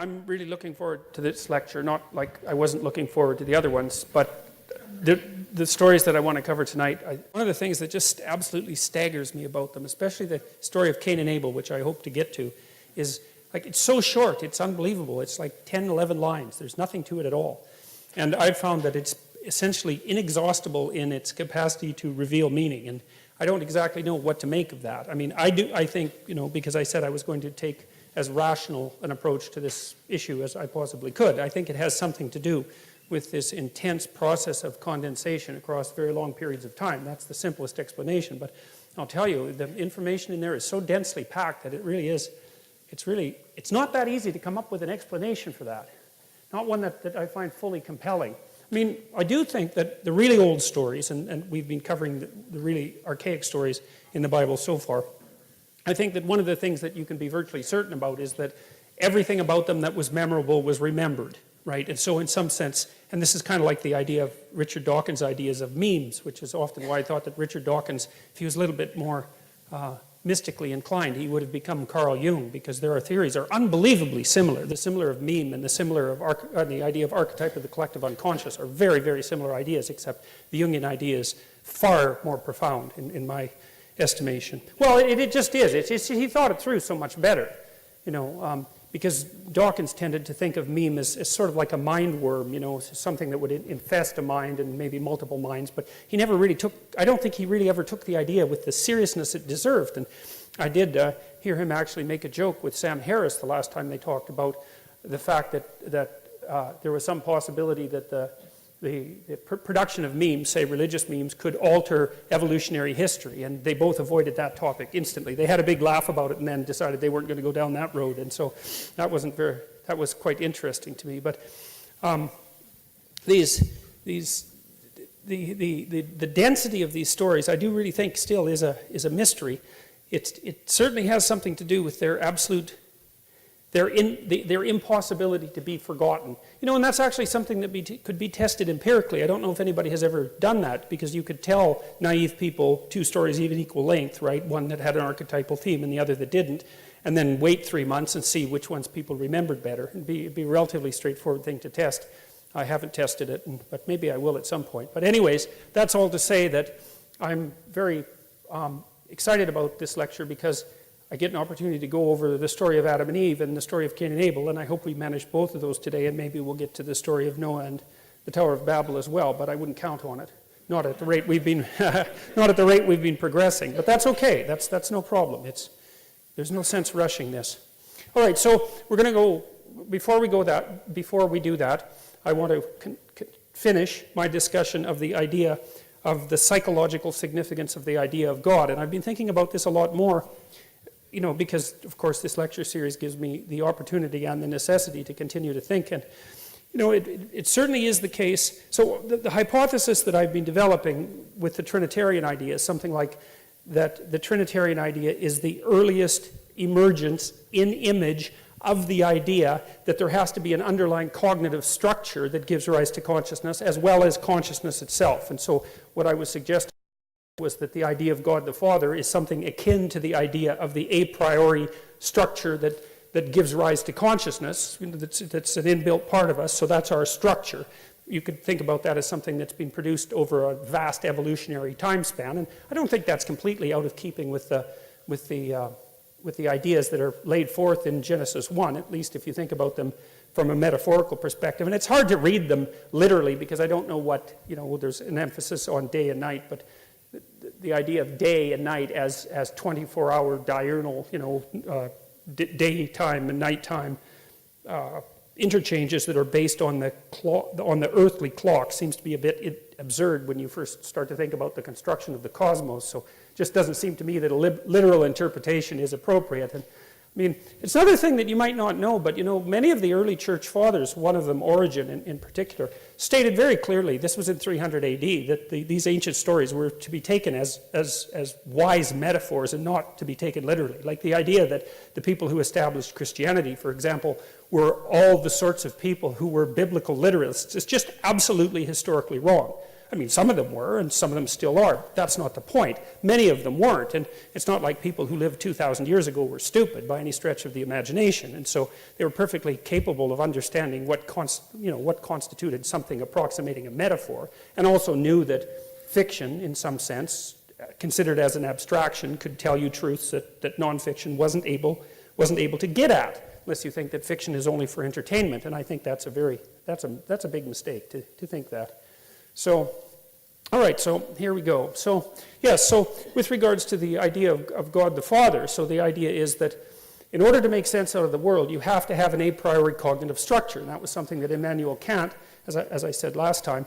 I'm really looking forward to this lecture, not like I wasn't looking forward to the other ones, but the stories that I want to cover tonight, one of the things that just absolutely staggers me about them, especially the story of Cain and Abel, which I hope to get to, is like it's so short, it's unbelievable. It's like 10, 11 lines. There's nothing to it at all. And I've found that it's essentially inexhaustible in its capacity to reveal meaning. And I don't exactly know what to make of that. I mean, I think, because I said I was going to take as rational an approach to this issue as I possibly could. I think it has something to do with this intense process of condensation across very long periods of time. That's the simplest explanation. But I'll tell you, the information in there is so densely packed that it really is, it's not that easy to come up with an explanation for that. Not one that I find fully compelling. I mean, I do think that the really old stories, and we've been covering the really archaic stories in the Bible so far, I think that one of the things that you can be virtually certain about is that everything about them that was memorable was remembered, right? And so in some sense, and this is kind of like the idea of Richard Dawkins' ideas of memes, which is often why I thought that Richard Dawkins, if he was a little bit more mystically inclined, he would have become Carl Jung, because their theories are unbelievably similar. The similar of meme and the similar of the idea of archetype of the collective unconscious are very, very similar ideas, except the Jungian idea is far more profound in my estimation. Well, it just is. He thought it through so much better, because Dawkins tended to think of meme as sort of like a mind worm, something that would infest a mind and maybe multiple minds, but he never really I don't think he really ever took the idea with the seriousness it deserved. And I did hear him actually make a joke with Sam Harris the last time they talked about the fact that there was some possibility that the production of memes, say religious memes, could alter evolutionary history, and they both avoided that topic instantly. They had a big laugh about it and then decided they weren't going to go down that road, and so that was quite interesting to me. But the density of these stories, I do really think still is a mystery. It certainly has something to do with their absolute their impossibility to be forgotten. And that's actually something that could be tested empirically. I don't know if anybody has ever done that, because you could tell naive people two stories even equal length, right? One that had an archetypal theme and the other that didn't, and then wait 3 months and see which ones people remembered better. It'd be a relatively straightforward thing to test. I haven't tested it, but maybe I will at some point. But anyways, that's all to say that I'm very excited about this lecture, because I get an opportunity to go over the story of Adam and Eve and the story of Cain and Abel, and I hope we manage both of those today, and maybe we'll get to the story of Noah and the Tower of Babel as well, but I wouldn't count on it. Not at the rate we've been progressing, but that's okay. That's no problem. There's no sense rushing this. All right, so we're going to go. Before we do that, I want to finish my discussion of the idea of the psychological significance of the idea of God, and I've been thinking about this a lot more. Because, of course, this lecture series gives me the opportunity and the necessity to continue to think. And, it certainly is the case. So the hypothesis that I've been developing with the Trinitarian idea is something like that the Trinitarian idea is the earliest emergence in image of the idea that there has to be an underlying cognitive structure that gives rise to consciousness, as well as consciousness itself. And so what I was suggesting was that the idea of God the Father is something akin to the idea of the a priori structure that gives rise to consciousness. That's an inbuilt part of us, so that's our structure. You could think about that as something that's been produced over a vast evolutionary time span, and I don't think that's completely out of keeping with the ideas that are laid forth in Genesis 1, at least if you think about them from a metaphorical perspective. And it's hard to read them literally, because I don't know what, there's an emphasis on day and night, but the idea of day and night as 24-hour diurnal, daytime and nighttime interchanges that are based on the earthly clock seems to be a bit absurd when you first start to think about the construction of the cosmos. So it just doesn't seem to me that a literal interpretation is appropriate. And I mean, it's another thing that you might not know, but many of the early church fathers, one of them, Origen in particular, stated very clearly, this was in 300 AD, that these ancient stories were to be taken as wise metaphors and not to be taken literally. Like the idea that the people who established Christianity, for example, were all the sorts of people who were biblical literalists is just absolutely historically wrong. I mean, some of them were, and some of them still are. That's not the point. Many of them weren't, and it's not like people who lived 2,000 years ago were stupid by any stretch of the imagination. And so they were perfectly capable of understanding what constituted something approximating a metaphor, and also knew that fiction, in some sense, considered as an abstraction, could tell you truths that nonfiction wasn't able to get at, unless you think that fiction is only for entertainment. And I think that's a big mistake to think that. So, all right, so here we go. So, yes, so with regards to the idea of God the Father, so the idea is that in order to make sense out of the world, you have to have an a priori cognitive structure. And that was something that Immanuel Kant, as I said last time,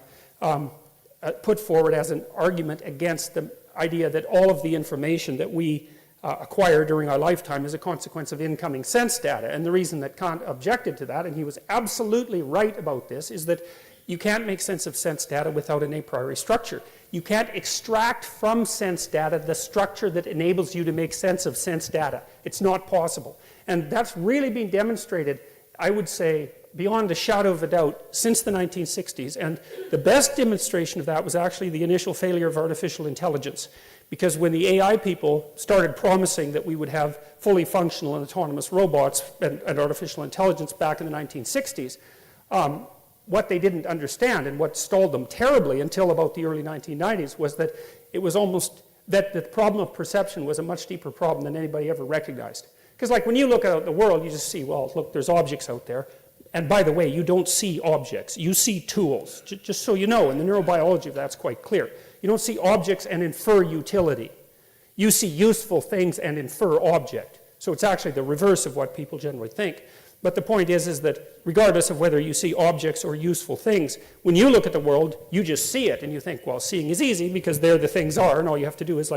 put forward as an argument against the idea that all of the information that we acquire during our lifetime is a consequence of incoming sense data. And the reason that Kant objected to that, and he was absolutely right about this, is that you can't make sense of sense data without an a priori structure. You can't extract from sense data the structure that enables you to make sense of sense data. It's not possible. And that's really been demonstrated, I would say, beyond a shadow of a doubt, since the 1960s. And the best demonstration of that was actually the initial failure of artificial intelligence. Because when the AI people started promising that we would have fully functional and autonomous robots and artificial intelligence back in the 1960s, what they didn't understand and what stalled them terribly until about the early 1990s was that it was almost that the problem of perception was a much deeper problem than anybody ever recognized. Because like when you look out at the world, you just see, well, look, there's objects out there. And by the way, you don't see objects. You see tools, just so you know. In the neurobiology, that's quite clear. You don't see objects and infer utility. You see useful things and infer object. So it's actually the reverse of what people generally think. But the point is that regardless of whether you see objects or useful things, when you look at the world, you just see it. And you think, well, seeing is easy because there the things are. And all you have to do is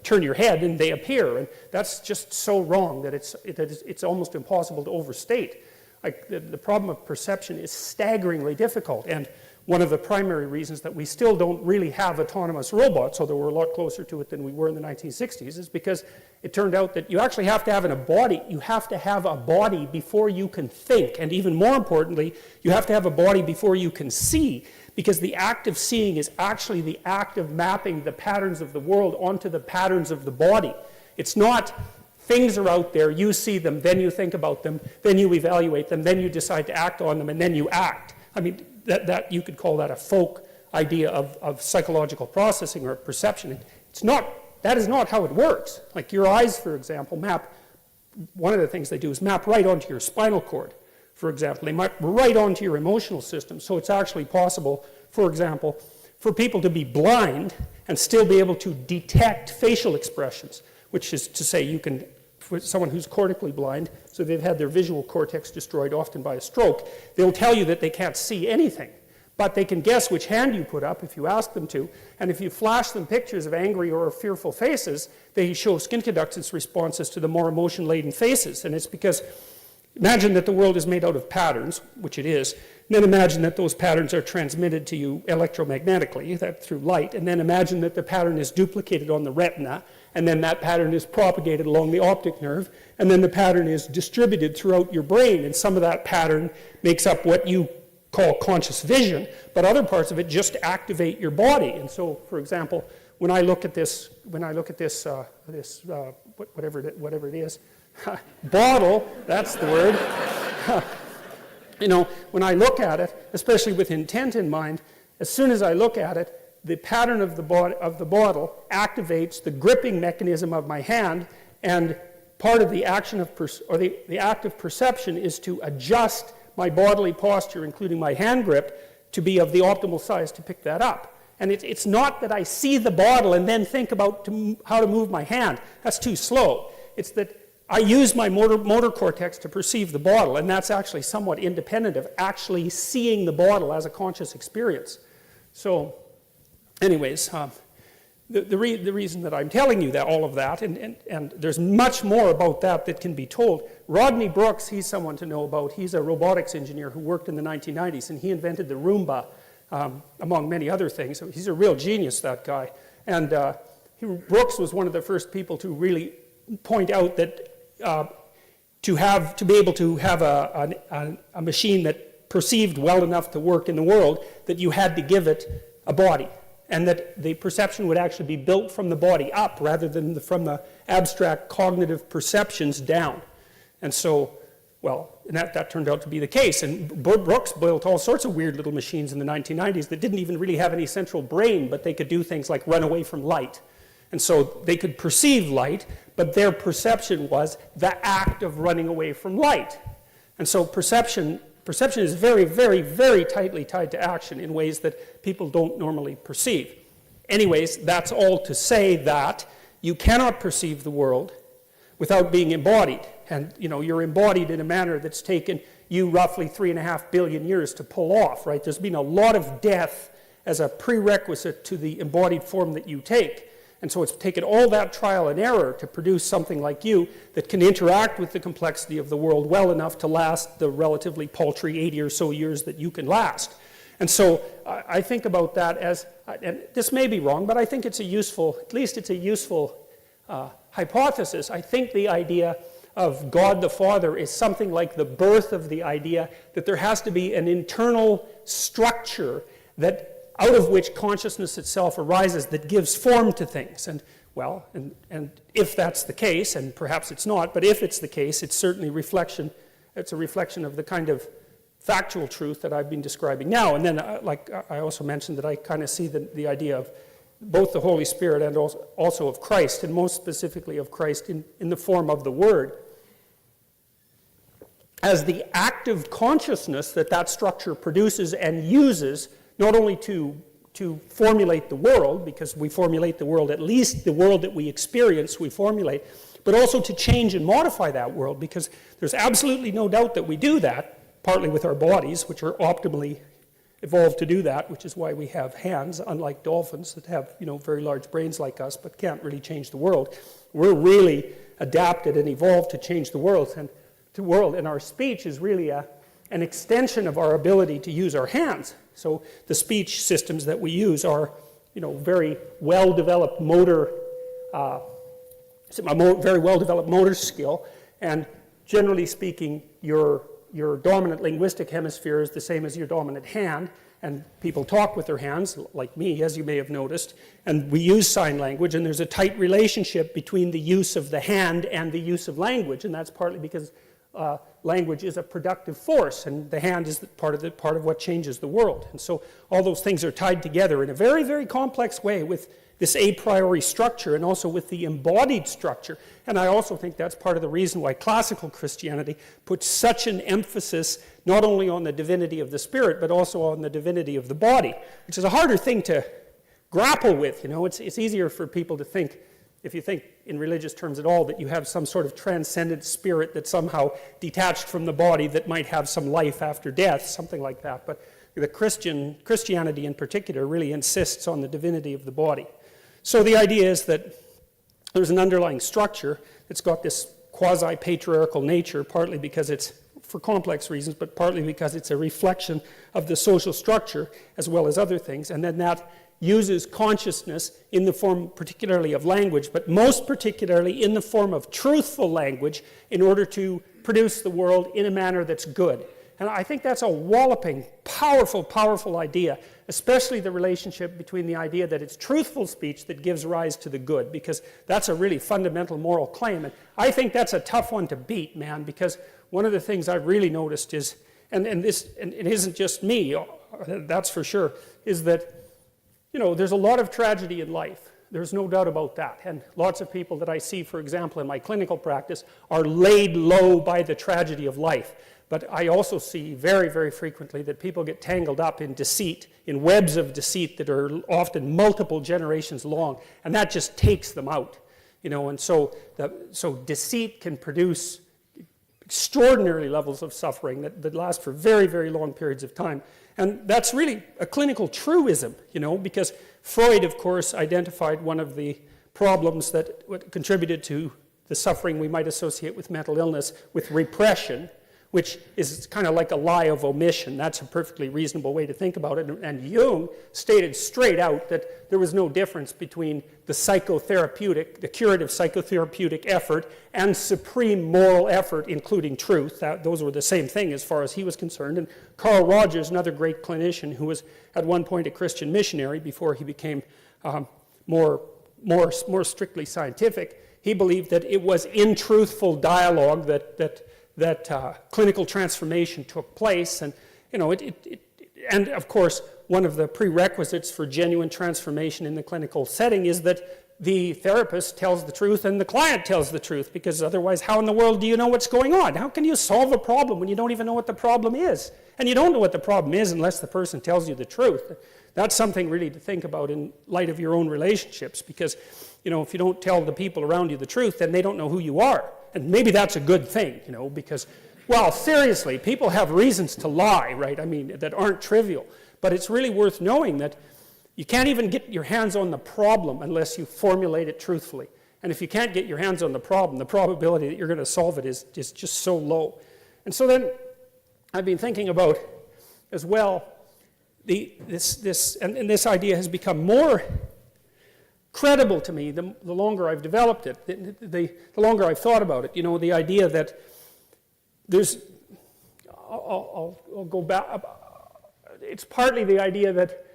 turn your head and they appear. And that's just so wrong that it's almost impossible to overstate. Like the problem of perception is staggeringly difficult. And one of the primary reasons that we still don't really have autonomous robots, although we're a lot closer to it than we were in the 1960s, is because it turned out that you actually have to have a body. You have to have a body before you can think. And even more importantly, you have to have a body before you can see, because the act of seeing is actually the act of mapping the patterns of the world onto the patterns of the body. It's not things are out there, you see them, then you think about them, then you evaluate them, then you decide to act on them, and then you act. I mean, that you could call that a folk idea of psychological processing or perception. It's not, that is not how it works. Like your eyes, for example, map, one of the things they do is map right onto your spinal cord, for example. They map right onto your emotional system. So it's actually possible, for example, for people to be blind and still be able to detect facial expressions, which is to say you can, for someone who's cortically blind, so they've had their visual cortex destroyed often by a stroke, they'll tell you that they can't see anything. But they can guess which hand you put up if you ask them to. And if you flash them pictures of angry or fearful faces, they show skin conductance responses to the more emotion-laden faces. And it's because, imagine that the world is made out of patterns, which it is. And then imagine that those patterns are transmitted to you electromagnetically, that through light. And then imagine that the pattern is duplicated on the retina. And then that pattern is propagated along the optic nerve. And then the pattern is distributed throughout your brain. And some of that pattern makes up what you call conscious vision, but other parts of it just activate your body. And so, for example, when I look at this, whatever it is, bottle, that's the word. When I look at it, especially with intent in mind, as soon as I look at it, the pattern of the bottle activates the gripping mechanism of my hand, and part of the action of the act of perception is to adjust my bodily posture, including my hand grip, to be of the optimal size to pick that up. And it's not that I see the bottle and then think about how to move my hand. That's too slow. It's that I use my motor cortex to perceive the bottle, and that's actually somewhat independent of actually seeing the bottle as a conscious experience. So, anyways, the reason that I'm telling you that all of that, and there's much more about that can be told. Rodney Brooks, he's someone to know about. He's a robotics engineer who worked in the 1990s, and he invented the Roomba, among many other things. So he's a real genius, that guy. And Brooks was one of the first people to really point out that to be able to have a machine that perceived well enough to work in the world, that you had to give it a body, and that the perception would actually be built from the body up rather than from the abstract cognitive perceptions down. And so, well, and that turned out to be the case. And Brooks built all sorts of weird little machines in the 1990s that didn't even really have any central brain, but they could do things like run away from light. And so they could perceive light, but their perception was the act of running away from light. And so perception is very, very, very tightly tied to action in ways that people don't normally perceive. Anyways, that's all to say that you cannot perceive the world without being embodied. And, you're embodied in a manner that's taken you roughly 3.5 billion years to pull off, right? There's been a lot of death as a prerequisite to the embodied form that you take. And so it's taken all that trial and error to produce something like you that can interact with the complexity of the world well enough to last the relatively paltry 80 or so years that you can last. And so I think about that as, and this may be wrong, but I think it's a useful, at least it's a useful hypothesis. I think the idea of God the Father is something like the birth of the idea that there has to be an internal structure that out of which consciousness itself arises that gives form to things. And well, and if that's the case, and perhaps it's not, but if it's the case, it's certainly it's a reflection of the kind of factual truth that I've been describing now. And then, like I also mentioned, that I kind of see the idea of both the Holy Spirit and also of Christ, and most specifically of Christ in the form of the Word, as the active consciousness that structure produces and uses, not only to formulate the world, because we formulate the world, at least the world that we experience we formulate, but also to change and modify that world, because there's absolutely no doubt that we do that, partly with our bodies, which are optimally evolved to do that, which is why we have hands, unlike dolphins that have very large brains like us, but can't really change the world. We're really adapted and evolved to change the world, and our speech is really an extension of our ability to use our hands. So the speech systems that we use are, very well-developed motor, very well-developed motor skill, and generally speaking, your dominant linguistic hemisphere is the same as your dominant hand, and people talk with their hands, like me, as you may have noticed, and we use sign language, and there's a tight relationship between the use of the hand and the use of language, and that's partly because language is a productive force, and the hand is part of what changes the world. And so all those things are tied together in a very, very complex way with this a priori structure and also with the embodied structure. And I also think that's part of the reason why classical Christianity puts such an emphasis not only on the divinity of the spirit, but also on the divinity of the body, which is a harder thing to grapple with. It's easier for people to think, if you think in religious terms at all, that you have some sort of transcendent spirit that's somehow detached from the body that might have some life after death, something like that. But the Christianity in particular really insists on the divinity of the body. So the idea is that there's an underlying structure that's got this quasi-patriarchal nature, partly because it's for complex reasons, but partly because it's a reflection of the social structure as well as other things, and then that uses consciousness in the form particularly of language, but most particularly in the form of truthful language in order to produce the world in a manner that's good. And I think that's a walloping, powerful, powerful idea, especially the relationship between the idea that it's truthful speech that gives rise to the good, because that's a really fundamental moral claim. And I think that's a tough one to beat, man, because one of the things I've really noticed is, and it isn't just me, that's for sure, is that there's a lot of tragedy in life. There's no doubt about that. And lots of people that I see, for example, in my clinical practice are laid low by the tragedy of life. But I also see very, very frequently that people get tangled up in deceit, in webs of deceit that are often multiple generations long, and that just takes them out. And so deceit can produce extraordinary levels of suffering that last for very, very long periods of time. And that's really a clinical truism, because Freud, of course, identified one of the problems that contributed to the suffering we might associate with mental illness, with repression, which is kind of like a lie of omission. That's a perfectly reasonable way to think about it. And Jung stated straight out that there was no difference between the psychotherapeutic, the curative psychotherapeutic effort, and supreme moral effort, including truth. Those were the same thing as far as he was concerned. And Carl Rogers, another great clinician who was at one point a Christian missionary before he became more strictly scientific, he believed that it was in truthful dialogue that clinical transformation took place, and and of course one of the prerequisites for genuine transformation in the clinical setting is that the therapist tells the truth and the client tells the truth, because otherwise how in the world do you know what's going on? How can you solve a problem when you don't even know what the problem is? And you don't know what the problem is unless the person tells you the truth. That's something really to think about in light of your own relationships, because if you don't tell the people around you the truth, then they don't know who you are. And maybe that's a good thing, because, well, seriously, people have reasons to lie, right? I mean, that aren't trivial. But it's really worth knowing that you can't even get your hands on the problem unless you formulate it truthfully. And if you can't get your hands on the problem, the probability that you're going to solve it is just so low. And so then I've been thinking about, as well, this idea has become more credible to me the longer I've developed it, the longer I've thought about it. The idea that there's, I'll go back. It's partly the idea that,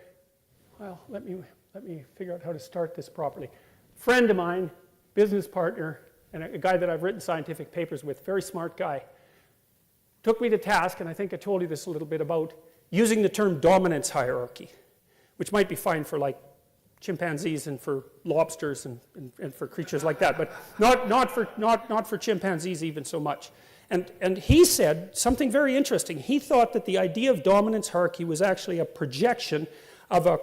well, let me figure out how to start this properly. Friend of mine, business partner, and a guy that I've written scientific papers with, very smart guy, took me to task, and I think I told you this a little bit, about using the term dominance hierarchy, which might be fine for like chimpanzees and for lobsters and for creatures like that, but not for chimpanzees even so much. And he said something very interesting. He thought that the idea of dominance hierarchy was actually a projection of a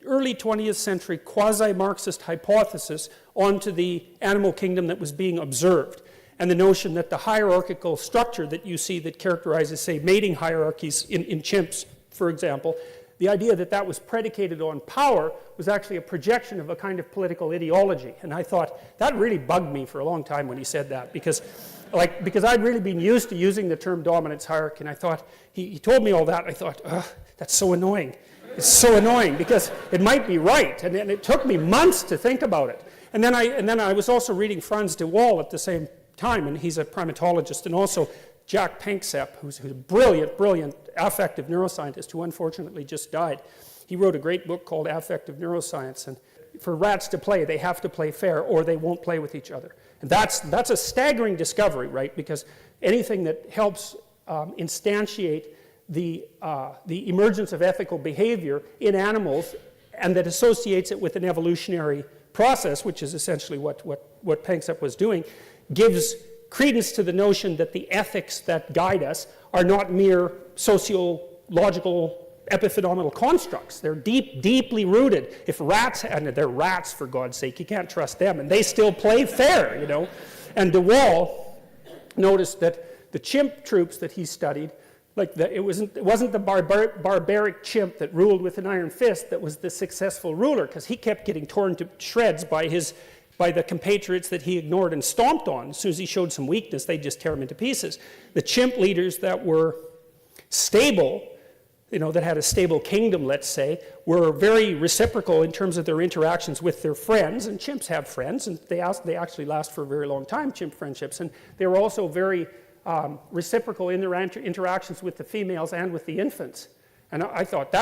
early 20th century quasi-Marxist hypothesis onto the animal kingdom that was being observed, and the notion that the hierarchical structure that you see that characterizes, say, mating hierarchies in chimps, for example, the idea that that was predicated on power was actually a projection of a kind of political ideology. And I thought, that really bugged me for a long time when he said that, because I'd really been used to using the term dominance hierarchy, and I thought, he told me all that, and I thought, that's so annoying. It's so annoying, because it might be right, and it took me months to think about it. And then I was also reading Frans de Waal at the same time, and he's a primatologist, and also Jack Panksepp, who's a brilliant affective neuroscientist who unfortunately just died. He wrote a great book called Affective Neuroscience, and for rats to play, they have to play fair or they won't play with each other. And that's a staggering discovery, right? Because anything that helps instantiate the emergence of ethical behavior in animals and that associates it with an evolutionary process, which is essentially what Panksepp was doing, gives credence to the notion that the ethics that guide us are not mere sociological epiphenomenal constructs. They're deeply rooted. If rats, and they're rats for God's sake, you can't trust them, and they still play fair, And de Waal noticed that the chimp troops that he studied, it wasn't the barbaric chimp that ruled with an iron fist that was the successful ruler, because he kept getting torn to shreds by the compatriots that he ignored and stomped on. As soon as he showed some weakness, they'd just tear him into pieces. The chimp leaders that were stable, that had a stable kingdom, let's say, were very reciprocal in terms of their interactions with their friends, and chimps have friends, and they actually last for a very long time, chimp friendships, and they were also very reciprocal in their interactions with the females and with the infants. And I thought,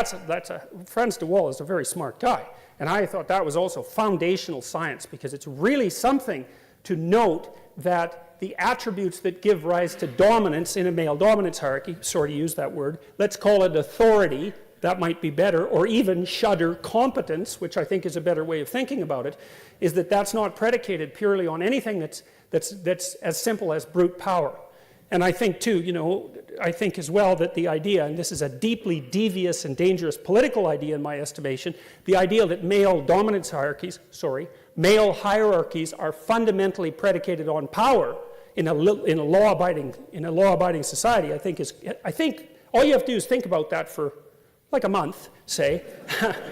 Frans de Waal is a very smart guy. And I thought that was also foundational science, because it's really something to note that the attributes that give rise to dominance in a male dominance hierarchy, sorry to use that word, let's call it authority, that might be better, or even shudder competence, which I think is a better way of thinking about it, is that that's not predicated purely on anything that's as simple as brute power. And I think, too, I think as well that the idea, and this is a deeply devious and dangerous political idea in my estimation, the idea that male hierarchies are fundamentally predicated on power in a law-abiding society, I think all you have to do is think about that for like a month, say,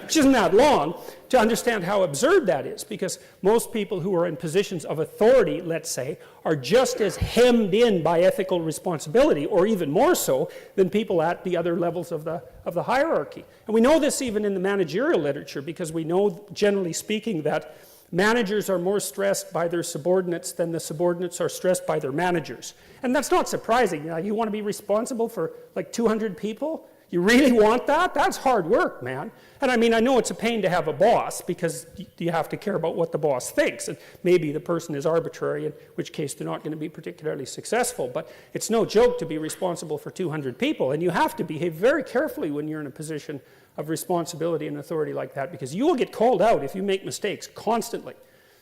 which isn't that long, to understand how absurd that is, because most people who are in positions of authority, let's say, are just as hemmed in by ethical responsibility, or even more so, than people at the other levels of the hierarchy. And we know this even in the managerial literature, because we know, generally speaking, that managers are more stressed by their subordinates than the subordinates are stressed by their managers. And that's not surprising. You want to be responsible for like 200 people? You really want that? That's hard work, man. And I mean, I know it's a pain to have a boss because you have to care about what the boss thinks. And maybe the person is arbitrary, in which case they're not going to be particularly successful. But it's no joke to be responsible for 200 people. And you have to behave very carefully when you're in a position of responsibility and authority like that, because you will get called out if you make mistakes constantly.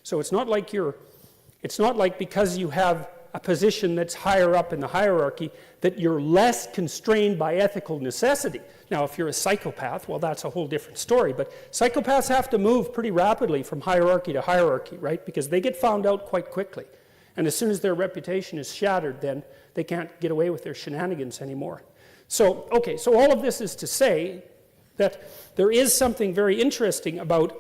So it's not like because you have a position that's higher up in the hierarchy that you're less constrained by ethical necessity. Now, if you're a psychopath, well, that's a whole different story. But psychopaths have to move pretty rapidly from hierarchy to hierarchy, right? Because they get found out quite quickly. And as soon as their reputation is shattered, then they can't get away with their shenanigans anymore. So, okay, so all of this is to say that there is something very interesting about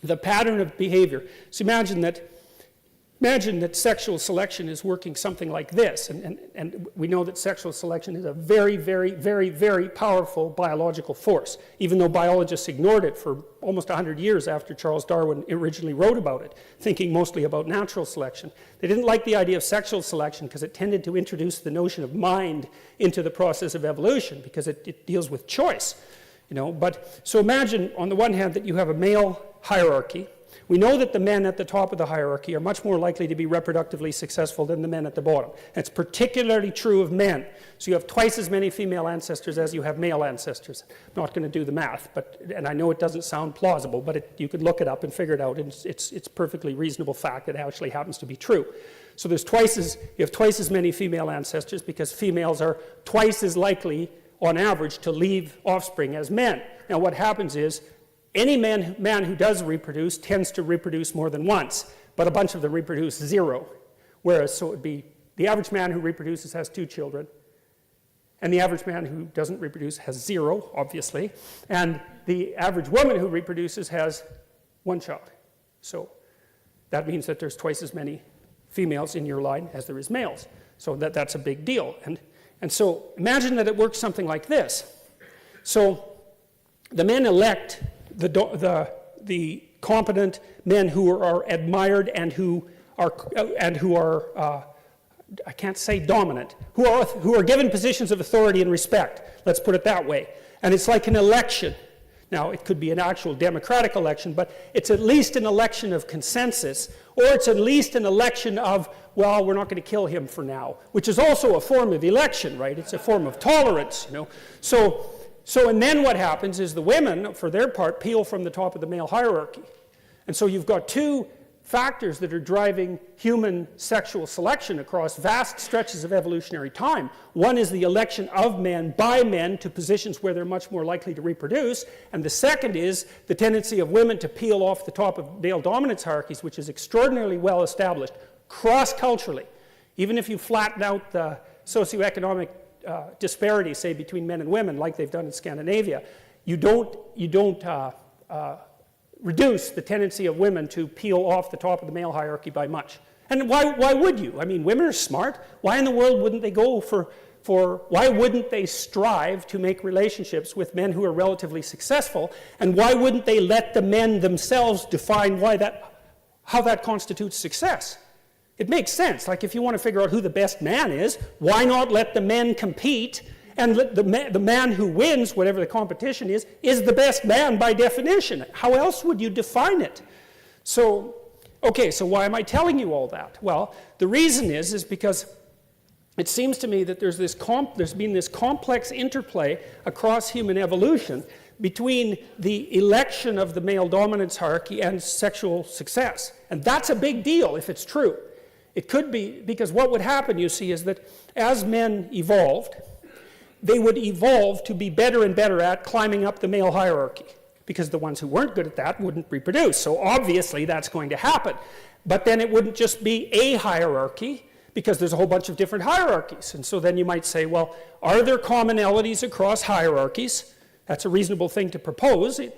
the pattern of behavior. So imagine that sexual selection is working something like this, and we know that sexual selection is a very, very, very, very powerful biological force, even though biologists ignored it for almost 100 years after Charles Darwin originally wrote about it, thinking mostly about natural selection. They didn't like the idea of sexual selection because it tended to introduce the notion of mind into the process of evolution, because it deals with choice. But so imagine, on the one hand, that you have a male hierarchy. We know that the men at the top of the hierarchy are much more likely to be reproductively successful than the men at the bottom. That's particularly true of men. So you have twice as many female ancestors as you have male ancestors. I'm not going to do the math, and I know it doesn't sound plausible, but you could look it up and figure it out, and it's a perfectly reasonable fact that actually happens to be true. So you have twice as many female ancestors, because females are twice as likely, on average, to leave offspring as men. Now what happens is, any man who does reproduce tends to reproduce more than once, but a bunch of them reproduce 0. Whereas, so it would be the average man who reproduces has 2 children, and the average man who doesn't reproduce has 0, obviously, and the average woman who reproduces has 1 child. So that means that there's twice as many females in your line as there is males. So that's a big deal. And so imagine that it works something like this. So the men elect the competent men who are admired and who are I can't say dominant, who are given positions of authority and respect. Let's put it that way. And it's like an election. Now, it could be an actual democratic election, but it's at least an election of consensus, or it's at least an election of, well, we're not going to kill him for now, which is also a form of election, right? It's a form of tolerance, So, and then what happens is the women, for their part, peel from the top of the male hierarchy. And so you've got 2 factors that are driving human sexual selection across vast stretches of evolutionary time. One is the election of men by men to positions where they're much more likely to reproduce, and the second is the tendency of women to peel off the top of male dominance hierarchies, which is extraordinarily well established cross-culturally. Even if you flatten out the socioeconomic disparity, say, between men and women, like they've done in Scandinavia, you don't reduce the tendency of women to peel off the top of the male hierarchy by much. And why would you? I mean, women are smart. Why in the world wouldn't they go why wouldn't they strive to make relationships with men who are relatively successful? And why wouldn't they let the men themselves define how that constitutes success? It makes sense. Like, if you want to figure out who the best man is, why not let the men compete, and let the man who wins, whatever the competition is the best man by definition. How else would you define it? So, okay, so why am I telling you all that? Well, the reason is because it seems to me that there's been this complex interplay across human evolution between the election of the male dominance hierarchy and sexual success. And that's a big deal if it's true. It could be, because what would happen, you see, is that as men evolved, they would evolve to be better and better at climbing up the male hierarchy, because the ones who weren't good at that wouldn't reproduce. So obviously that's going to happen. But then it wouldn't just be a hierarchy, because there's a whole bunch of different hierarchies. And so then you might say, well, are there commonalities across hierarchies? That's a reasonable thing to propose. I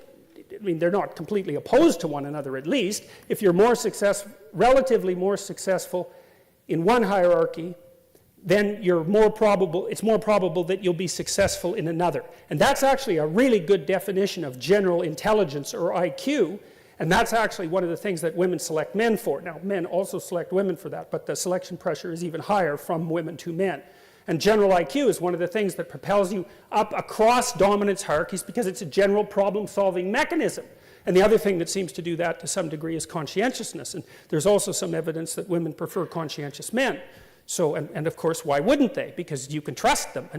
mean, they're not completely opposed to one another, at least. If you're relatively more successful in one hierarchy, then it's more probable that you'll be successful in another. And that's actually a really good definition of general intelligence, or IQ, and that's actually one of the things that women select men for. Now, men also select women for that, but the selection pressure is even higher from women to men. And general IQ is one of the things that propels you up across dominance hierarchies because it's a general problem-solving mechanism. And the other thing that seems to do that to some degree is conscientiousness. And there's also some evidence that women prefer conscientious men. So, and of course, why wouldn't they? Because you can trust them,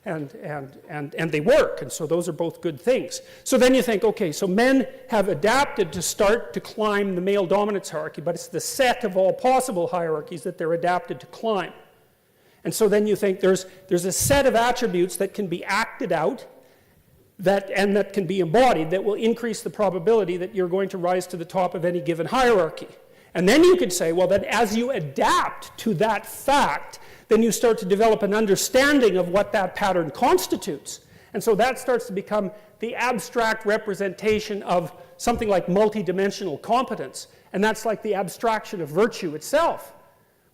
and they work, and so those are both good things. So then you think, okay, so men have adapted to start to climb the male dominance hierarchy, but it's the set of all possible hierarchies that they're adapted to climb. And so then you think there's a set of attributes that can be acted out and that can be embodied that will increase the probability that you're going to rise to the top of any given hierarchy. And then you could say, well, that as you adapt to that fact, then you start to develop an understanding of what that pattern constitutes. And so that starts to become the abstract representation of something like multidimensional competence. And that's like the abstraction of virtue itself.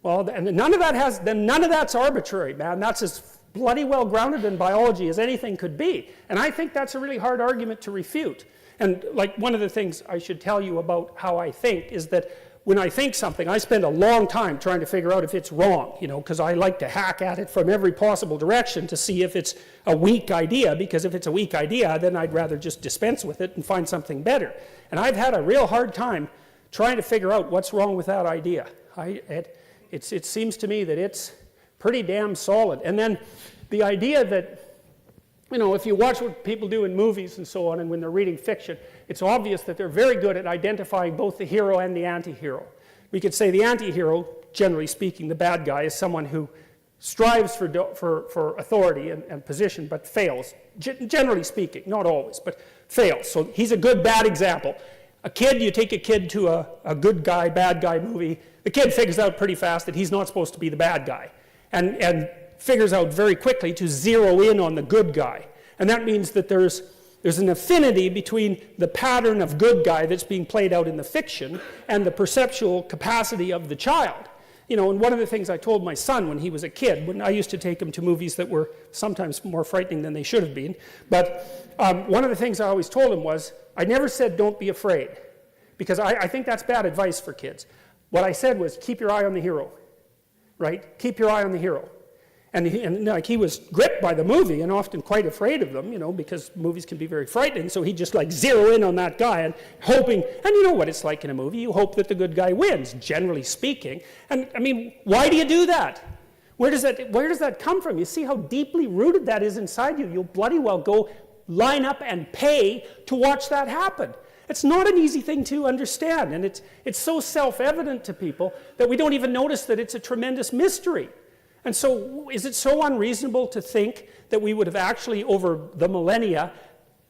Well, and none of that's arbitrary, man. That's as bloody well grounded in biology as anything could be. And I think that's a really hard argument to refute. And like one of the things I should tell you about how I think is that when I think something, I spend a long time trying to figure out if it's wrong, because I like to hack at it from every possible direction to see if it's a weak idea, because if it's a weak idea, then I'd rather just dispense with it and find something better. And I've had a real hard time trying to figure out what's wrong with that idea. It seems to me that it's pretty damn solid. And then the idea that, if you watch what people do in movies and so on, and when they're reading fiction, it's obvious that they're very good at identifying both the hero and the anti-hero. We could say the anti-hero, generally speaking, the bad guy, is someone who strives for authority and position, but fails. Generally speaking, not always, but fails. So he's a good, bad example. You take a kid to a good guy, bad guy movie, the kid figures out pretty fast that he's not supposed to be the bad guy. And figures out very quickly to zero in on the good guy. And that means that there's an affinity between the pattern of good guy that's being played out in the fiction and the perceptual capacity of the child. And one of the things I told my son when he was a kid, when I used to take him to movies that were sometimes more frightening than they should have been, but one of the things I always told him was, I never said don't be afraid, because I think that's bad advice for kids. What I said was keep your eye on the hero, right? Keep your eye on the hero. And he was gripped by the movie and often quite afraid of them, because movies can be very frightening. So he'd just zero in on that guy and hoping, and you know what it's like in a movie, you hope that the good guy wins, generally speaking. And I mean, why do you do that? Where does that come from? You see how deeply rooted that is inside you. You'll bloody well go line up and pay to watch that happen. It's not an easy thing to understand, and it's so self-evident to people that we don't even notice that it's a tremendous mystery. And so is it so unreasonable to think that we would have actually, over the millennia,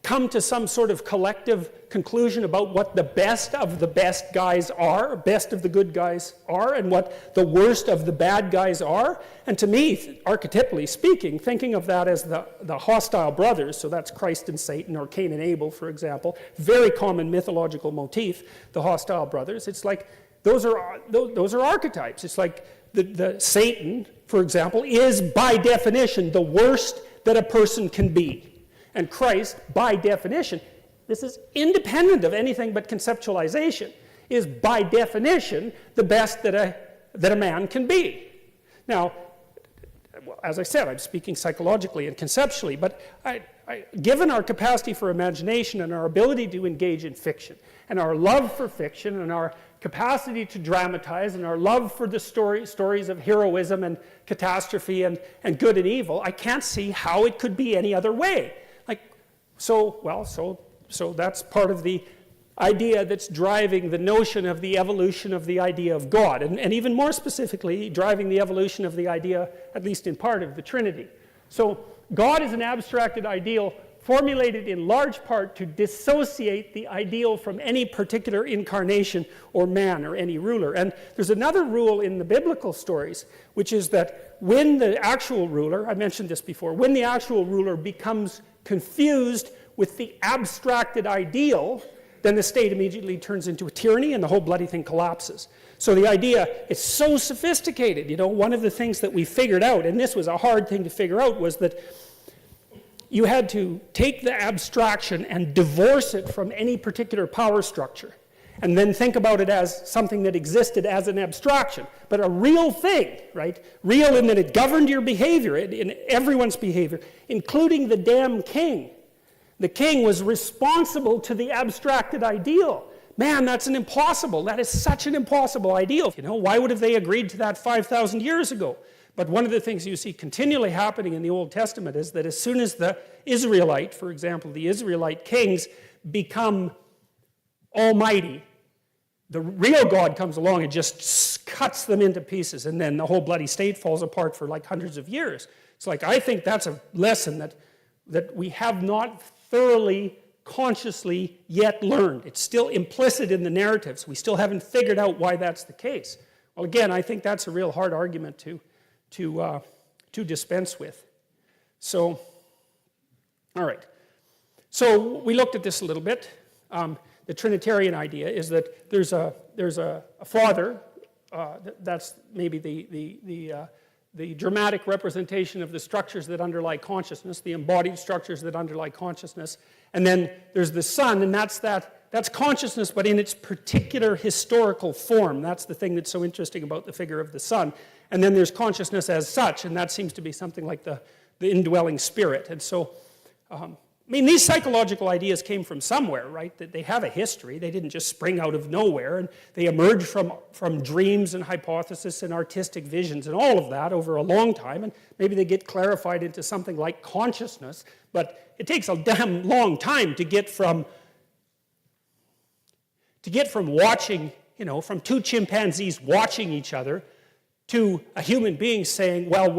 come to some sort of collective conclusion about what the best of the best guys are, best of the good guys are, and what the worst of the bad guys are? And to me, archetypally speaking, thinking of that as the hostile brothers, so that's Christ and Satan, or Cain and Abel, for example, very common mythological motif, the hostile brothers, it's like those are archetypes. It's like the Satan, for example, is by definition the worst that a person can be. And Christ, by definition, this is independent of anything but conceptualization, is by definition the best that a man can be. Now, as I said, I'm speaking psychologically and conceptually, but given our capacity for imagination and our ability to engage in fiction, and our love for fiction, and our capacity to dramatize, and our love for the stories of heroism and catastrophe and good and evil, I can't see how it could be any other way. So that's part of the idea that's driving the notion of the evolution of the idea of God, and even more specifically, driving the evolution of the idea, at least in part, of the Trinity. So God is an abstracted ideal formulated in large part to dissociate the ideal from any particular incarnation or man or any ruler. And there's another rule in the biblical stories, which is that when the actual ruler, I mentioned this before, when the actual ruler becomes confused with the abstracted ideal, then the state immediately turns into a tyranny and the whole bloody thing collapses. So the idea is so sophisticated. You know, one of the things that we figured out, and this was a hard thing to figure out, was that you had to take the abstraction and divorce it from any particular power structure, and then think about it as something that existed as an abstraction, but a real thing, right? Real in that it governed your behavior, in everyone's behavior, including the damn king. The king was responsible to the abstracted ideal. Man, that's that is such an impossible ideal. You know, why would have they agreed to that 5,000 years ago? But one of the things you see continually happening in the Old Testament is that as soon as the Israelite, for example, the Israelite kings become almighty, the real God comes along and just cuts them into pieces, and then the whole bloody state falls apart for like hundreds of years. It's like, I think that's a lesson that we have not thoroughly, consciously yet learned. It's still implicit in the narratives. We still haven't figured out why that's the case. Well, again, I think that's a real hard argument to dispense with. So, all right. So we looked at this a little bit. The Trinitarian idea is that there's a father. That's maybe the dramatic representation of the structures that underlie consciousness, the embodied structures that underlie consciousness. And then there's the Son, and that's consciousness, but in its particular historical form. That's the thing that's so interesting about the figure of the Son. And then there's consciousness as such, and that seems to be something like the indwelling spirit. And so, I mean, these psychological ideas came from somewhere, right? That they have a history. They didn't just spring out of nowhere, and they emerged from dreams and hypotheses and artistic visions and all of that over a long time, and maybe they get clarified into something like consciousness, but it takes a damn long time to get from watching, you know, from two chimpanzees watching each other to a human being saying, well,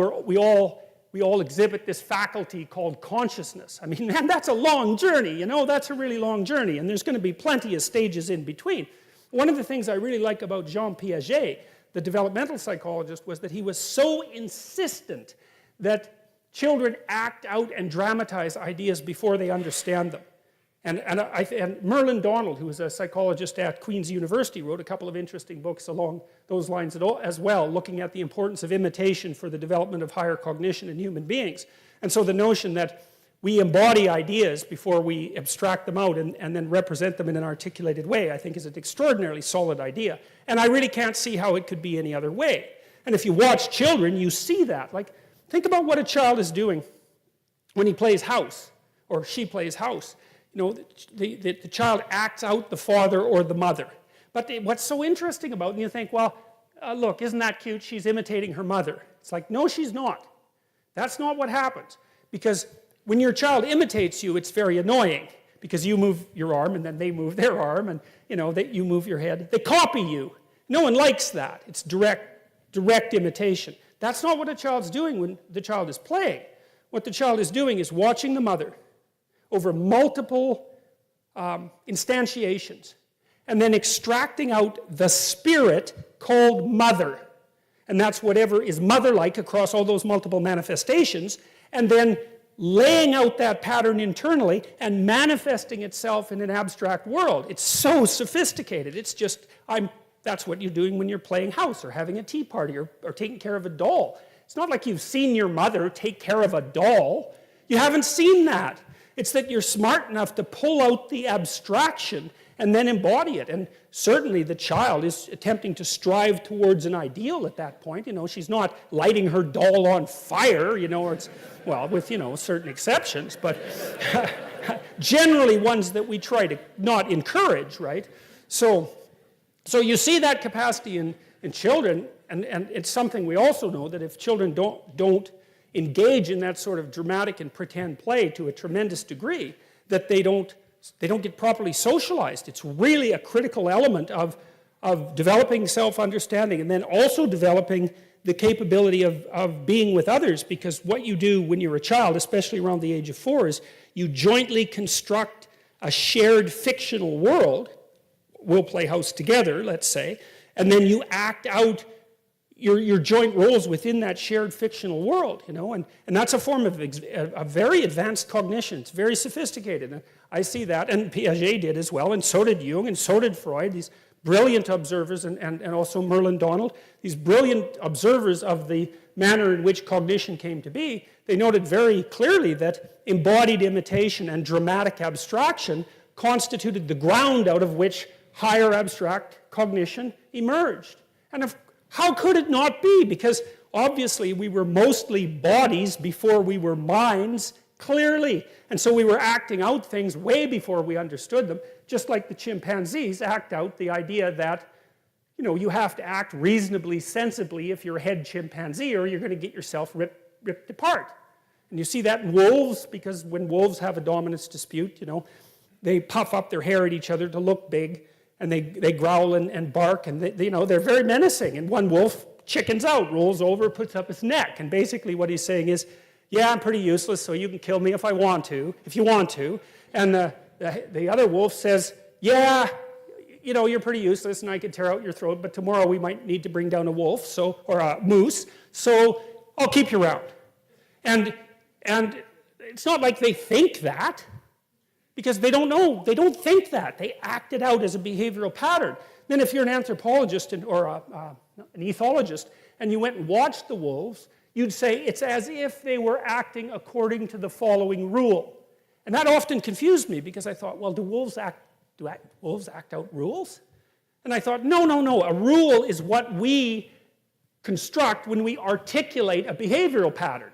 we all exhibit this faculty called consciousness. I mean, man, that's a long journey, you know, that's a really long journey, and there's going to be plenty of stages in between. One of the things I really like about Jean Piaget, the developmental psychologist, was that he was so insistent that children act out and dramatize ideas before they understand them. And Merlin Donald, who was a psychologist at Queen's University, wrote a couple of interesting books along those lines as well, looking at the importance of imitation for the development of higher cognition in human beings. And so the notion that we embody ideas before we abstract them out and then represent them in an articulated way, I think is an extraordinarily solid idea. And I really can't see how it could be any other way. And if you watch children, you see that. Like, think about what a child is doing when he plays house, or she plays house. You know, the child acts out the father or the mother. But what's so interesting about it, and you think, well, look, isn't that cute? She's imitating her mother. It's like, no, she's not. That's not what happens. Because when your child imitates you, it's very annoying. Because you move your arm, and then they move their arm, and you know, you move your head. They copy you. No one likes that. It's direct imitation. That's not what a child's doing when the child is playing. What the child is doing is watching the mother over multiple instantiations, and then extracting out the spirit called mother. And that's whatever is mother-like across all those multiple manifestations, and then laying out that pattern internally and manifesting itself in an abstract world. It's so sophisticated. It's just, that's what you're doing when you're playing house or having a tea party or taking care of a doll. It's not like you've seen your mother take care of a doll. You haven't seen that. It's that you're smart enough to pull out the abstraction and then embody it. And certainly the child is attempting to strive towards an ideal at that point. You know, she's not lighting her doll on fire, you know, or it's, well, with, you know, certain exceptions, but generally ones that we try to not encourage, right? So you see that capacity in children, and it's something we also know, that if children don't engage in that sort of dramatic and pretend play to a tremendous degree, that they don't get properly socialized. It's really a critical element of developing self-understanding, and then also developing the capability of being with others, because what you do when you're a child, especially around the age of 4, is you jointly construct a shared fictional world. We'll play house together, let's say, and then you act out your joint roles within that shared fictional world, you know, and that's a form of a very advanced cognition. It's very sophisticated. And I see that, and Piaget did as well, and so did Jung, and so did Freud, these brilliant observers, and also Merlin Donald, these brilliant observers of the manner in which cognition came to be. They noted very clearly that embodied imitation and dramatic abstraction constituted the ground out of which higher abstract cognition emerged. And how could it not be? Because obviously we were mostly bodies before we were minds, clearly. And so we were acting out things way before we understood them, just like the chimpanzees act out the idea that, you know, you have to act reasonably sensibly if you're a head chimpanzee, or you're going to get yourself ripped apart. And you see that in wolves, because when wolves have a dominance dispute, you know, they puff up their hair at each other to look big, and they growl and bark, and they, you know, they're very menacing. And one wolf chickens out, rolls over, puts up his neck, and basically what he's saying is, yeah, I'm pretty useless, so you can kill me if you want to. And the other wolf says, yeah, you know, you're pretty useless, and I could tear out your throat, but tomorrow we might need to bring down a wolf, or a moose, so I'll keep you around. And it's not like they think that, because they don't know, they don't think that. They act it out as a behavioral pattern. Then if you're an anthropologist or an ethologist, and you went and watched the wolves, you'd say it's as if they were acting according to the following rule. And that often confused me, because I thought, well, do wolves act out rules? And I thought, no. A rule is what we construct when we articulate a behavioral pattern.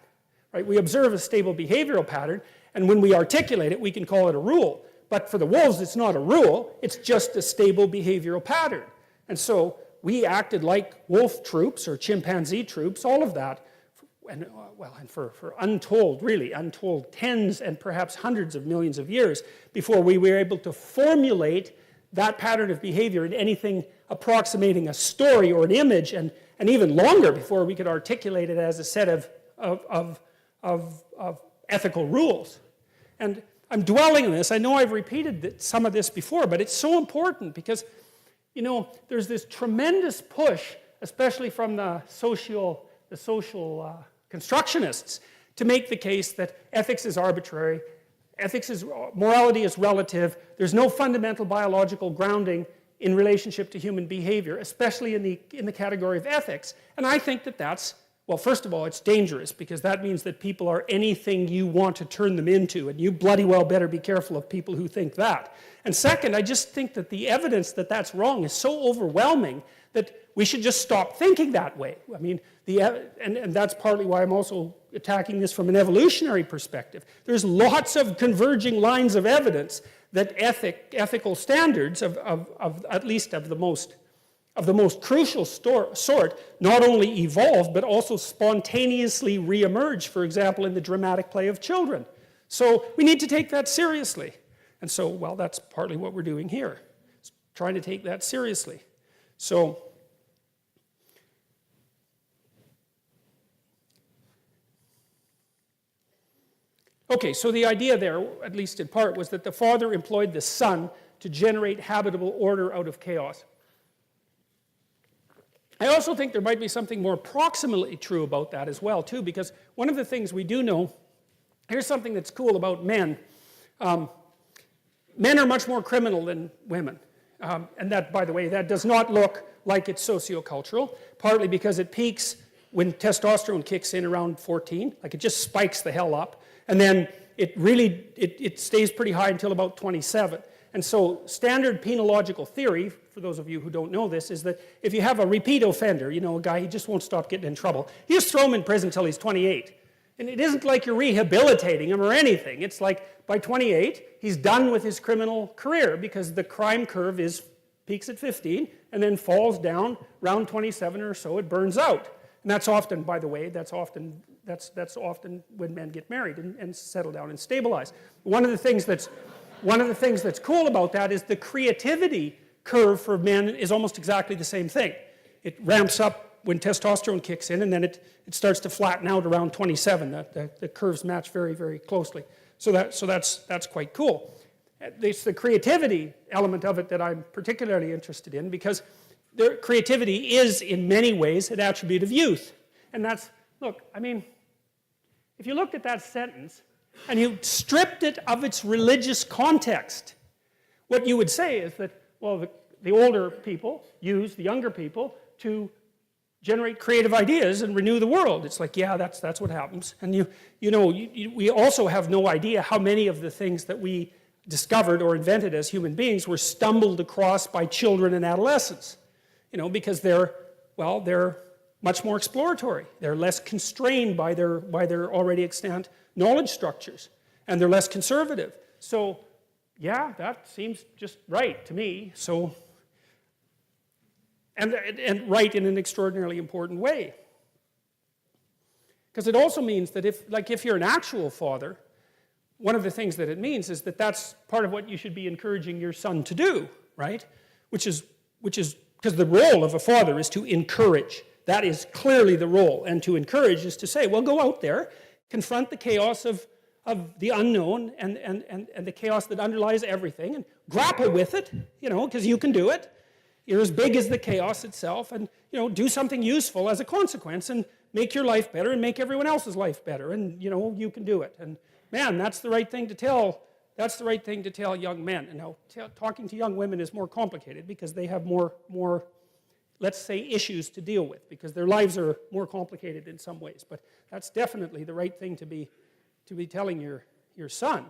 Right? We observe a stable behavioral pattern, and when we articulate it, we can call it a rule. But for the wolves, it's not a rule, it's just a stable behavioral pattern. And so we acted like wolf troops or chimpanzee troops, all of that, and for untold tens and perhaps hundreds of millions of years before we were able to formulate that pattern of behavior in anything approximating a story or an image, and even longer before we could articulate it as a set of ethical rules. And I'm dwelling on this. I know I've repeated some of this before, but it's so important because, you know, there's this tremendous push, especially from the social constructionists, to make the case that ethics is arbitrary, morality is relative, there's no fundamental biological grounding in relationship to human behavior, especially in the category of ethics. And I think that that's, well, first of all, it's dangerous, because that means that people are anything you want to turn them into, and you bloody well better be careful of people who think that. And second, I just think that the evidence that that's wrong is so overwhelming that we should just stop thinking that way. I mean, and that's partly why I'm also attacking this from an evolutionary perspective. There's lots of converging lines of evidence that ethical standards of at least of the most crucial sort not only evolve, but also spontaneously reemerge, for example, in the dramatic play of children. So we need to take that seriously. And so, well, that's partly what we're doing here, trying to take that seriously. So, okay, so the idea there, at least in part, was that the Father employed the Son to generate habitable order out of chaos. I also think there might be something more proximally true about that as well, too, because one of the things we do know, here's something that's cool about men. Men are much more criminal than women. And that, by the way, that does not look like it's sociocultural, partly because it peaks when testosterone kicks in around 14, like it just spikes the hell up, and then it stays pretty high until about 27. And so standard penological theory, for those of you who don't know this, is that if you have a repeat offender, you know, a guy, he just won't stop getting in trouble, you just throw him in prison until he's 28. And it isn't like you're rehabilitating him or anything. It's like by 28, he's done with his criminal career, because the crime curve peaks at 15 and then falls down around 27 or so, it burns out. And that's often, by the way, that's often when men get married and settle down and stabilize. One of the things that's cool about that is the creativity curve for men is almost exactly the same thing. It ramps up when testosterone kicks in, and then it starts to flatten out around 27. The curves match very, very closely. So that's quite cool. It's the creativity element of it that I'm particularly interested in, because their creativity is, in many ways, an attribute of youth. And that's, look, I mean, if you looked at that sentence and you stripped it of its religious context, what you would say is that, well, the older people use the younger people to generate creative ideas and renew the world. It's like, yeah, that's what happens. And we also have no idea how many of the things that we discovered or invented as human beings were stumbled across by children and adolescents. Because they're much more exploratory. They're less constrained by their already extant knowledge structures, and they're less conservative. So, yeah, that seems just right to me. So, and right in an extraordinarily important way. Because it also means that if you're an actual father, one of the things that it means is that that's part of what you should be encouraging your son to do, right? Which is because the role of a father is to encourage. That is clearly the role. And to encourage is to say, well, go out there, confront the chaos of the unknown and the chaos that underlies everything, and grapple with it, because you can do it. You're as big as the chaos itself, and do something useful as a consequence, and make your life better and make everyone else's life better, and you can do it. And man, that's the right thing to tell. That's the right thing to tell young men. And now, talking to young women is more complicated because they have more, let's say, issues to deal with because their lives are more complicated in some ways. But that's definitely the right thing to be telling your son.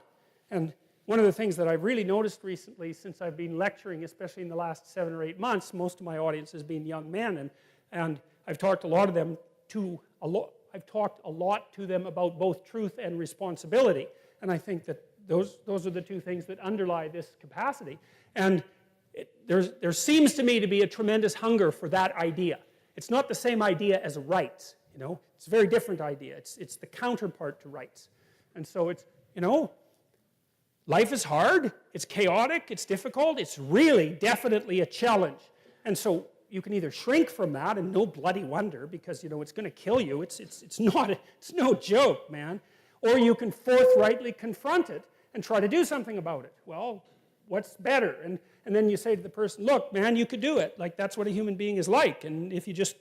And one of the things that I've really noticed recently since I've been lecturing, especially in the last 7 or 8 months, most of my audience has been young men, and I've talked a lot to them about both truth and responsibility. And I think that those are the two things that underlie this capacity. And there seems to me to be a tremendous hunger for that idea. It's not the same idea as rights, It's a very different idea. It's the counterpart to rights. And so it's, life is hard, it's chaotic, it's difficult, it's really definitely a challenge. And so you can either shrink from that, and no bloody wonder, because it's going to kill you. It's no joke, man. Or you can forthrightly confront it and try to do something about it. Well, what's better? And then you say to the person, look, man, you could do it. Like, that's what a human being is like. And if you just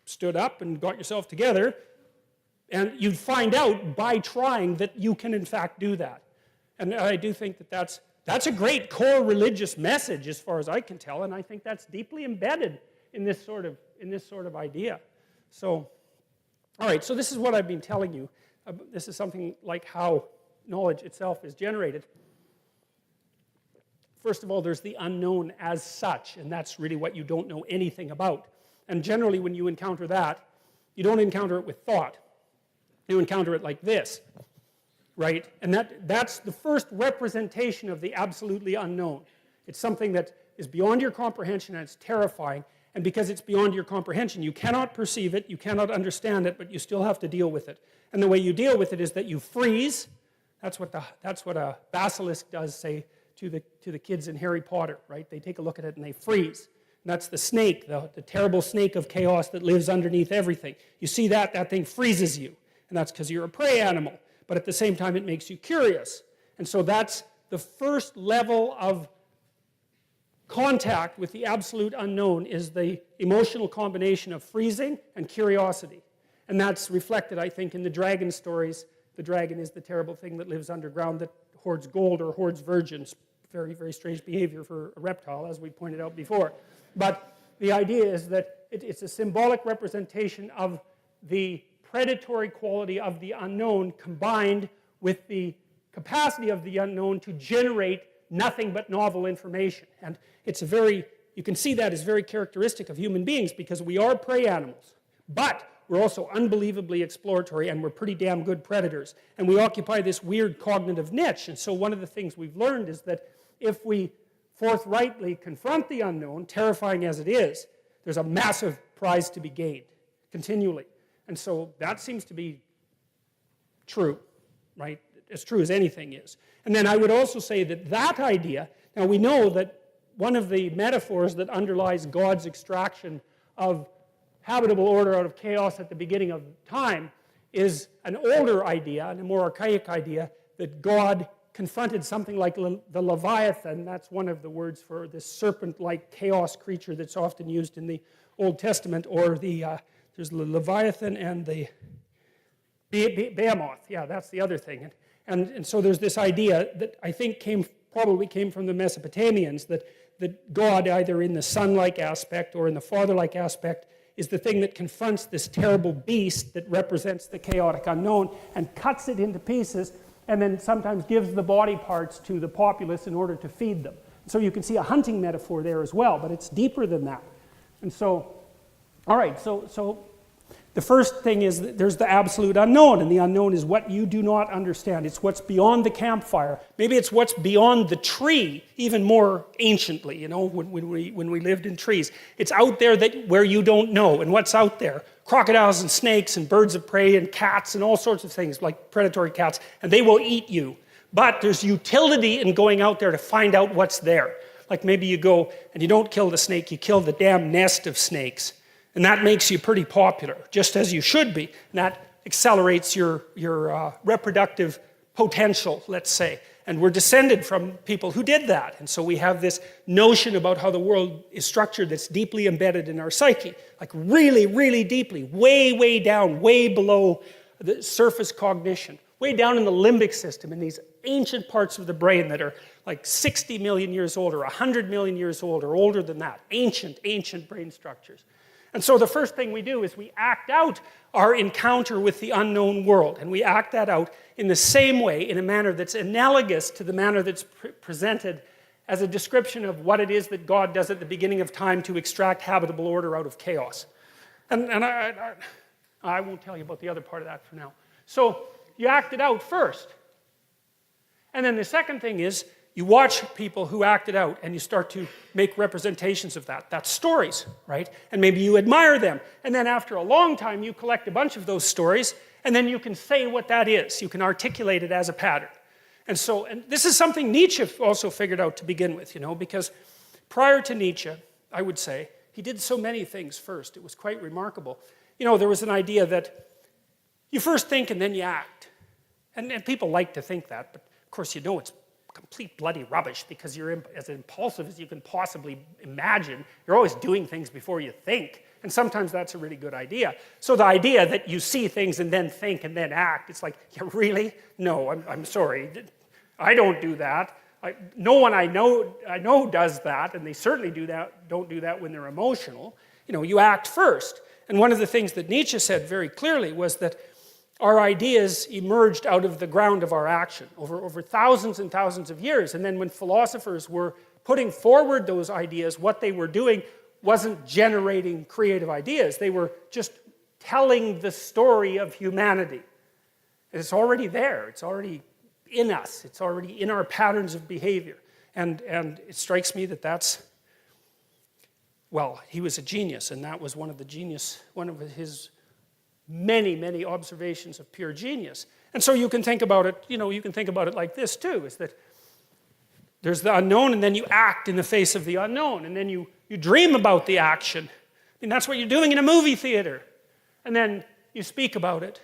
stood up and got yourself together, and you'd find out by trying that you can in fact do that. And I do think that that's a great core religious message as far as I can tell, and I think that's deeply embedded in this sort of idea. So, all right, so this is what I've been telling you. This is something like how knowledge itself is generated. First of all, there's the unknown as such, and that's really what you don't know anything about. And generally, when you encounter that, you don't encounter it with thought. You encounter it like this, right? And that's the first representation of the absolutely unknown. It's something that is beyond your comprehension, and it's terrifying. And because it's beyond your comprehension, you cannot perceive it, you cannot understand it, but you still have to deal with it. And the way you deal with it is that you freeze. That's what a basilisk does, say, to the kids in Harry Potter, right? They take a look at it and they freeze. And that's the snake, the terrible snake of chaos that lives underneath everything. You see that thing freezes you. And that's because you're a prey animal. But at the same time, it makes you curious. And so that's the first level of contact with the absolute unknown, is the emotional combination of freezing and curiosity. And that's reflected, I think, in the dragon stories. The dragon is the terrible thing that lives underground that hoards gold or hoards virgins. Very, very strange behavior for a reptile, as we pointed out before. But the idea is that it's a symbolic representation of the predatory quality of the unknown combined with the capacity of the unknown to generate nothing but novel information. And you can see that as very characteristic of human beings, because we are prey animals. But we're also unbelievably exploratory, and we're pretty damn good predators. And we occupy this weird cognitive niche. And so one of the things we've learned is that if we forthrightly confront the unknown, terrifying as it is, there's a massive prize to be gained continually. And so that seems to be true, right? As true as anything is. And then I would also say that idea, now we know that one of the metaphors that underlies God's extraction of habitable order out of chaos at the beginning of time is an older idea, and a more archaic idea, that God confronted something like the Leviathan. That's one of the words for this serpent-like chaos creature that's often used in the Old Testament, or there's the Leviathan and the Behemoth. Yeah, that's the other thing. And so there's this idea that I think probably came from the Mesopotamians, that God, either in the son-like aspect or in the father-like aspect, is the thing that confronts this terrible beast that represents the chaotic unknown and cuts it into pieces, and then sometimes gives the body parts to the populace in order to feed them. So you can see a hunting metaphor there as well, but it's deeper than that. And so, all right, so the first thing is that there's the absolute unknown, and the unknown is what you do not understand. It's what's beyond the campfire. Maybe it's what's beyond the tree, even more anciently, you know, when we lived in trees. It's out there where you don't know. And what's out there? Crocodiles and snakes and birds of prey and cats and all sorts of things, like predatory cats, and they will eat you. But there's utility in going out there to find out what's there. Like maybe you go and you don't kill the snake, you kill the damn nest of snakes. And that makes you pretty popular, just as you should be. And that accelerates your reproductive potential, let's say. And we're descended from people who did that. And so we have this notion about how the world is structured that's deeply embedded in our psyche. Like really, really deeply, way, way down, way below the surface cognition. Way down in the limbic system, in these ancient parts of the brain that are like 60 million years old or 100 million years old or older than that. Ancient, ancient brain structures. And so the first thing we do is we act out our encounter with the unknown world. And we act that out in the same way, in a manner that's analogous to the manner that's presented as a description of what it is that God does at the beginning of time to extract habitable order out of chaos. And I won't tell you about the other part of that for now. So you act it out first. And then the second thing is, you watch people who act it out and you start to make representations of that. That's stories, right? And maybe you admire them. And then after a long time, you collect a bunch of those stories, and then you can say what that is. You can articulate it as a pattern. And this is something Nietzsche also figured out to begin with, you know, because prior to Nietzsche, I would say, he did so many things first. It was quite remarkable. You know, there was an idea that you first think and then you act. And people like to think that, but of course you know it's complete bloody rubbish, because you're as impulsive as you can possibly imagine. You're always doing things before you think, and sometimes that's a really good idea. So the idea that you see things and then think and then act, it's like, yeah, really? No, I'm sorry. I don't do that. No one I know does that, and they certainly don't do that when they're emotional. You know, you act first. And one of the things that Nietzsche said very clearly was that our ideas emerged out of the ground of our action over thousands and thousands of years. And then when philosophers were putting forward those ideas, what they were doing wasn't generating creative ideas. They were just telling the story of humanity. And it's already there. It's already in us. It's already in our patterns of behavior. And it strikes me that that's, well, he was a genius, and that was one of his many, many observations of pure genius. And so you can think about it, you know, you can think about it like this too, is that there's the unknown, and then you act in the face of the unknown, and then you dream about the action. I mean, that's what you're doing in a movie theater. And then you speak about it.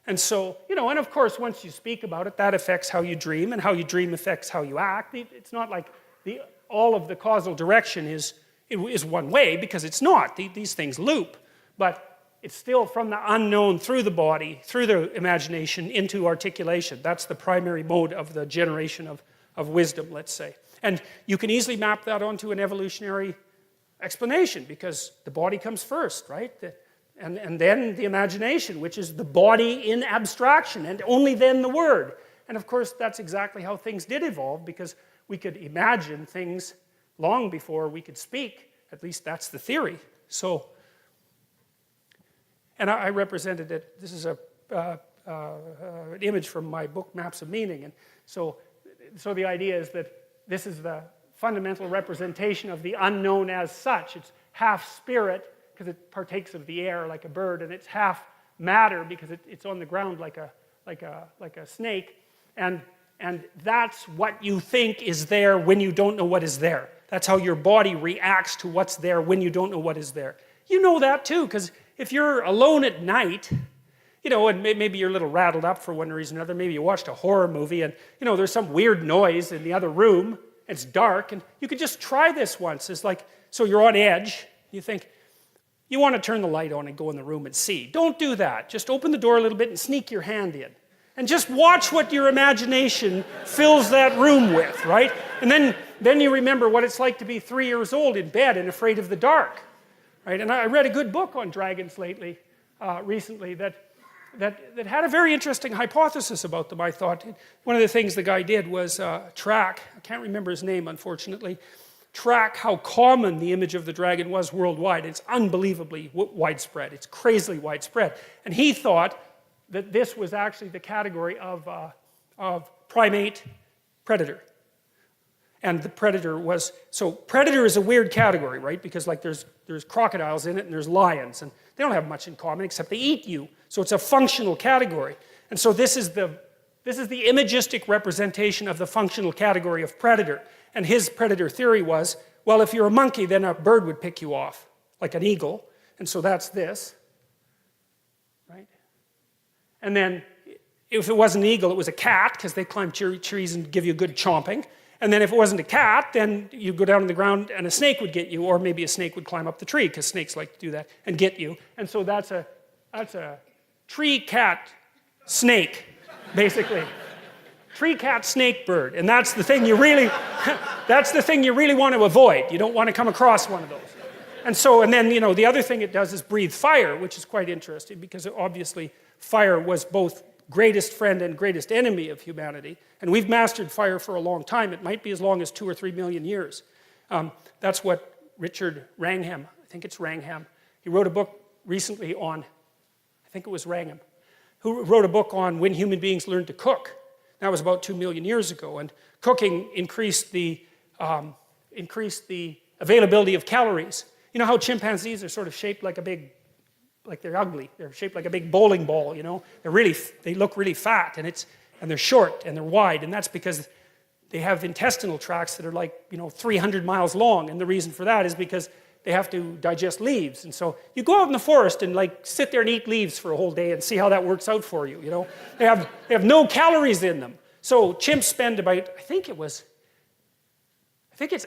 And so, you know, and of course, once you speak about it, that affects how you dream, and how you dream affects how you act. It's not like all of the causal direction is one way, because it's not. These things loop. But it's still from the unknown through the body, through the imagination, into articulation. That's the primary mode of the generation of wisdom, let's say. And you can easily map that onto an evolutionary explanation, because the body comes first, right? And then the imagination, which is the body in abstraction, and only then the word. And of course, that's exactly how things did evolve, because we could imagine things long before we could speak. At least that's the theory. So, and I represented it. This is an image from my book, Maps of Meaning. And so the idea is that this is the fundamental representation of the unknown as such. It's half spirit, because it partakes of the air like a bird, and it's half matter, because it's on the ground like a snake. And that's what you think is there when you don't know what is there. That's how your body reacts to what's there when you don't know what is there. You know that too, because if you're alone at night, you know, and maybe you're a little rattled up for one reason or another. Maybe you watched a horror movie and, you know, there's some weird noise in the other room. It's dark, and you could just try this once. It's like, so you're on edge. You think, you want to turn the light on and go in the room and see. Don't do that. Just open the door a little bit and sneak your hand in. And just watch what your imagination fills that room with, right? And then you remember what it's like to be 3 years old in bed and afraid of the dark, right? And I read a good book on dragons recently that had a very interesting hypothesis about them, I thought. One of the things the guy did was track, I can't remember his name, unfortunately, track how common the image of the dragon was worldwide. It's unbelievably widespread. It's crazily widespread. And he thought that this was actually the category of primate predator. And the predator was, so predator is a weird category, right? Because like there's crocodiles in it and there's lions, and they don't have much in common except they eat you. So it's a functional category. And so this is the imagistic representation of the functional category of predator. And his predator theory was, well, if you're a monkey, then a bird would pick you off, like an eagle. And so that's this, right? And then if it wasn't an eagle, it was a cat, because they climb trees and give you good chomping. And then if it wasn't a cat, then you'd go down on the ground and a snake would get you, or maybe a snake would climb up the tree, because snakes like to do that, and get you. And so that's a tree cat snake, basically. Tree cat snake bird. And that's the thing you really want to avoid. You don't want to come across one of those. And then, you know, the other thing it does is breathe fire, which is quite interesting, because obviously fire was both greatest friend and greatest enemy of humanity. And we've mastered fire for a long time. It might be as long as 2 or 3 million years. That's what Richard Wrangham, I think it's Wrangham, he wrote a book recently on, I think it was Wrangham, who wrote a book on when human beings learned to cook. That was about 2 million years ago. And cooking increased the availability of calories. You know how chimpanzees are sort of shaped like a big, like they're ugly. They're shaped like a big bowling ball, you know. They look really fat, and they're short and they're wide, and that's because they have intestinal tracts that are like, you know, 300 miles long. And the reason for that is because they have to digest leaves. And so you go out in the forest and like sit there and eat leaves for a whole day and see how that works out for you, you know. They have no calories in them. So chimps spend about, I think it's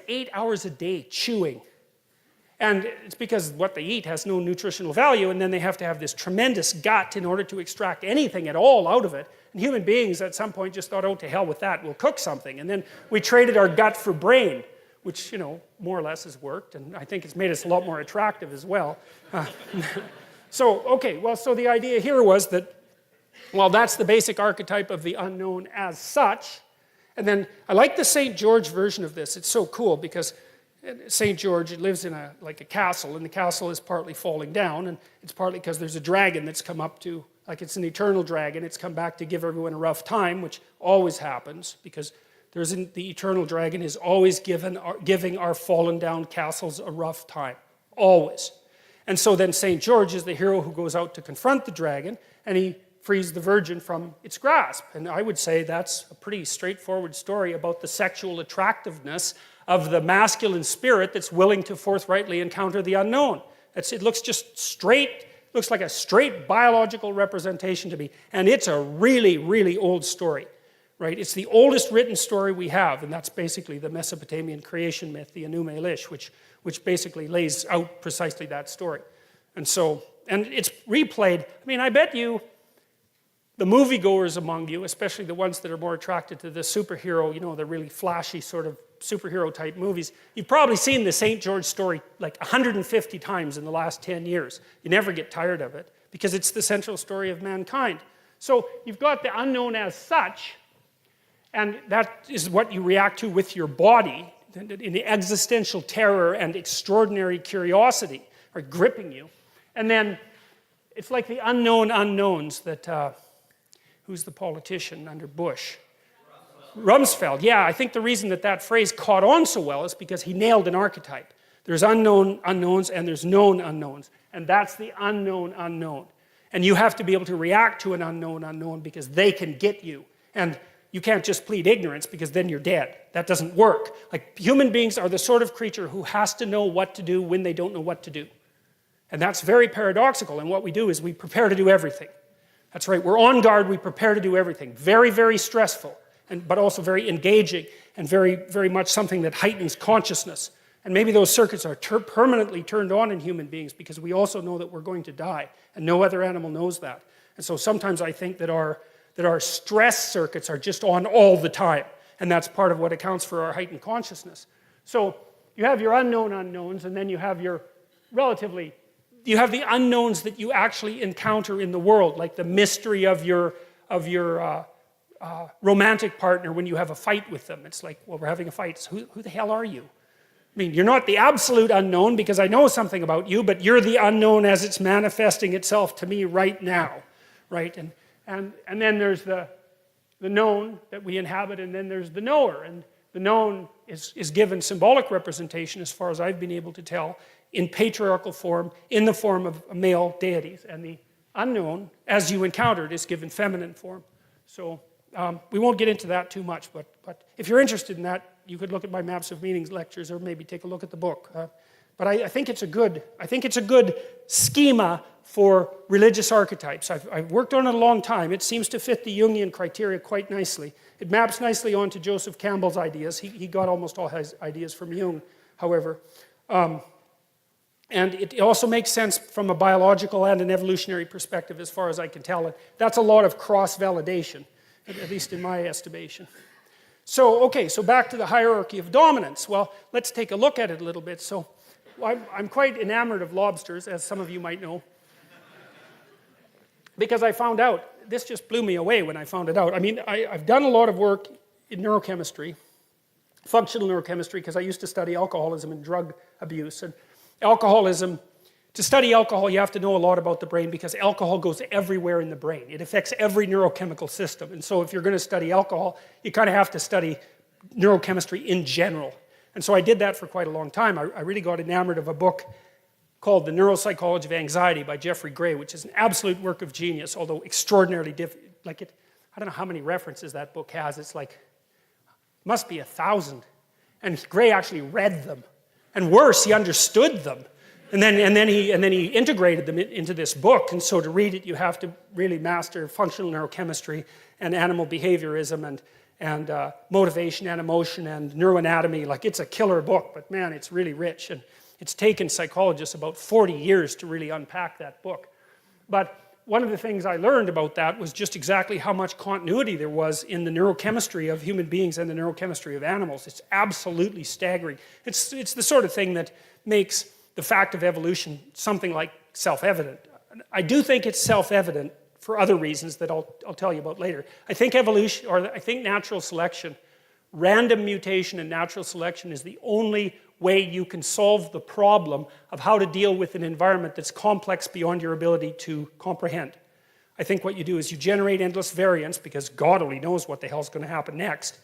8 hours a day chewing. And it's because what they eat has no nutritional value, and then they have to have this tremendous gut in order to extract anything at all out of it. And human beings at some point just thought, oh, to hell with that, we'll cook something. And then we traded our gut for brain, which, you know, more or less has worked, and I think it's made us a lot more attractive as well. So the idea here was that, well, that's the basic archetype of the unknown as such. And then I like the St. George version of this. It's so cool because St. George lives in a castle, and the castle is partly falling down, and it's partly because there's a dragon that's come up to, like it's an eternal dragon, it's come back to give everyone a rough time, which always happens, because the eternal dragon is always giving our fallen down castles a rough time, always. And so then St. George is the hero who goes out to confront the dragon, and he frees the virgin from its grasp. And I would say that's a pretty straightforward story about the sexual attractiveness of the masculine spirit that's willing to forthrightly encounter the unknown. It looks just straight, looks like a straight biological representation to me. And it's a really, really old story, right? It's the oldest written story we have, and that's basically the Mesopotamian creation myth, the Enuma Elish, which basically lays out precisely that story. And it's replayed. I mean, I bet you the moviegoers among you, especially the ones that are more attracted to the superhero, you know, the really flashy sort of superhero type movies, you've probably seen the St. George story like 150 times in the last 10 years. You never get tired of it because it's the central story of mankind. So you've got the unknown as such, and that is what you react to with your body in the existential terror and extraordinary curiosity are gripping you. And then it's like the unknown unknowns that, who's the politician under Bush? Rumsfeld. Yeah, I think the reason that phrase caught on so well is because he nailed an archetype. There's unknown unknowns and there's known unknowns. And that's the unknown unknown. And you have to be able to react to an unknown unknown because they can get you. And you can't just plead ignorance because then you're dead. That doesn't work. Like, human beings are the sort of creature who has to know what to do when they don't know what to do. And that's very paradoxical. And what we do is we prepare to do everything. That's right. We're on guard. We prepare to do everything. Very, very stressful, but also very engaging and very, very much something that heightens consciousness. And maybe those circuits are permanently turned on in human beings because we also know that we're going to die, and no other animal knows that. And so sometimes I think that our stress circuits are just on all the time, and that's part of what accounts for our heightened consciousness. So you have your unknown unknowns, and then you have your you have the unknowns that you actually encounter in the world, like the mystery of your romantic partner when you have a fight with them. It's like, well, we're having a fight. So who the hell are you? I mean, you're not the absolute unknown because I know something about you, but you're the unknown as it's manifesting itself to me right now, right? And then there's the known that we inhabit, and then there's the knower. And the known is given symbolic representation, as far as I've been able to tell, in patriarchal form, in the form of male deities. And the unknown, as you encountered, is given feminine form. So we won't get into that too much, but if you're interested in that, you could look at my Maps of Meanings lectures, or maybe take a look at the book. But I think it's a good schema for religious archetypes. I've worked on it a long time. It seems to fit the Jungian criteria quite nicely. It maps nicely onto Joseph Campbell's ideas. He got almost all his ideas from Jung, however. And it also makes sense from a biological and an evolutionary perspective, as far as I can tell. And that's a lot of cross-validation, at least in my estimation. So, okay, so back to the hierarchy of dominance. Well, let's take a look at it a little bit. So, I'm quite enamored of lobsters, as some of you might know, because I found out, this just blew me away when I found it out. I mean, I've done a lot of work in neurochemistry, functional neurochemistry, because I used to study alcoholism and drug abuse. And alcoholism, to study alcohol, you have to know a lot about the brain, because alcohol goes everywhere in the brain. It affects every neurochemical system. And so if you're going to study alcohol, you kind of have to study neurochemistry in general. And so I did that for quite a long time. I really got enamored of a book called The Neuropsychology of Anxiety by Jeffrey Gray, which is an absolute work of genius, although extraordinarily difficult. Like I don't know how many references that book has. It's like, must be 1,000. And Gray actually read them. And worse, he understood them. And then he integrated them into this book. And so to read it, you have to really master functional neurochemistry and animal behaviorism and motivation and emotion and neuroanatomy. Like, it's a killer book, but man, it's really rich. And it's taken psychologists about 40 years to really unpack that book. But one of the things I learned about that was just exactly how much continuity there was in the neurochemistry of human beings and the neurochemistry of animals. It's absolutely staggering. It's the sort of thing that makes the fact of evolution something like self-evident. I do think it's self-evident for other reasons that I'll tell you about later. I think evolution, or I think natural selection, random mutation and natural selection is the only way you can solve the problem of how to deal with an environment that's complex beyond your ability to comprehend. I think what you do is you generate endless variants, because God only knows what the hell's going to happen next.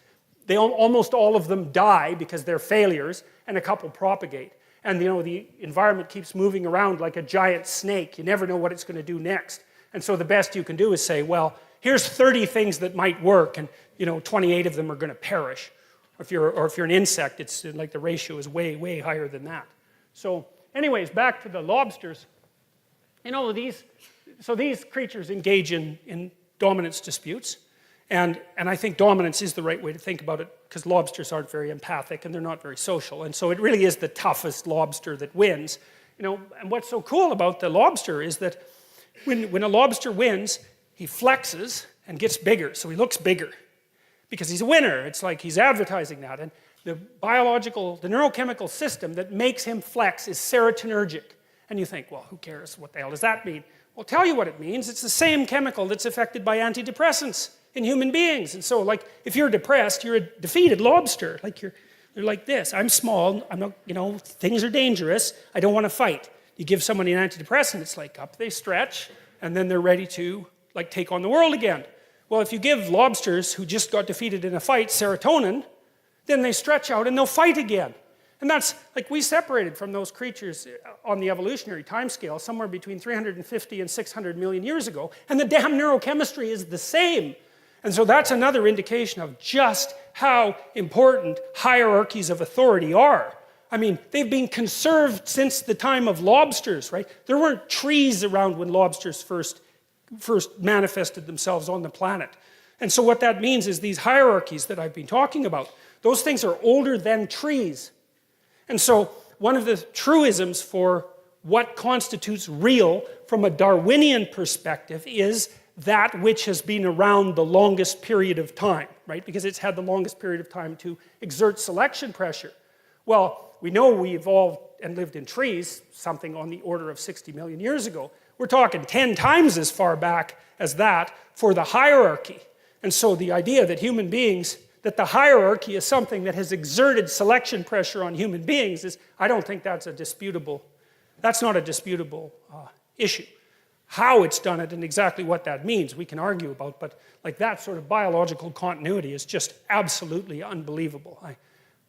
Almost all of them die because they're failures, and a couple propagate. And the environment keeps moving around like a giant snake. You never know what it's going to do next. And so the best you can do is say, well, here's 30 things that might work, and 28 of them are going to perish. Or if you're an insect, it's like the ratio is way, way higher than that. So anyways, back to the lobsters. These creatures engage in dominance disputes. And I think dominance is the right way to think about it, because lobsters aren't very empathic and they're not very social. And so it really is the toughest lobster that wins. And what's so cool about the lobster is that when a lobster wins, he flexes and gets bigger. So he looks bigger because he's a winner. It's like he's advertising that. And the neurochemical system that makes him flex is serotonergic. And you think, well, who cares? What the hell does that mean? Well, I'll tell you what it means. It's the same chemical that's affected by antidepressants in human beings. And so, like, if you're depressed, you're a defeated lobster. Like, you're like this. I'm small. I'm not, things are dangerous. I don't want to fight. You give somebody an antidepressant, it's like up they stretch, and then they're ready to, like, take on the world again. Well, if you give lobsters who just got defeated in a fight serotonin, then they stretch out and they'll fight again. And that's, like, we separated from those creatures on the evolutionary timescale somewhere between 350 and 600 million years ago, and the damn neurochemistry is the same. And so that's another indication of just how important hierarchies of authority are. I mean, they've been conserved since the time of lobsters, right? There weren't trees around when lobsters first first manifested themselves on the planet. And so what that means is these hierarchies that I've been talking about, those things are older than trees. And so one of the truisms for what constitutes real from a Darwinian perspective is that which has been around the longest period of time, right? Because it's had the longest period of time to exert selection pressure. Well, we know we evolved and lived in trees, something on the order of 60 million years ago. We're talking 10 times as far back as that for the hierarchy. And so the idea that human beings, that the hierarchy is something that has exerted selection pressure on human beings is, I don't think that's not a disputable issue. How it's done it and exactly what that means we can argue about, but like that sort of biological continuity is just absolutely unbelievable.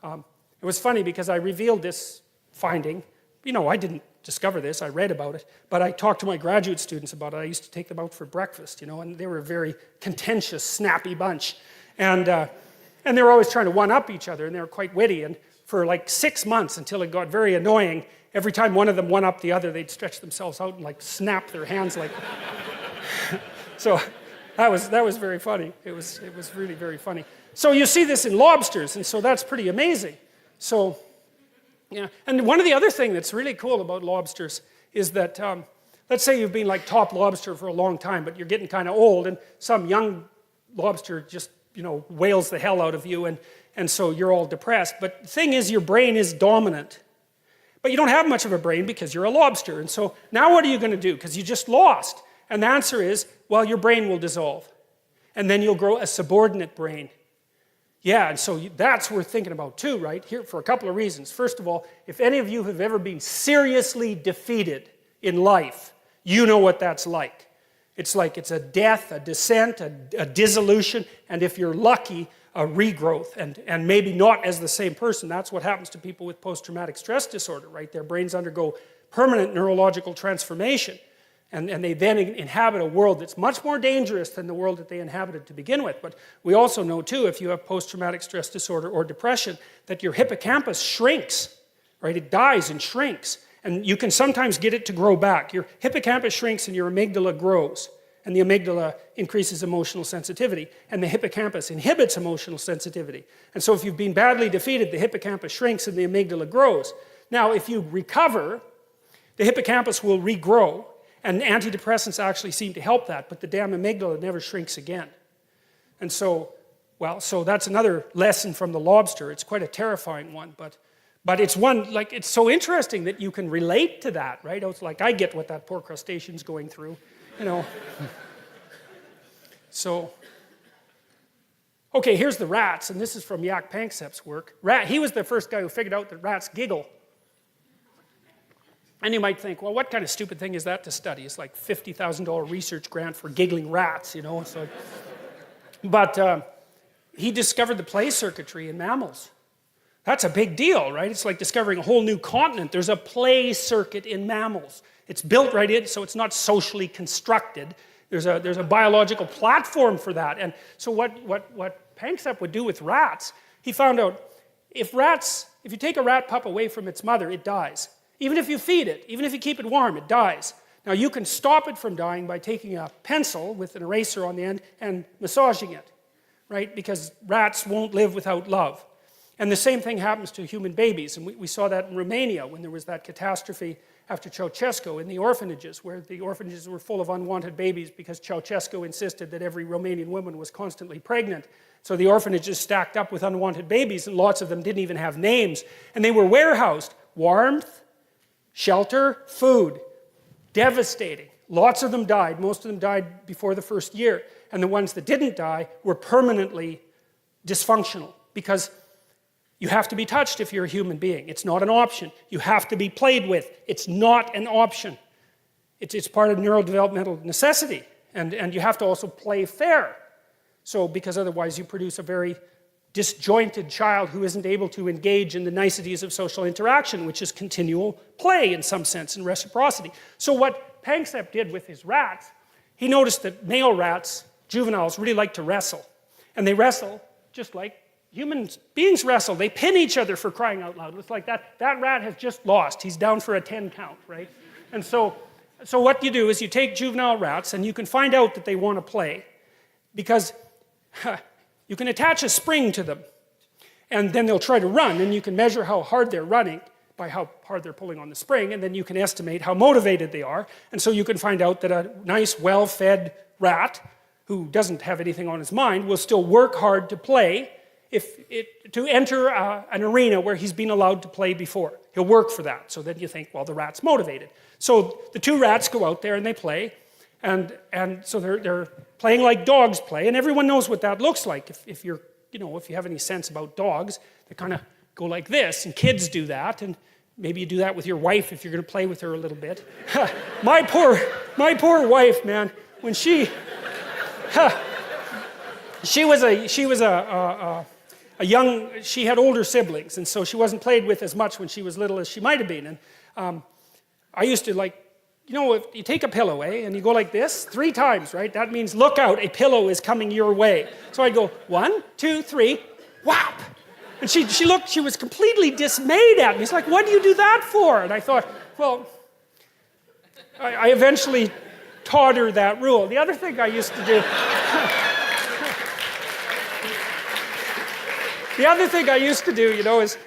It was funny because I revealed this finding. You know, I didn't discover this, I read about it, but I talked to my graduate students about it. I used to take them out for breakfast, you know, and they were a very contentious, snappy bunch. And they were always trying to one-up each other, and they were quite witty. And for like 6 months, until it got very annoying, every time one of them one-upped the other, they'd stretch themselves out and like snap their hands like... So that was very funny. It was really very funny. So you see this in lobsters, and so that's pretty amazing. So, yeah. And one of the other things that's really cool about lobsters is that, let's say you've been like top lobster for a long time, but you're getting kind of old, and some young lobster just, you know, whales the hell out of you, and so you're all depressed. But the thing is, your brain is dominant. But you don't have much of a brain because you're a lobster. And so now what are you going to do? Because you just lost. And the answer is, well, your brain will dissolve. And then you'll grow a subordinate brain. Yeah, and so that's worth thinking about too, right? Here for a couple of reasons. First of all, if any of you have ever been seriously defeated in life, you know what that's like. It's like it's a death, a descent, a dissolution, and if you're lucky, a regrowth, and maybe not as the same person. That's what happens to people with post-traumatic stress disorder, right? Their brains undergo permanent neurological transformation, and they then inhabit a world that's much more dangerous than the world that they inhabited to begin with. But we also know, too, if you have post-traumatic stress disorder or depression, that your hippocampus shrinks, right? It dies and shrinks, and you can sometimes get it to grow back. Your hippocampus shrinks and your amygdala grows. And the amygdala increases emotional sensitivity, and the hippocampus inhibits emotional sensitivity. And so if you've been badly defeated, the hippocampus shrinks and the amygdala grows. Now, if you recover, the hippocampus will regrow, and antidepressants actually seem to help that, but the damn amygdala never shrinks again. And so, well, so that's another lesson from the lobster. It's quite a terrifying one, but it's one, like, it's so interesting that you can relate to that, right? It's like, I get what that poor crustacean's going through. You know, so, okay, here's the rats, and this is from Jaak Panksepp's work. He was the first guy who figured out that rats giggle. And you might think, well, what kind of stupid thing is that to study? It's like $50,000 research grant for giggling rats, you know. So, but he discovered the play circuitry in mammals. That's a big deal, right? It's like discovering a whole new continent. There's a play circuit in mammals. It's built right in, so it's not socially constructed. There's a biological platform for that. And so what Panksepp would do with rats, he found out if you take a rat pup away from its mother, it dies. Even if you feed it, even if you keep it warm, it dies. Now you can stop it from dying by taking a pencil with an eraser on the end and massaging it, right? Because rats won't live without love. And the same thing happens to human babies. And we saw that in Romania when there was that catastrophe after Ceausescu in the orphanages, where the orphanages were full of unwanted babies because Ceausescu insisted that every Romanian woman was constantly pregnant. So the orphanages stacked up with unwanted babies, and lots of them didn't even have names. And they were warehoused. Warmth, shelter, food. Devastating. Lots of them died. Most of them died before the first year. And the ones that didn't die were permanently dysfunctional, because you have to be touched if you're a human being. It's not an option. You have to be played with. It's not an option. It's part of neurodevelopmental necessity. And you have to also play fair. So, because otherwise you produce a very disjointed child who isn't able to engage in the niceties of social interaction, which is continual play in some sense and reciprocity. So what Panksepp did with his rats, he noticed that male rats, juveniles, really like to wrestle. And they wrestle just like human beings wrestle. They pin each other, for crying out loud. It's like that rat has just lost. He's down for a 10 count, right? And so So what you do is you take juvenile rats and you can find out that they want to play because you can attach a spring to them and then they'll try to run and you can measure how hard they're running by how hard they're pulling on the spring, and then you can estimate how motivated they are. And so you can find out that a nice, well-fed rat who doesn't have anything on his mind will still work hard to play to enter an arena where he's been allowed to play before. He'll work for that. So then you think, well, the rat's motivated. So the two rats go out there and they play, and so they're playing like dogs play, and everyone knows what that looks like. If you have any sense about dogs, they kind of go like this, and kids do that, and maybe you do that with your wife if you're going to play with her a little bit. my poor wife, man, when she had older siblings, and so she wasn't played with as much when she was little as she might have been. And I used to if you take a pillow, and you go like this 3 times, right? That means look out, a pillow is coming your way. So I'd go 1, 2, 3, whap! And she was completely dismayed at me. It's like, what do you do that for? And I thought, well, I eventually taught her that rule. The other thing I used to do, is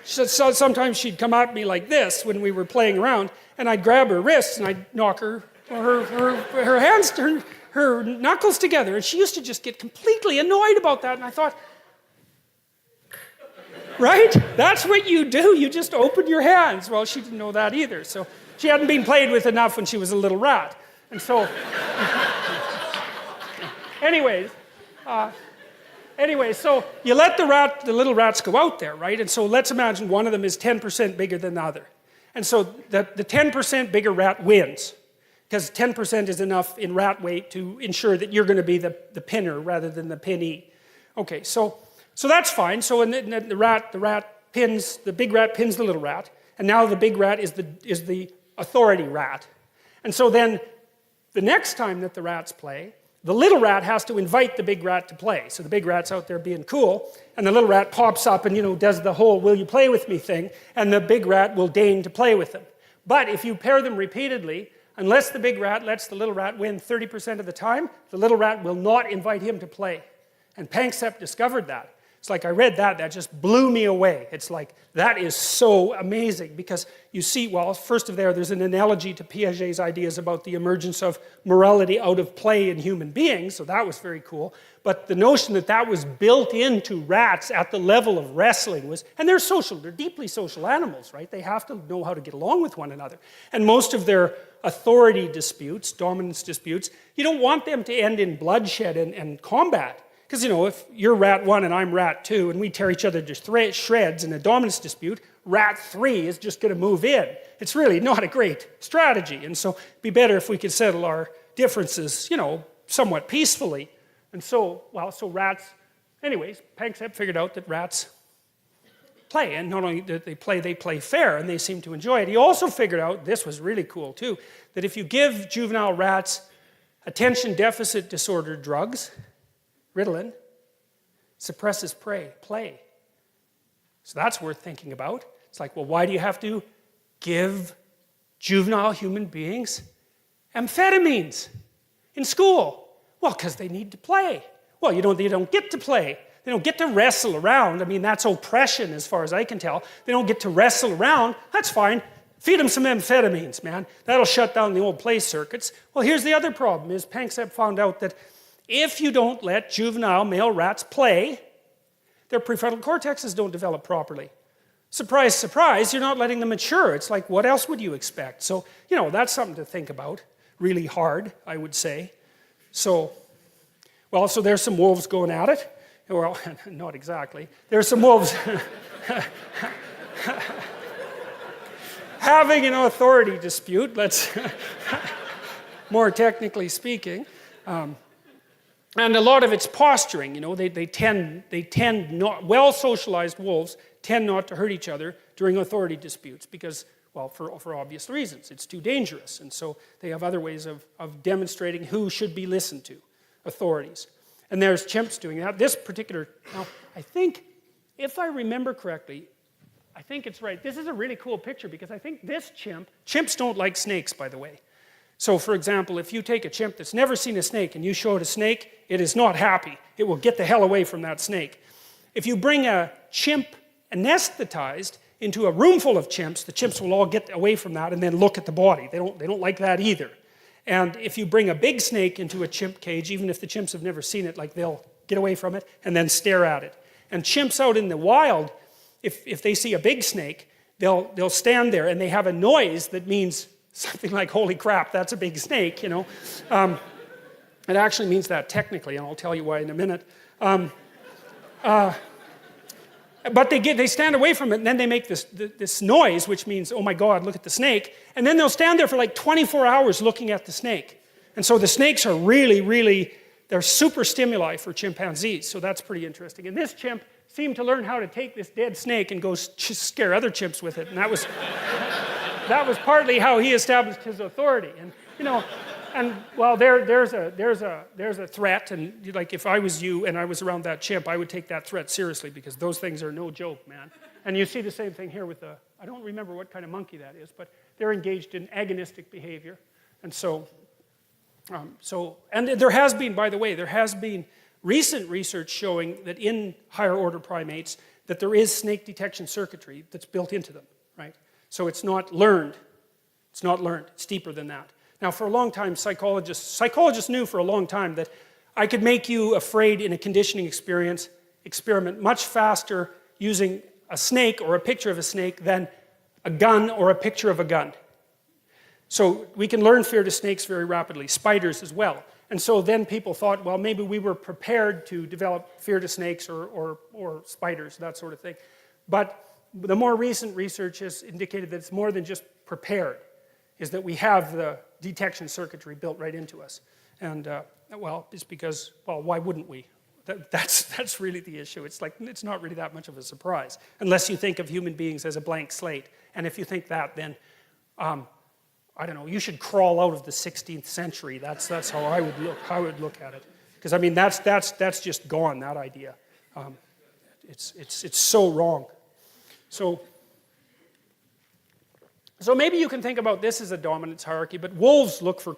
sometimes she'd come at me like this when we were playing around, and I'd grab her wrists and I'd knock her hands, her knuckles together, and she used to just get completely annoyed about that. And I thought, right? That's what you do. You just open your hands. Well, she didn't know that either. So she hadn't been played with enough when she was a little rat. And so, anyways, so you let the little rats go out there, right? And so let's imagine one of them is 10% bigger than the other. And so the 10% bigger rat wins, because 10% is enough in rat weight to ensure that you're going to be the pinner rather than the pinnee. Okay, so that's fine. So the big rat pins the little rat, and now the big rat is the authority rat. And so then the next time that the rats play, the little rat has to invite the big rat to play. So the big rat's out there being cool, and the little rat pops up and does the whole "will you play with me" thing, and the big rat will deign to play with them. But if you pair them repeatedly, unless the big rat lets the little rat win 30% of the time, the little rat will not invite him to play. And Panksepp discovered that. It's like, I read that just blew me away. It's like, that is so amazing, because you see, well, first of there's an analogy to Piaget's ideas about the emergence of morality out of play in human beings, so that was very cool. But the notion that was built into rats at the level of wrestling was, and they're deeply social animals, right? They have to know how to get along with one another. And most of their authority disputes, dominance disputes, you don't want them to end in bloodshed and combat. Because, if you're rat 1 and I'm rat 2 and we tear each other to shreds in a dominance dispute, rat 3 is just going to move in. It's really not a great strategy. And so it'd be better if we could settle our differences, somewhat peacefully. And so rats, anyways, Panksepp figured out that rats play. And not only that they play fair, and they seem to enjoy it. He also figured out, this was really cool too, that if you give juvenile rats attention deficit disorder drugs, Ritalin, suppresses play. So that's worth thinking about. It's like, well, why do you have to give juvenile human beings amphetamines in school? Well, because they need to play. Well, they don't get to play. They don't get to wrestle around. I mean, that's oppression as far as I can tell. They don't get to wrestle around. That's fine. Feed them some amphetamines, man. That'll shut down the old play circuits. Well, here's the other problem, is Panksepp found out that if you don't let juvenile male rats play, their prefrontal cortexes don't develop properly. Surprise, surprise, you're not letting them mature. It's like, what else would you expect? So, that's something to think about. Really hard, I would say. So there's some wolves going at it. Well, not exactly. There's some wolves having an authority dispute, let's more technically speaking. And a lot of it's posturing, they tend not, well-socialized wolves tend not to hurt each other during authority disputes because, well, for obvious reasons. It's too dangerous. And so they have other ways of demonstrating who should be listened to, authorities. And there's chimps doing that. This particular, now, I think, if I remember correctly, I think it's right. This is a really cool picture because I think this chimps don't like snakes, by the way. So for example, if you take a chimp that's never seen a snake and you show it a snake, it is not happy. It will get the hell away from that snake. If you bring a chimp anesthetized into a room full of chimps, the chimps will all get away from that and then look at the body. They don't like that either. And if you bring a big snake into a chimp cage, even if the chimps have never seen it, like they'll get away from it and then stare at it. And chimps out in the wild, if they see a big snake, they'll stand there and they have a noise that means something like, holy crap, that's a big snake, you know. It actually means that technically, and I'll tell you why in a minute. But they stand away from it, and then they make this noise, which means, oh my God, look at the snake. And then they'll stand there for like 24 hours looking at the snake. And so the snakes are really, they're super stimuli for chimpanzees, so that's pretty interesting. And this chimp seemed to learn how to take this dead snake and go scare other chimps with it, and that was partly how he established his authority. And you know, and well, there's a threat, and like if I was you and I was around that chimp, I would take that threat seriously because those things are no joke, man. And you see the same thing here with I don't remember what kind of monkey that is, but they're engaged in agonistic behavior, and so there has been, by the way, recent research showing that in higher order primates that there is snake detection circuitry that's built into them, right? So it's not learned. It's deeper than that. Now, for a long time, psychologists knew for a long time that I could make you afraid in a conditioning experiment much faster using a snake or a picture of a snake than a gun or a picture of a gun. So we can learn fear to snakes very rapidly, spiders as well. And so then people thought, well, maybe we were prepared to develop fear to snakes or spiders, that sort of thing. But the more recent research has indicated that it's more than just prepared, is that we have the detection circuitry built right into us. And, well, it's because, well, why wouldn't we? That's really the issue. It's like, it's not really that much of a surprise, unless you think of human beings as a blank slate. And if you think that, then, I don't know, you should crawl out of the 16th century. That's how I would look at it. Because, I mean, that's just gone, that idea. It's so wrong. So maybe you can think about this as a dominance hierarchy, but wolves look for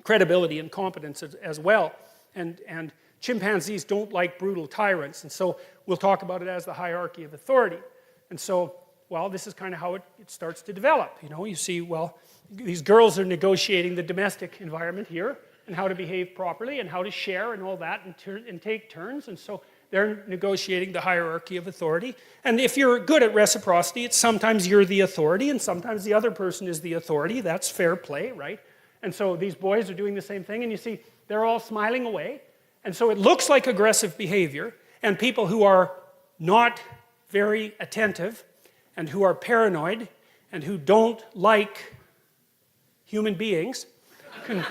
credibility and competence as well, and chimpanzees don't like brutal tyrants, and so we'll talk about it as the hierarchy of authority. And so, well, this is kind of how it starts to develop. You know, you see, well, these girls are negotiating the domestic environment here, and how to behave properly, and how to share, and all that, and take turns, and so they're negotiating the hierarchy of authority. And if you're good at reciprocity, it's sometimes you're the authority and sometimes the other person is the authority. That's fair play, right? And so these boys are doing the same thing, and you see they're all smiling away. And so it looks like aggressive behavior, and people who are not very attentive and who are paranoid and who don't like human beings can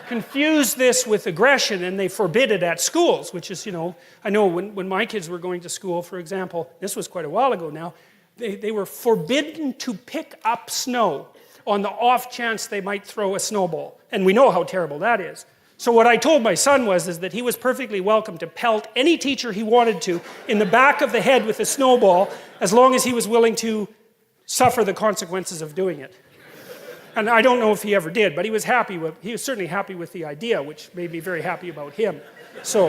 confuse this with aggression, and they forbid it at schools, which is, you know, I know when my kids were going to school, for example, this was quite a while ago now, they were forbidden to pick up snow on the off chance they might throw a snowball. And we know how terrible that is. So what I told my son is that he was perfectly welcome to pelt any teacher he wanted to in the back of the head with a snowball, as long as he was willing to suffer the consequences of doing it. And I don't know if he ever did, but he was certainly happy with the idea, which made me very happy about him. So,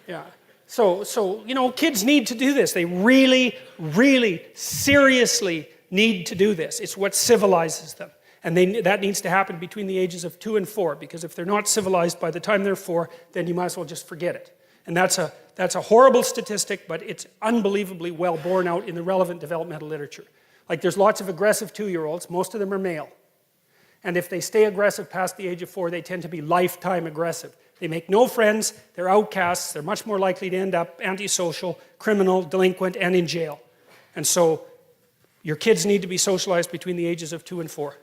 yeah. So, you know, kids need to do this. They really, really seriously need to do this. It's what civilizes them. And that needs to happen between the ages of 2 and 4, because if they're not civilized by the time they're 4, then you might as well just forget it. And that's a horrible statistic, but it's unbelievably well borne out in the relevant developmental literature. Like, there's lots of aggressive 2-year-olds. Most of them are male. And if they stay aggressive past the age of 4, they tend to be lifetime aggressive. They make no friends, they're outcasts, they're much more likely to end up antisocial, criminal, delinquent, and in jail. And so your kids need to be socialized between the ages of 2 and 4.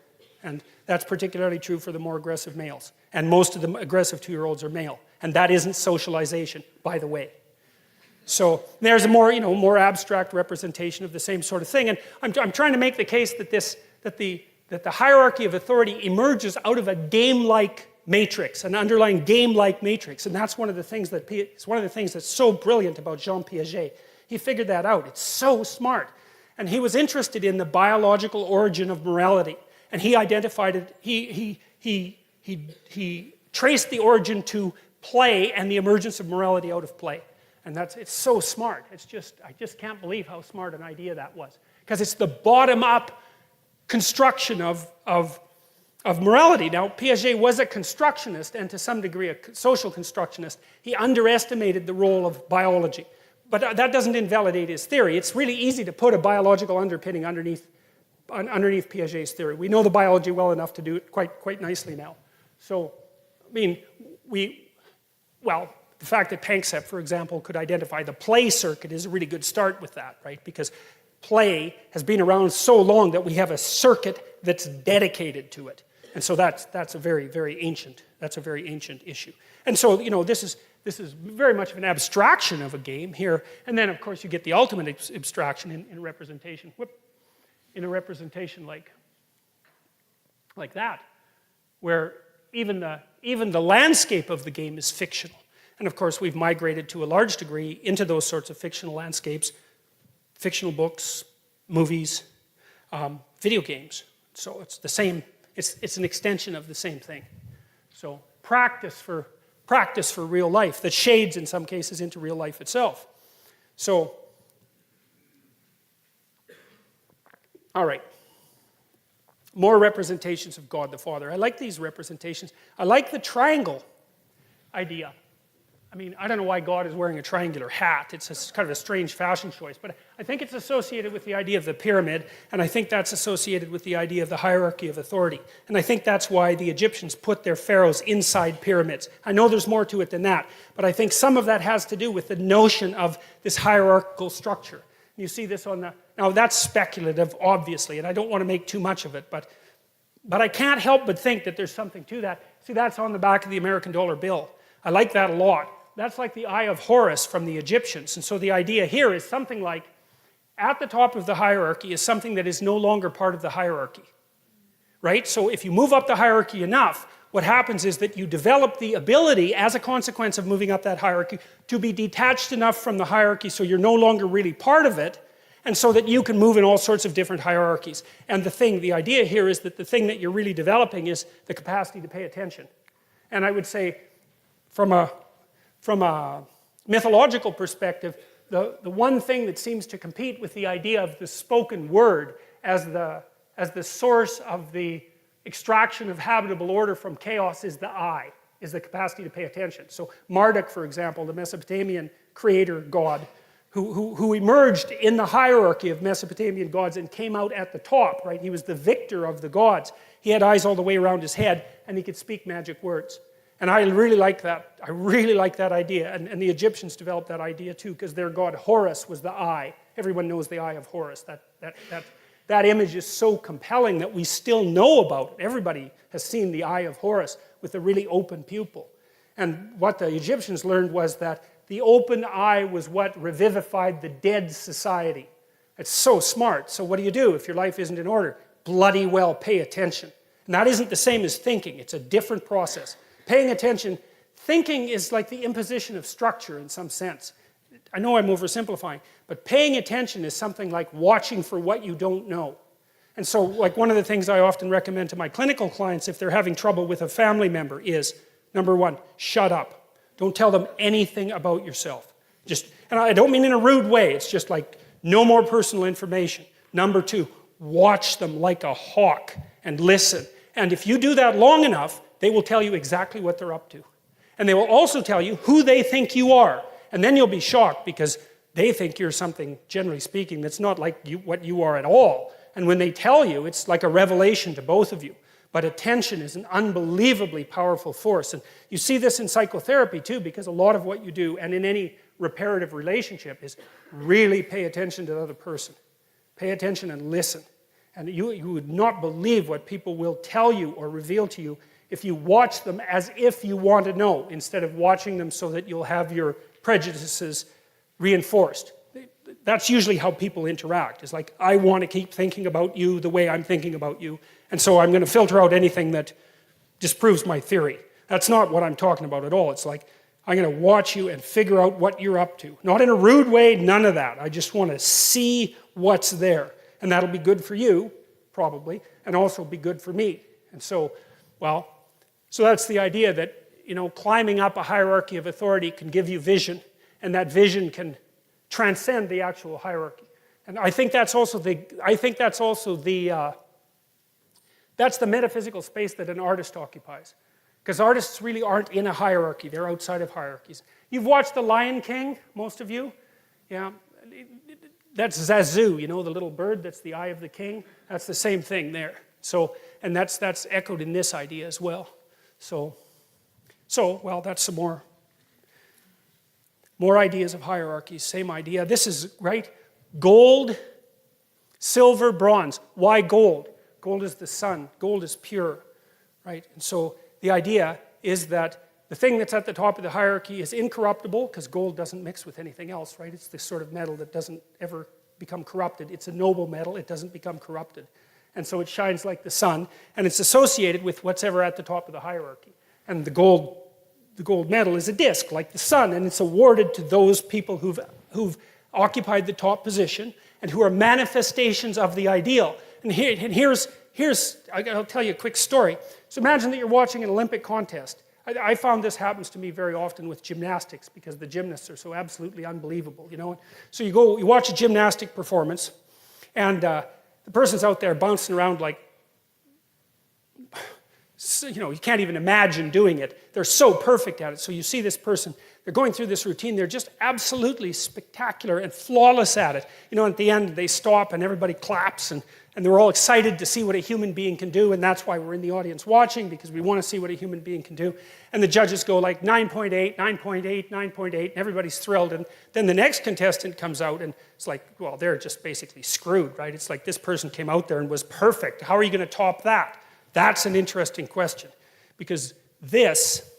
And that's particularly true for the more aggressive males. And most of the aggressive 2-year-olds are male. And that isn't socialization, by the way. So there's a more abstract representation of the same sort of thing. And I'm trying to make the case that the hierarchy of authority emerges out of a game-like matrix, an underlying game-like matrix. And that's one of the things that's so brilliant about Jean Piaget. He figured that out. It's so smart. And he was interested in the biological origin of morality. And he identified it, he traced the origin to play and the emergence of morality out of play. And it's so smart. I just can't believe how smart an idea that was. Because it's the bottom-up construction of morality. Now, Piaget was a constructionist and to some degree a social constructionist. He underestimated the role of biology. But that doesn't invalidate his theory. It's really easy to put a biological underpinning underneath Piaget's theory. We know the biology well enough to do it quite nicely now. So, I mean, the fact that Panksepp, for example, could identify the play circuit is a really good start with that, right? Because play has been around so long that we have a circuit that's dedicated to it. And so that's a very ancient issue. And so, this is very much of an abstraction of a game here. And then, of course, you get the ultimate abstraction in representation. In a representation like that, where even the landscape of the game is fictional. And of course, we've migrated to a large degree into those sorts of fictional landscapes, fictional books, movies, video games. So it's the same. It's an extension of the same thing. So practice for real life that shades in some cases into real life itself. So, all right. More representations of God the Father. I like these representations. I like the triangle idea. I mean, I don't know why God is wearing a triangular hat. It's kind of a strange fashion choice, but I think it's associated with the idea of the pyramid, and I think that's associated with the idea of the hierarchy of authority. And I think that's why the Egyptians put their pharaohs inside pyramids. I know there's more to it than that, but I think some of that has to do with the notion of this hierarchical structure. You see this on the... Now, that's speculative, obviously, and I don't want to make too much of it, but I can't help but think that there's something to that. See, that's on the back of the American dollar bill. I like that a lot. That's like the Eye of Horus from the Egyptians. And so the idea here is something like, at the top of the hierarchy is something that is no longer part of the hierarchy. Right? So if you move up the hierarchy enough, what happens is that you develop the ability, as a consequence of moving up that hierarchy, to be detached enough from the hierarchy so you're no longer really part of it, and so that you can move in all sorts of different hierarchies. And the idea here is that the thing that you're really developing is the capacity to pay attention. And I would say, from a mythological perspective, the one thing that seems to compete with the idea of the spoken word as the source of the extraction of habitable order from chaos is the eye, is the capacity to pay attention. So Marduk, for example, the Mesopotamian creator god, who emerged in the hierarchy of Mesopotamian gods and came out at the top, right? He was the victor of the gods. He had eyes all the way around his head, and he could speak magic words. And I really like that. I really like that idea. And the Egyptians developed that idea too, because their god Horus was the eye. Everyone knows the Eye of Horus. That image is so compelling that we still know about it. Everybody has seen the Eye of Horus with a really open pupil. And what the Egyptians learned was that the open eye was what revivified the dead society. It's so smart. So what do if your life isn't in order? Bloody well pay attention. And that isn't the same as thinking. It's a different process. Paying attention, thinking is like the imposition of structure in some sense. I know I'm oversimplifying, but paying attention is something like watching for what you don't know. And so, like, one of the things I often recommend to my clinical clients if they're having trouble with a family member is, number one, shut up. Don't tell them anything about yourself. And I don't mean in a rude way, it's just like, no more personal information. Number two, watch them like a hawk and listen. And if you do that long enough, they will tell you exactly what they're up to. And they will also tell you who they think you are. And then you'll be shocked because they think you're something, generally speaking, that's not like what you are at all. And when they tell you, it's like a revelation to both of you. But attention is an unbelievably powerful force. And you see this in psychotherapy too, because a lot of what you do, and in any reparative relationship, is really pay attention to the other person. Pay attention and listen. And you would not believe what people will tell you or reveal to you if you watch them as if you want to know, instead of watching them so that you'll have your prejudices reinforced. That's usually how people interact. It's like, I want to keep thinking about you the way I'm thinking about you, and so I'm going to filter out anything that disproves my theory. That's not what I'm talking about at all. It's like, I'm going to watch you and figure out what you're up to. Not in a rude way, none of that. I just want to see what's there. And that'll be good for you, probably, and also be good for me. And so, well, so that's the idea that, climbing up a hierarchy of authority can give you vision, and that vision can transcend the actual hierarchy. And I think that's also that's the metaphysical space that an artist occupies. Because artists really aren't in a hierarchy, they're outside of hierarchies. You've watched The Lion King, most of you? Yeah. That's Zazu, the little bird that's the eye of the king. That's the same thing there. So, and that's echoed in this idea as well. So well, that's some more ideas of hierarchies, same idea. This is, right, gold, silver, bronze. Why gold? Gold is the sun. Gold is pure, right? And so the idea is that the thing that's at the top of the hierarchy is incorruptible, because gold doesn't mix with anything else, right? It's this sort of metal that doesn't ever become corrupted. It's a noble metal. It doesn't become corrupted. And so it shines like the sun, and it's associated with what's ever at the top of the hierarchy. And the gold medal is a disc, like the sun, and it's awarded to those people who've occupied the top position and who are manifestations of the ideal. And here's I'll tell you a quick story. So imagine that you're watching an Olympic contest. I found this happens to me very often with gymnastics, because the gymnasts are so absolutely unbelievable, So you watch a gymnastic performance, and the person's out there bouncing around like, you can't even imagine doing it. They're so perfect at it. So you see this person, they're going through this routine, they're just absolutely spectacular and flawless at it. At the end they stop and everybody claps, and they're all excited to see what a human being can do, and that's why we're in the audience watching, because we want to see what a human being can do. And the judges go like 9.8, 9.8, 9.8, and everybody's thrilled. And then the next contestant comes out, and it's like, well, they're just basically screwed, right? It's like this person came out there and was perfect. How are you going to top that? That's an interesting question, because this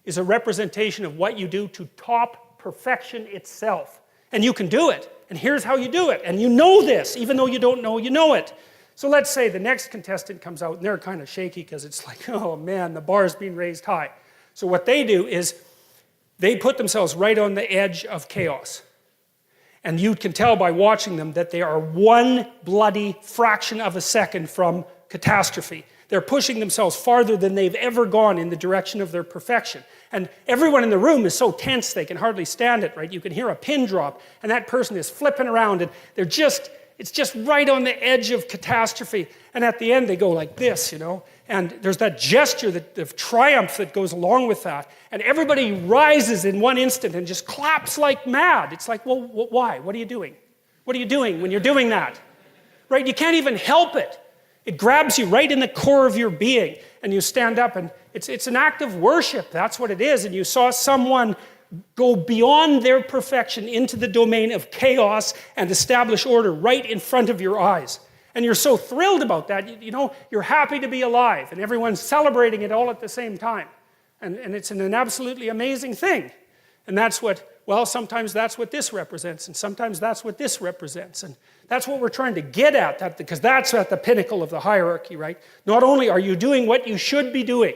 is a representation of what you do to top perfection itself. And you can do it. And here's how you do it. And you know this, even though you don't know, you know it. So let's say the next contestant comes out, and they're kind of shaky because it's like, oh man, the bar's being raised high. So what they do is they put themselves right on the edge of chaos. And you can tell by watching them that they are one bloody fraction of a second from catastrophe. They're pushing themselves farther than they've ever gone in the direction of their perfection. And everyone in the room is so tense they can hardly stand it, right? You can hear a pin drop, and that person is flipping around, and it's just right on the edge of catastrophe. And at the end they go like this, and there's that gesture of triumph that goes along with that. And everybody rises in one instant and just claps like mad. It's like, well, why? What are you doing? What are you doing when you're doing that? Right? You can't even help it. It grabs you right in the core of your being, and you stand up, and it's an act of worship. That's what it is. And you saw someone go beyond their perfection into the domain of chaos and establish order right in front of your eyes. And you're so thrilled about that. You're happy to be alive, and everyone's celebrating it all at the same time. And it's an absolutely amazing thing. And that's sometimes that's what this represents, and sometimes that's what this represents. And that's what we're trying to get at, because that's at the pinnacle of the hierarchy, right? Not only are you doing what you should be doing,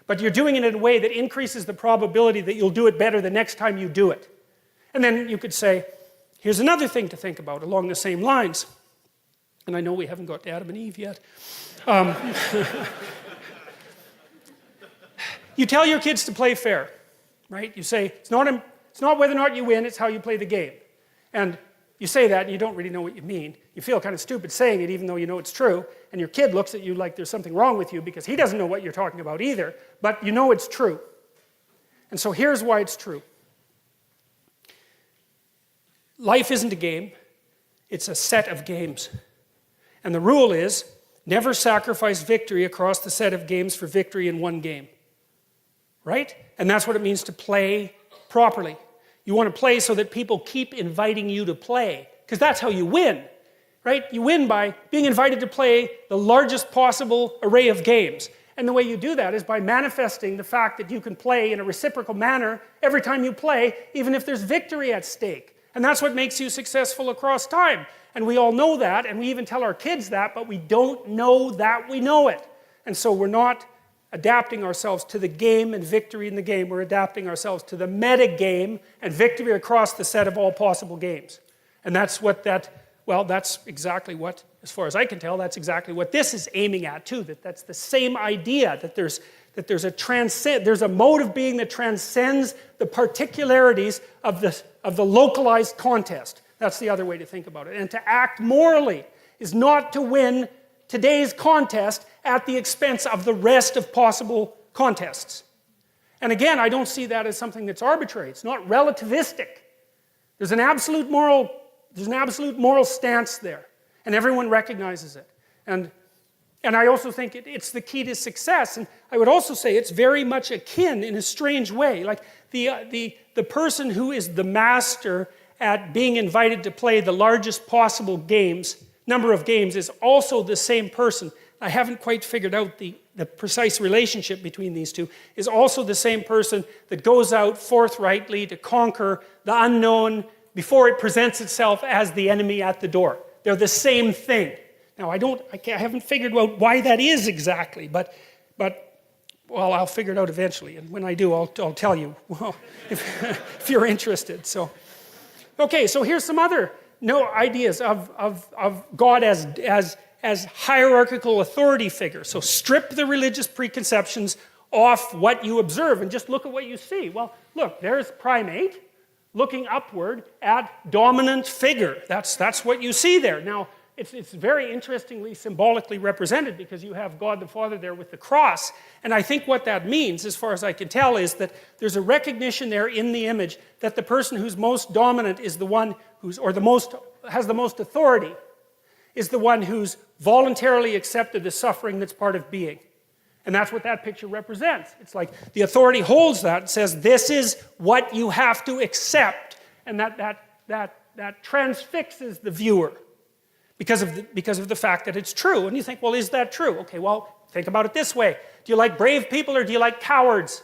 but you're doing it in a way that increases the probability that you'll do it better the next time you do it. And then you could say, here's another thing to think about along the same lines. And I know we haven't got to Adam and Eve yet. You tell your kids to play fair, right? You say, it's not whether or not you win, it's how you play the game. And you say that and you don't really know what you mean. You feel kind of stupid saying it even though you know it's true. And your kid looks at you like there's something wrong with you because he doesn't know what you're talking about either. But you know it's true. And so here's why it's true. Life isn't a game. It's a set of games. And the rule is, never sacrifice victory across the set of games for victory in one game. Right? And that's what it means to play properly. You want to play so that people keep inviting you to play, because that's how you win, right? You win by being invited to play the largest possible array of games. And the way you do that is by manifesting the fact that you can play in a reciprocal manner every time you play, even if there's victory at stake. And that's what makes you successful across time. And we all know that, and we even tell our kids that, but we don't know that we know it. And so we're not adapting ourselves to the game and victory in the game. We're adapting ourselves to the meta game and victory across the set of all possible games. And that's exactly what, as far as I can tell, that's exactly what this is aiming at too, that's the same idea, that there's a mode of being that transcends the particularities of the localized contest. That's the other way to think about it. And to act morally is not to win today's contest at the expense of the rest of possible contests. And again, I don't see that as something that's arbitrary. It's not relativistic. There's an absolute moral stance there, and everyone recognizes it. And I also think it's the key to success. And I would also say it's very much akin in a strange way. Like the person who is the master at being invited to play the largest possible number of games is also the same person. I haven't quite figured out the precise relationship between these two, is also the same person that goes out forthrightly to conquer the unknown before it presents itself as the enemy at the door. They're the same thing. Now, I haven't figured out why that is exactly, but well, I'll figure it out eventually, and when I do, I'll tell you, well, if you're interested. So, okay, so here's some other ideas of God as hierarchical authority figure. So strip the religious preconceptions off what you observe and just look at what you see. Well, look, there's primate looking upward at dominant figure. That's what you see there. Now, it's very interestingly symbolically represented because you have God the Father there with the cross. And I think what that means, as far as I can tell, is that there's a recognition there in the image that the person who's most dominant is the one has the most authority, is the one who's voluntarily accepted the suffering that's part of being. And that's what that picture represents. It's like the authority holds that and says, this is what you have to accept. And that transfixes the viewer because of the fact that it's true. And you think, well, is that true? Okay, well, think about it this way. Do you like brave people or do you like cowards?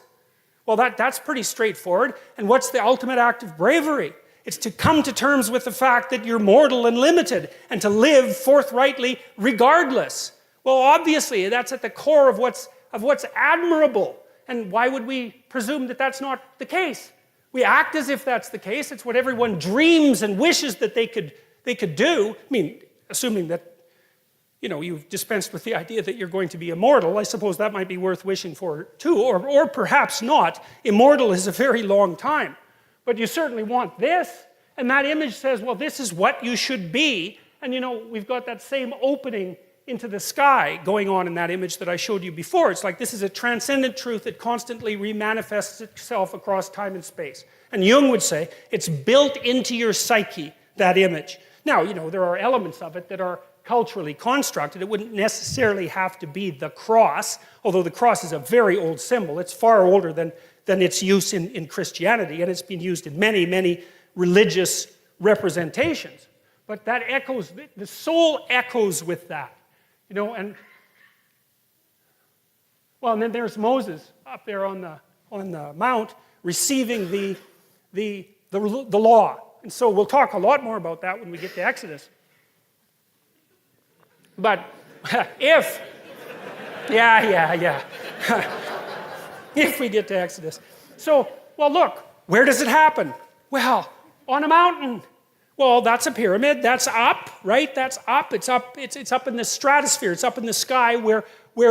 Well, that's pretty straightforward. And what's the ultimate act of bravery? It's to come to terms with the fact that you're mortal and limited and to live forthrightly regardless. Well, obviously, that's at the core of what's admirable. And why would we presume that that's not the case? We act as if that's the case. It's what everyone dreams and wishes that they could do. I mean, assuming that, you've dispensed with the idea that you're going to be immortal, I suppose that might be worth wishing for too, or perhaps not. Immortal is a very long time. But you certainly want this, and that image says, well, this is what you should be. And we've got that same opening into the sky going on in that image that I showed you before. It's like this is a transcendent truth that constantly remanifests itself across time and space. And Jung would say, it's built into your psyche, that image. Now, there are elements of it that are culturally constructed. It wouldn't necessarily have to be the cross, although the cross is a very old symbol. It's far older than its use in Christianity, and it's been used in many, many religious representations. But that echoes, the soul echoes with that. And then there's Moses up there on the mount receiving the law. And so we'll talk a lot more about that when we get to Exodus. But if we get to Exodus. So, well, look, where does it happen? Well, on a mountain. Well, that's a pyramid. That's up, right? That's up. It's up. It's up in the stratosphere. It's up in the sky where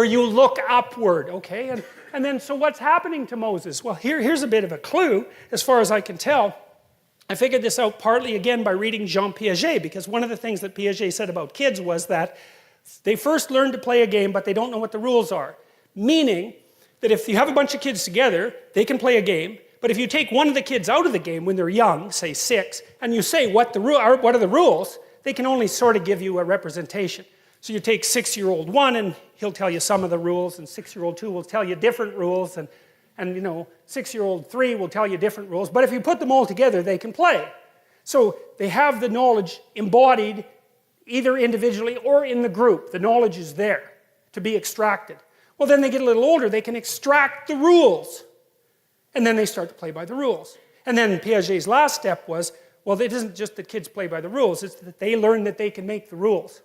you look upward, okay? And then, so what's happening to Moses? Well, here's a bit of a clue, as far as I can tell. I figured this out partly, again, by reading Jean Piaget, because one of the things that Piaget said about kids was that they first learn to play a game, but they don't know what the rules are. Meaning that if you have a bunch of kids together, they can play a game, but if you take one of the kids out of the game when they're young, say 6, and you say what are the rules, they can only sort of give you a representation. So you take 6-year-old 1 and he'll tell you some of the rules, and 6-year-old 2 will tell you different rules, and 6-year-old 3 will tell you different rules, but if you put them all together, they can play. So they have the knowledge embodied either individually or in the group. The knowledge is there to be extracted. Well, then they get a little older, they can extract the rules. And then they start to play by the rules. And then Piaget's last step was, well, it isn't just that kids play by the rules, it's that they learn that they can make the rules.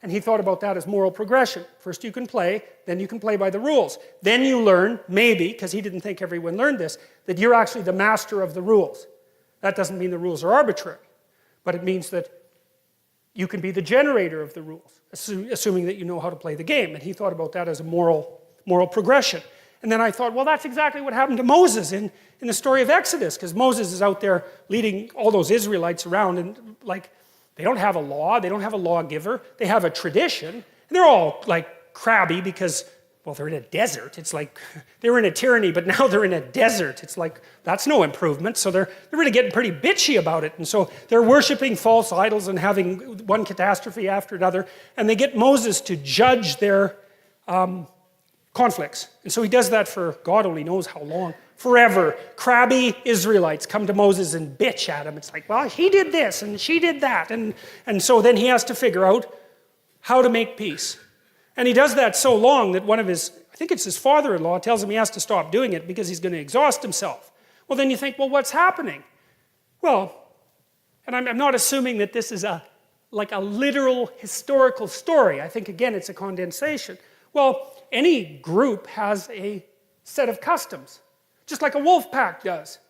And he thought about that as moral progression. First you can play, then you can play by the rules. Then you learn, maybe, because he didn't think everyone learned this, that you're actually the master of the rules. That doesn't mean the rules are arbitrary. but it means that you can be the generator of the rules, assuming that you know how to play the game. And he thought about that as a moral progression. And then I thought, well, that's exactly what happened to Moses in the story of Exodus, because Moses is out there leading all those Israelites around, and like, they don't have a law, they don't have a lawgiver, they have a tradition, and they're all like crabby because, well, they're in a desert. It's like, they were in a tyranny, but now they're in a desert. It's like, that's no improvement. So they're really getting pretty bitchy about it. And so they're worshiping false idols and having one catastrophe after another. And they get Moses to judge their conflicts. And so he does that for God only knows how long. Forever. Crabby Israelites come to Moses and bitch at him. It's like, well, he did this and she did that. And so then he has to figure out how to make peace. And he does that so long that one of his, I think it's his father-in-law, tells him he has to stop doing it because he's going to exhaust himself. Well, then you think, well, what's happening? Well, and I'm not assuming that this is like a literal historical story. I think, again, it's a condensation. Well, any group has a set of customs, just like a wolf pack does.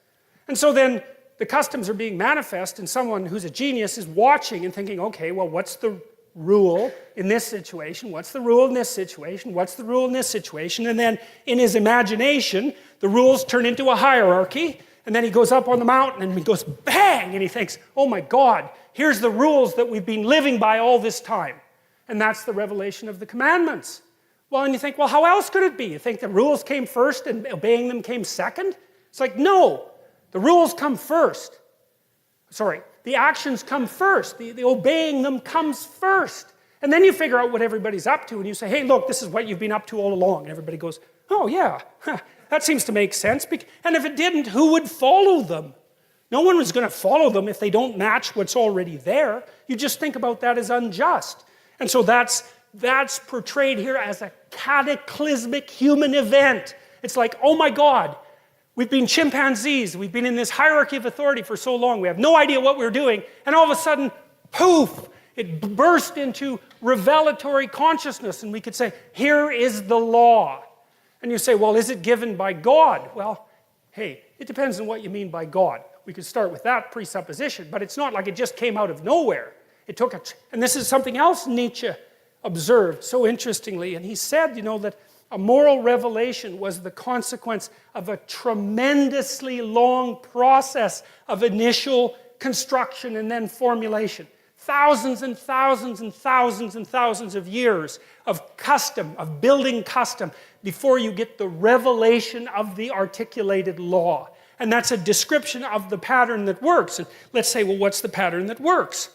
And so then the customs are being manifest, and someone who's a genius is watching and thinking, okay, well, what's the rule in this situation? What's the rule in this situation? What's the rule in this situation? And then in his imagination, the rules turn into a hierarchy, and then he goes up on the mountain and he goes bang, and he thinks, oh my God, here's the rules that we've been living by all this time. And that's the revelation of the commandments. Well, and you think, well, how else could it be? You think the rules came first and obeying them came second? It's like, no, the rules come first. Sorry, the actions come first. The obeying them comes first. And then you figure out what everybody's up to, and you say, hey, look, this is what you've been up to all along. And everybody goes, oh, yeah, that seems to make sense. And if it didn't, who would follow them? No one was going to follow them if they don't match what's already there. You just think about that as unjust. And so that's portrayed here as a cataclysmic human event. It's like, oh my God, we've been chimpanzees. We've been in this hierarchy of authority for so long. We have no idea what we're doing. And all of a sudden, poof, it burst into revelatory consciousness. And we could say, here is the law. And you say, well, is it given by God? Well, hey, it depends on what you mean by God. We could start with that presupposition. But it's not like it just came out of nowhere. It took and this is something else Nietzsche observed so interestingly. And he said, that a moral revelation was the consequence of a tremendously long process of initial construction and then formulation. Thousands and thousands and thousands and thousands of years of custom, of building custom, before you get the revelation of the articulated law. And that's a description of the pattern that works. And let's say, well, what's the pattern that works?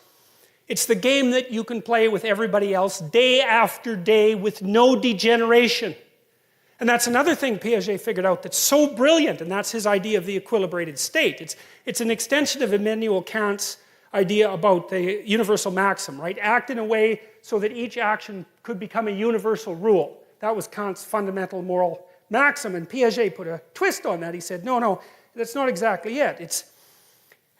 It's the game that you can play with everybody else day after day with no degeneration. And that's another thing Piaget figured out that's so brilliant, and that's his idea of the equilibrated state. It's an extension of Immanuel Kant's idea about the universal maxim, right? Act in a way so that each action could become a universal rule. That was Kant's fundamental moral maxim, and Piaget put a twist on that. He said, no, that's not exactly it. It's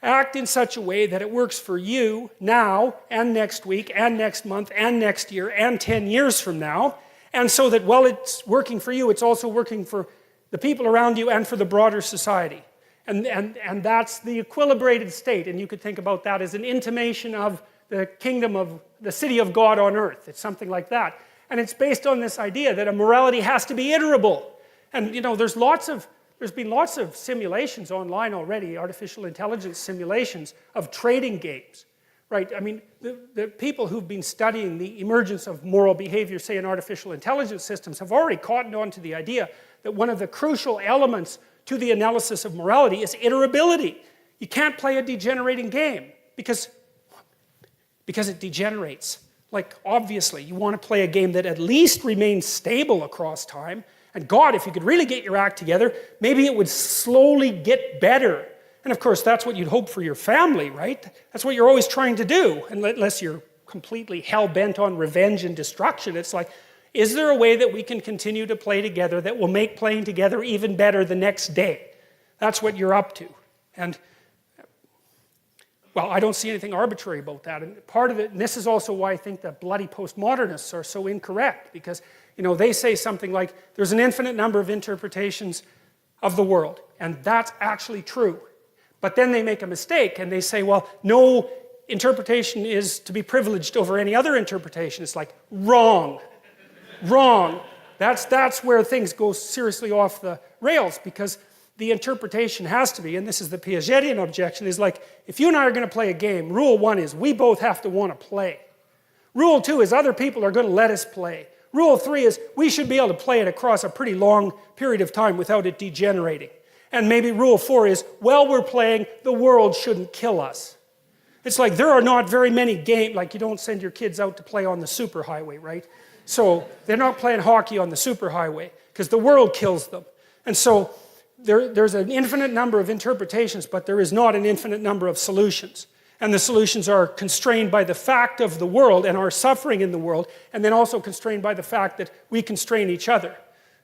act in such a way that it works for you now and next week and next month and next year and 10 years from now. And so that while it's working for you, it's also working for the people around you and for the broader society. And that's the equilibrated state. And you could think about that as an intimation of the kingdom of the city of God on earth. It's something like that. And it's based on this idea that a morality has to be iterable. And there's been lots of simulations online already, artificial intelligence simulations of trading games, right? I mean, the people who've been studying the emergence of moral behavior, say in artificial intelligence systems, have already cottoned on to the idea that one of the crucial elements to the analysis of morality is iterability. You can't play a degenerating game because it degenerates. Like, obviously, you want to play a game that at least remains stable across time. And God, if you could really get your act together, maybe it would slowly get better. And of course, that's what you'd hope for your family, right? That's what you're always trying to do, unless you're completely hell-bent on revenge and destruction. It's like, is there a way that we can continue to play together that will make playing together even better the next day? That's what you're up to. And, well, I don't see anything arbitrary about that. And part of it, and this is also why I think that bloody postmodernists are so incorrect, because they say something like, there's an infinite number of interpretations of the world, and that's actually true. But then they make a mistake, and they say, well, no interpretation is to be privileged over any other interpretation. It's like, wrong, wrong. That's where things go seriously off the rails, because the interpretation has to be, and this is the Piagetian objection, is like, if you and I are going to play a game, rule 1 is we both have to want to play. Rule 2 is other people are going to let us play. Rule 3 is we should be able to play it across a pretty long period of time without it degenerating. And maybe rule 4 is, while we're playing, the world shouldn't kill us. It's like there are not very many games, like you don't send your kids out to play on the superhighway, right? So they're not playing hockey on the superhighway because the world kills them. And so there's an infinite number of interpretations, but there is not an infinite number of solutions. And the solutions are constrained by the fact of the world and our suffering in the world, and then also constrained by the fact that we constrain each other.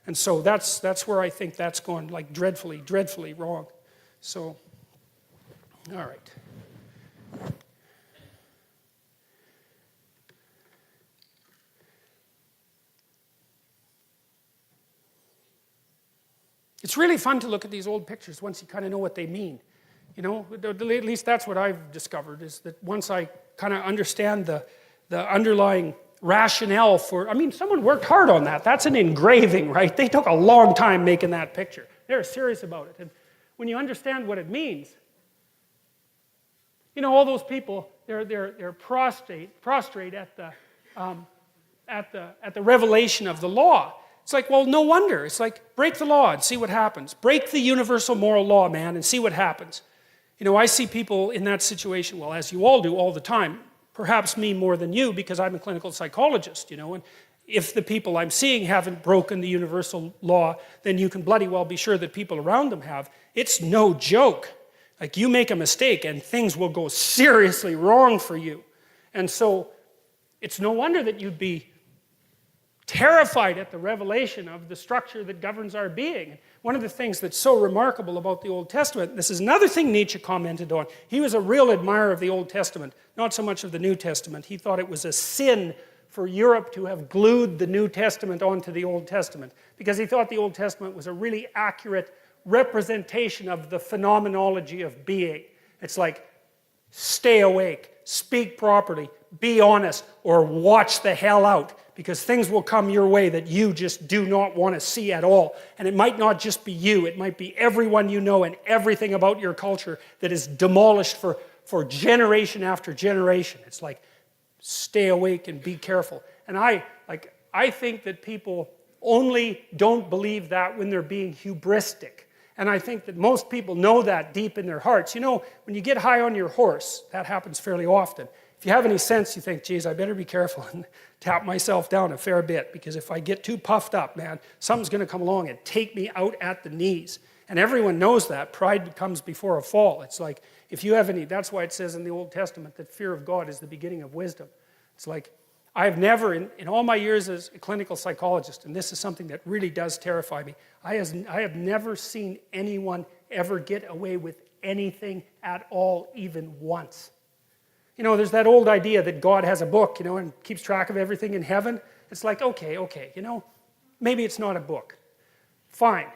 And so that's where I think that's gone like dreadfully, dreadfully wrong. So, all right. It's really fun to look at these old pictures once you kind of know what they mean. You know, at least that's what I've discovered, is that once I kind of understand the underlying rationale for, I mean, someone worked hard on that. That's an engraving, right? They took a long time making that picture. They're serious about it. And when you understand what it means, you know, all those people, they're prostrate at the revelation of the law. It's like, well, no wonder. It's like, break the law and see what happens. Break the universal moral law, man, and see what happens. You know, I see people in that situation, well, as you all do all the time, perhaps me more than you because I'm a clinical psychologist, you know, and if the people I'm seeing haven't broken the universal law, then you can bloody well be sure that people around them have. It's no joke. Like, you make a mistake and things will go seriously wrong for you. And so it's no wonder that you'd be terrified at the revelation of the structure that governs our being. One of the things that's so remarkable about the Old Testament, this is another thing Nietzsche commented on. He was a real admirer of the Old Testament, not so much of the New Testament. He thought it was a sin for Europe to have glued the New Testament onto the Old Testament, because he thought the Old Testament was a really accurate representation of the phenomenology of being. It's like, stay awake, speak properly, be honest, or watch the hell out, because things will come your way that you just do not want to see at all. And it might not just be you, it might be everyone you know and everything about your culture that is demolished for generation after generation. It's like, stay awake and be careful. And I think that people only don't believe that when they're being hubristic. And I think that most people know that deep in their hearts. You know, when you get high on your horse, that happens fairly often. If you have any sense, you think, geez, I better be careful and tap myself down a fair bit, because if I get too puffed up, man, something's going to come along and take me out at the knees. And everyone knows that. Pride comes before a fall. It's like, if you have any, that's why it says in the Old Testament that fear of God is the beginning of wisdom. It's like, I have never, in all my years as a clinical psychologist, and this is something that really does terrify me, I have never seen anyone ever get away with anything at all, even once. You know, there's that old idea that God has a book, you know, and keeps track of everything in heaven. It's like, okay, you know, maybe it's not a book. Fine.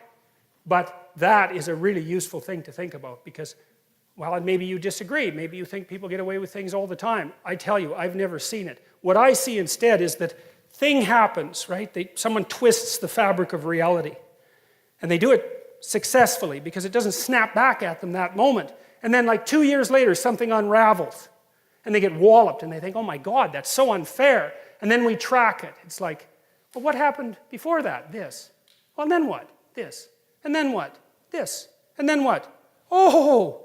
But that is a really useful thing to think about, because, well, maybe you disagree. Maybe you think people get away with things all the time. I tell you, I've never seen it. What I see instead is that thing happens, right? Someone twists the fabric of reality. And they do it successfully because it doesn't snap back at them that moment. And then like 2 years later, something unravels. And they get walloped and they think, oh my God, that's so unfair. And then we track it. It's like, well, what happened before that? This. Well, and then what? This. And then what? This. And then what? Oh,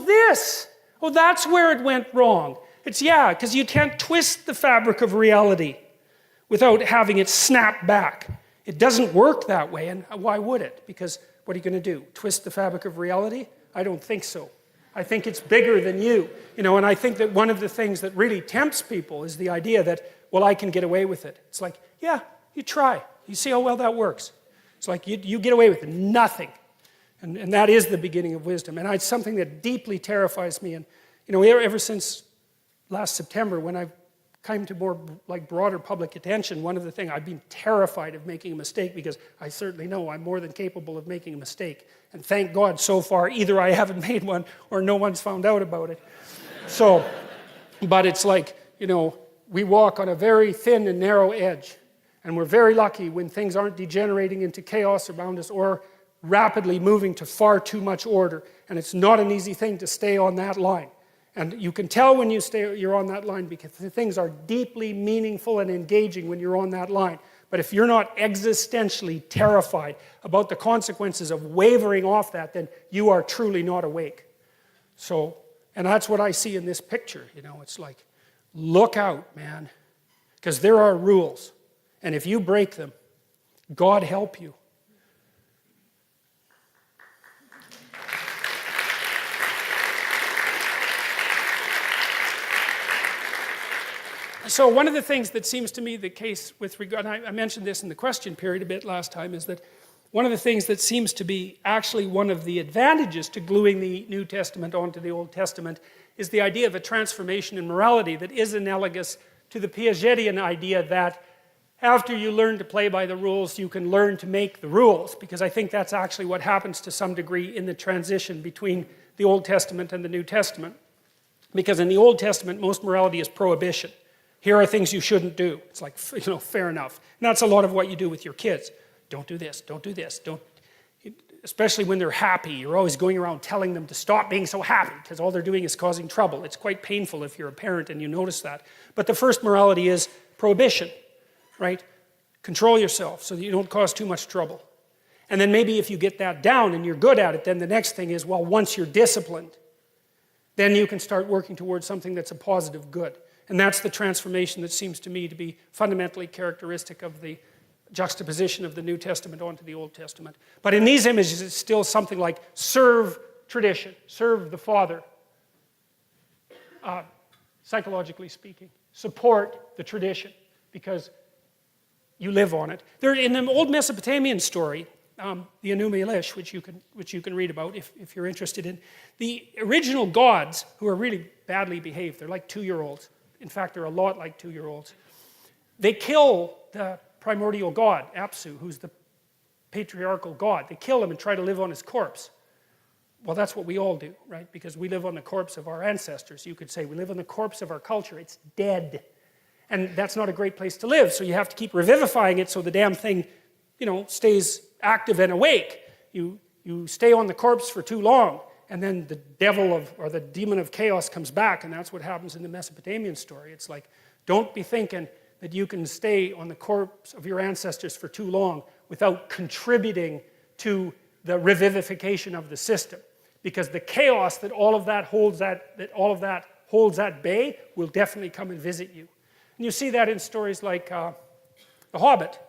this. Oh, that's where it went wrong. It's, yeah, because you can't twist the fabric of reality without having it snap back. It doesn't work that way, and why would it? Because what are you going to do? Twist the fabric of reality? I don't think so. I think it's bigger than you. You know, and I think that one of the things that really tempts people is the idea that, well, I can get away with it. It's like, yeah, you try. You see how well that works. It's like you get away with nothing. And that is the beginning of wisdom. And it's something that deeply terrifies me. And, you know, ever since last September, when I came to more like broader public attention, one of the things, I've been terrified of making a mistake, because I certainly know I'm more than capable of making a mistake. And thank God so far, either I haven't made one or no one's found out about it. So, But it's like, we walk on a very thin and narrow edge. And we're very lucky when things aren't degenerating into chaos around us or rapidly moving to far too much order. And it's not an easy thing to stay on that line. And you can tell when you're on that line because things are deeply meaningful and engaging when you're on that line. But if you're not existentially terrified about the consequences of wavering off that, then you are truly not awake. So, and that's what I see in this picture. It's like, look out, man, because there are rules. And if you break them, God help you. So one of the things that seems to me the case with regard, I mentioned this in the question period a bit last time, is that one of the things that seems to be actually one of the advantages to gluing the New Testament onto the Old Testament is the idea of a transformation in morality that is analogous to the Piagetian idea that after you learn to play by the rules, you can learn to make the rules, because I think that's actually what happens to some degree in the transition between the Old Testament and the New Testament. Because in the Old Testament, most morality is prohibition. Here are things you shouldn't do. It's like, fair enough. And that's a lot of what you do with your kids. Don't do this, don't do this, don't. Especially when they're happy, you're always going around telling them to stop being so happy, because all they're doing is causing trouble. It's quite painful if you're a parent and you notice that. But the first morality is prohibition. Right? Control yourself so that you don't cause too much trouble. And then maybe if you get that down and you're good at it, then the next thing is, well, once you're disciplined, then you can start working towards something that's a positive good. And that's the transformation that seems to me to be fundamentally characteristic of the juxtaposition of the New Testament onto the Old Testament. But in these images, it's still something like serve tradition, serve the Father, psychologically speaking. Support the tradition, because you live on it. There, in the old Mesopotamian story, the Enuma Elish, which you can read about if you're interested in, the original gods, who are really badly behaved, they're like 2-year-olds. In fact, they're a lot like 2-year-olds. They kill the primordial god, Apsu, who's the patriarchal god. They kill him and try to live on his corpse. Well, that's what we all do, right? Because we live on the corpse of our ancestors. You could say we live on the corpse of our culture. It's dead. And that's not a great place to live, so you have to keep revivifying it so the damn thing, stays active and awake. You stay on the corpse for too long, and then the devil or the demon of chaos comes back, and that's what happens in the Mesopotamian story. It's like, don't be thinking that you can stay on the corpse of your ancestors for too long without contributing to the revivification of the system. Because the chaos that all of that holds at bay will definitely come and visit you. And you see that in stories like The Hobbit.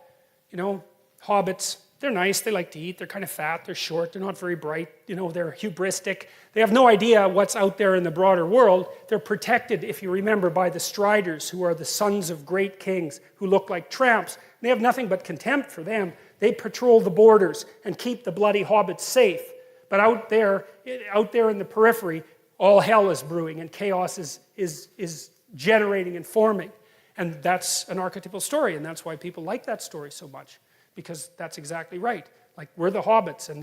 Hobbits, they're nice, they like to eat, they're kind of fat, they're short, they're not very bright, they're hubristic. They have no idea what's out there in the broader world. They're protected, if you remember, by the Striders, who are the sons of great kings, who look like tramps. They have nothing but contempt for them. They patrol the borders and keep the bloody hobbits safe. But out there in the periphery, all hell is brewing and chaos is generating and forming. And that's an archetypal story, and that's why people like that story so much, because that's exactly right. Like, we're the hobbits, and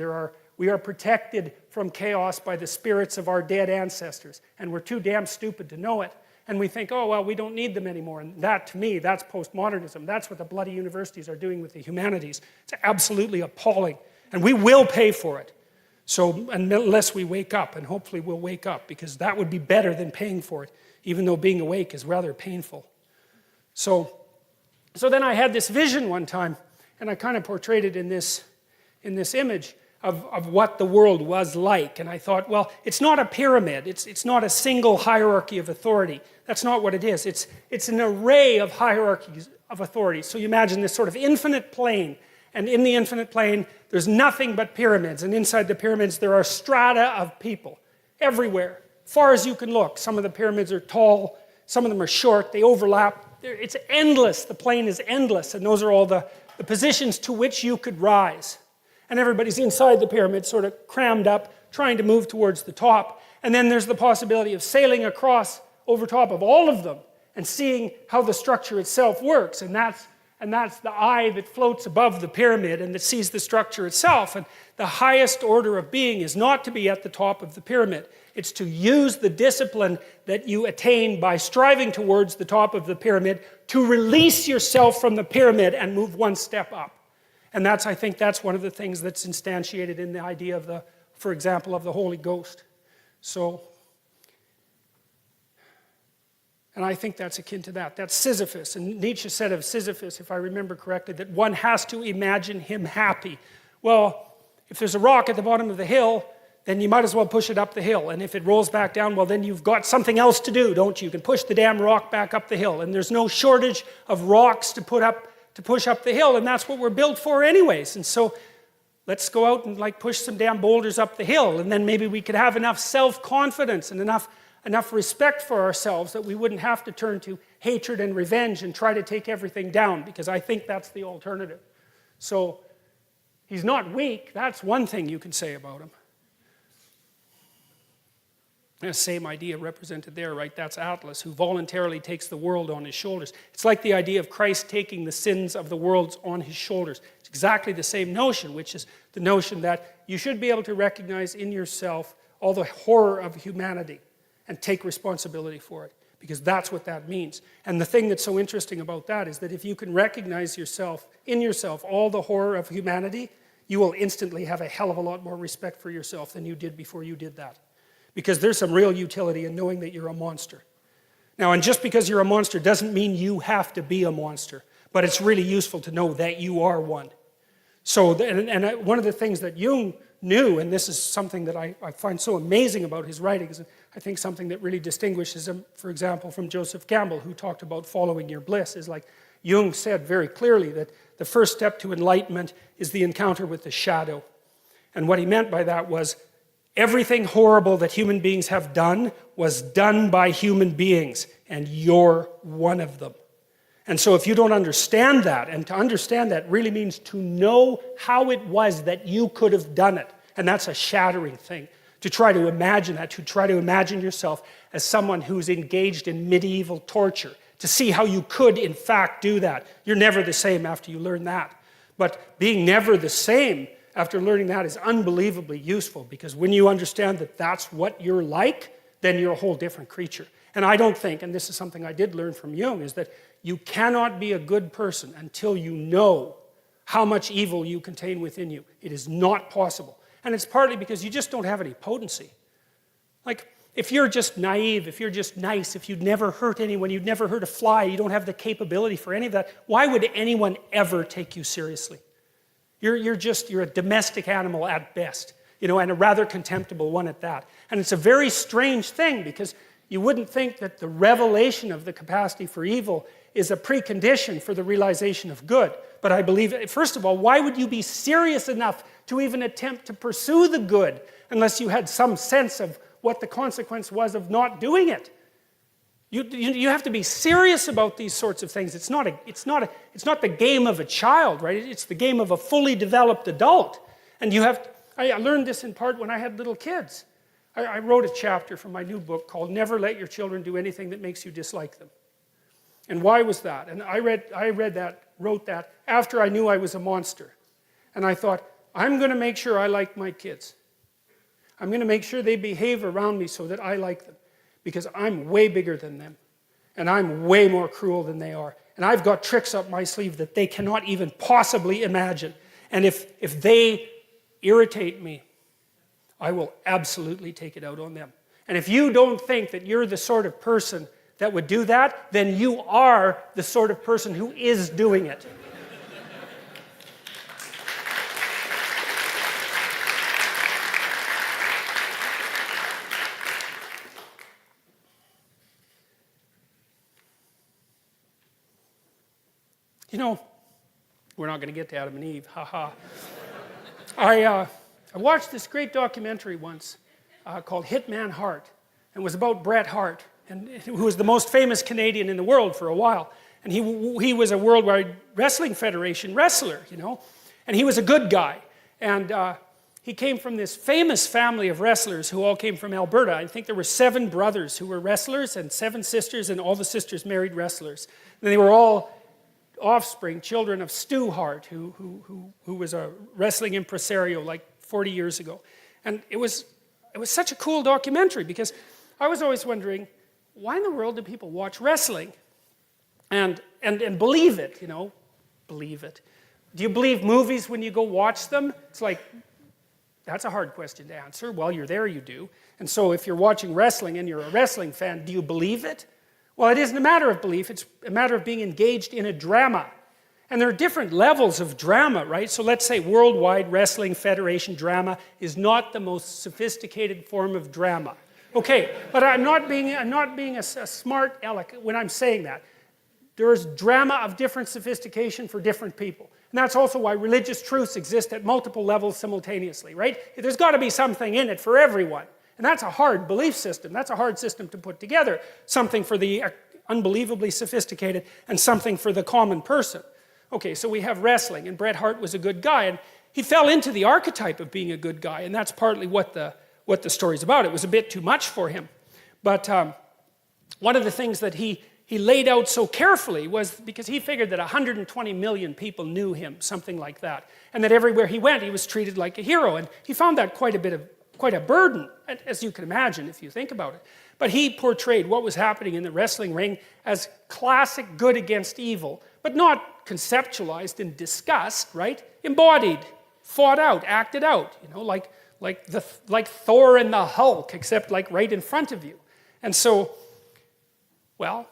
we are protected from chaos by the spirits of our dead ancestors, and we're too damn stupid to know it. And we think, oh, well, we don't need them anymore. And that, to me, that's postmodernism. That's what the bloody universities are doing with the humanities. It's absolutely appalling, and we will pay for it. So, unless we wake up, and hopefully we'll wake up, because that would be better than paying for it, even though being awake is rather painful. So then I had this vision one time, and I kind of portrayed it in this image of what the world was like. And I thought, well, it's not a pyramid. It's not a single hierarchy of authority. That's not what it is. It's an array of hierarchies of authority. So you imagine this sort of infinite plane. And in the infinite plane, there's nothing but pyramids. And inside the pyramids, there are strata of people everywhere, far as you can look. Some of the pyramids are tall. Some of them are short. They overlap. It's endless. The plane is endless. And those are all the positions to which you could rise. And everybody's inside the pyramid, sort of crammed up, trying to move towards the top. And then there's the possibility of sailing across over top of all of them and seeing how the structure itself works. And and that's the eye that floats above the pyramid and that sees the structure itself. And the highest order of being is not to be at the top of the pyramid. It's to use the discipline that you attain by striving towards the top of the pyramid to release yourself from the pyramid and move one step up. And I think that's one of the things that's instantiated in the idea of for example, of the Holy Ghost. And I think that's akin to that. That's Sisyphus. And Nietzsche said of Sisyphus, if I remember correctly, that one has to imagine him happy. Well, if there's a rock at the bottom of the hill, then you might as well push it up the hill. And if it rolls back down, well, then you've got something else to do, don't you? You can push the damn rock back up the hill. And there's no shortage of rocks to push up the hill, and that's what we're built for anyways. And so let's go out and push some damn boulders up the hill, and then maybe we could have enough self-confidence and enough respect for ourselves that we wouldn't have to turn to hatred and revenge and try to take everything down, because I think that's the alternative. So he's not weak. That's one thing you can say about him. The same idea represented there, right? That's Atlas, who voluntarily takes the world on his shoulders. It's like the idea of Christ taking the sins of the world on his shoulders. It's exactly the same notion, which is the notion that you should be able to recognize in yourself all the horror of humanity and take responsibility for it, because that's what that means. And the thing that's so interesting about that is that if you can recognize in yourself all the horror of humanity, you will instantly have a hell of a lot more respect for yourself than you did before you did that. Because there's some real utility in knowing that you're a monster. Now, and just because you're a monster doesn't mean you have to be a monster, but it's really useful to know that you are one. So, and one of the things that Jung knew, and this is something that I find so amazing about his writings, and I think something that really distinguishes him, for example, from Joseph Campbell, who talked about following your bliss, is like Jung said very clearly that the first step to enlightenment is the encounter with the shadow. And what he meant by that was, everything horrible that human beings have done was done by human beings, and you're one of them. And so if you don't understand that, and to understand that really means to know how it was that you could have done it, and that's a shattering thing, to try to imagine that, to try to imagine yourself as someone who's engaged in medieval torture, to see how you could in fact do that. You're never the same after you learn that. But being never the same after learning that is unbelievably useful, because when you understand that that's what you're like, then you're a whole different creature. And I don't think, and this is something I did learn from Jung, is that you cannot be a good person until you know how much evil you contain within you. It is not possible. And it's partly because you just don't have any potency. Like, if you're just naive, if you're just nice, if you'd never hurt anyone, you'd never hurt a fly, you don't have the capability for any of that, why would anyone ever take you seriously? You're a domestic animal at best, and a rather contemptible one at that. And it's a very strange thing, because you wouldn't think that the revelation of the capacity for evil is a precondition for the realization of good. But I believe, first of all, why would you be serious enough to even attempt to pursue the good unless you had some sense of what the consequence was of not doing it? You have to be serious about these sorts of things. It's not the game of a child, right? It's the game of a fully developed adult. And I learned this in part when I had little kids. I wrote a chapter from my new book called Never Let Your Children Do Anything That Makes You Dislike Them. And why was that? And I wrote that after I knew I was a monster. And I thought, I'm going to make sure I like my kids. I'm going to make sure they behave around me so that I like them. Because I'm way bigger than them. And I'm way more cruel than they are. And I've got tricks up my sleeve that they cannot even possibly imagine. And if they irritate me, I will absolutely take it out on them. And if you don't think that you're the sort of person that would do that, then you are the sort of person who is doing it. We're not going to get to Adam and Eve, haha. I watched this great documentary once called Hitman Hart, and it was about Bret Hart, who was the most famous Canadian in the world for a while. And he was a Worldwide Wrestling Federation wrestler, and he was a good guy. And he came from this famous family of wrestlers who all came from Alberta. I think there were 7 brothers who were wrestlers and 7 sisters, and all the sisters married wrestlers. And they were all offspring, children of Stu Hart, who was a wrestling impresario like 40 years ago. And it was such a cool documentary because I was always wondering, why in the world do people watch wrestling and believe it, believe it? Do you believe movies when you go watch them? It's like, that's a hard question to answer. Well, you're there, you do. And so if you're watching wrestling and you're a wrestling fan, do you believe it? Well, it isn't a matter of belief. It's a matter of being engaged in a drama. And there are different levels of drama, right? So let's say Worldwide Wrestling Federation drama is not the most sophisticated form of drama. Okay, but I'm not being a smart aleck when I'm saying that. There's drama of different sophistication for different people. And that's also why religious truths exist at multiple levels simultaneously, right? There's got to be something in it for everyone. And that's a hard belief system. That's a hard system to put together. Something for the unbelievably sophisticated and something for the common person. Okay, so we have wrestling, and Bret Hart was a good guy, and he fell into the archetype of being a good guy, and that's partly what the story's about. It was a bit too much for him. But one of the things that he laid out so carefully was because he figured that 120 million people knew him, something like that, and that everywhere he went, he was treated like a hero, and he found that quite a burden, as you can imagine if you think about it. But he portrayed what was happening in the wrestling ring as classic good against evil, but not conceptualized and discussed, right? Embodied, fought out, acted out, like Thor and the Hulk, except like right in front of you. And so, well,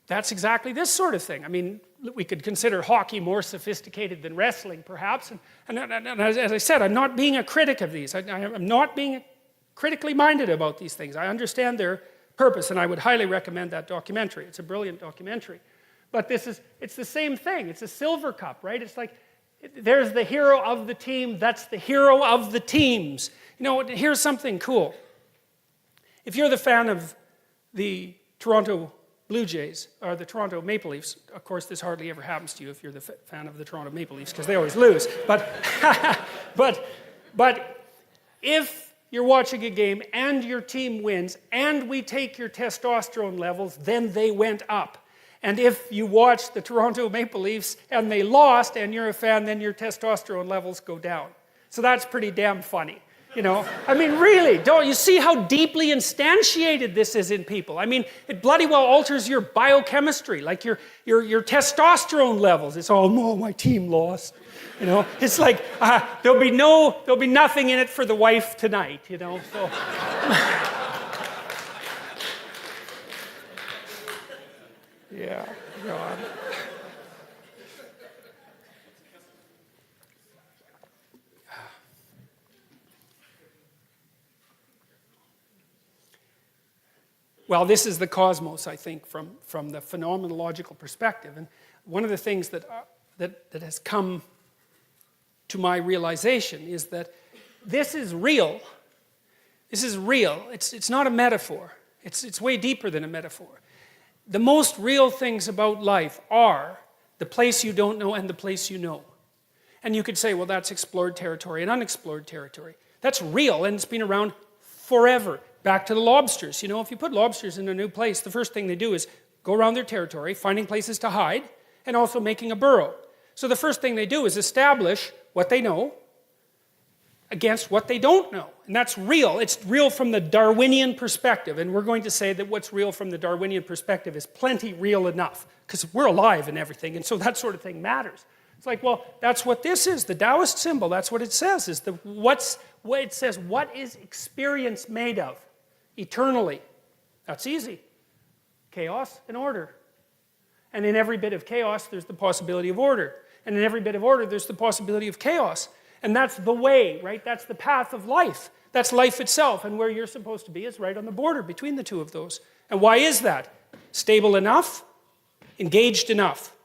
that's exactly this sort of thing. I mean, we could consider hockey more sophisticated than wrestling, perhaps. And as I said, I'm not being a critic of these. I'm not being critically minded about these things. I understand their purpose, and I would highly recommend that documentary. It's a brilliant documentary. But it's the same thing. It's a silver cup, right? It's like, there's the hero of the team. That's the hero of the teams. Here's something cool. If you're the fan of the Toronto Blue Jays, or the Toronto Maple Leafs, of course this hardly ever happens to you if you're the fan of the Toronto Maple Leafs, because they always lose. But if you're watching a game and your team wins and we take your testosterone levels, then they went up. And if you watch the Toronto Maple Leafs and they lost and you're a fan, then your testosterone levels go down. So that's pretty damn funny. I mean, really, don't you see how deeply instantiated this is in people? I mean, it bloody well alters your biochemistry, like your testosterone levels. It's all, oh, my team lost. It's like there'll be nothing in it for the wife tonight. So. Yeah, God. Well, this is the cosmos, I think, from the phenomenological perspective. And one of the things that has come to my realization is that this is real. This is real. It's not a metaphor. It's way deeper than a metaphor. The most real things about life are the place you don't know and the place you know. And you could say, well, that's explored territory and unexplored territory. That's real, and it's been around forever. Back to the lobsters. If you put lobsters in a new place, the first thing they do is go around their territory, finding places to hide, and also making a burrow. So the first thing they do is establish what they know against what they don't know. And that's real. It's real from the Darwinian perspective. And we're going to say that what's real from the Darwinian perspective is plenty real enough, because we're alive and everything, and so that sort of thing matters. It's like, well, that's what this is. The Taoist symbol, that's what it says. It says, what is experience made of? Eternally. That's easy. Chaos and order. And in every bit of chaos, there's the possibility of order. And in every bit of order, there's the possibility of chaos. And that's the way, right? That's the path of life. That's life itself. And where you're supposed to be is right on the border between the two of those. And why is that? Stable enough, engaged enough,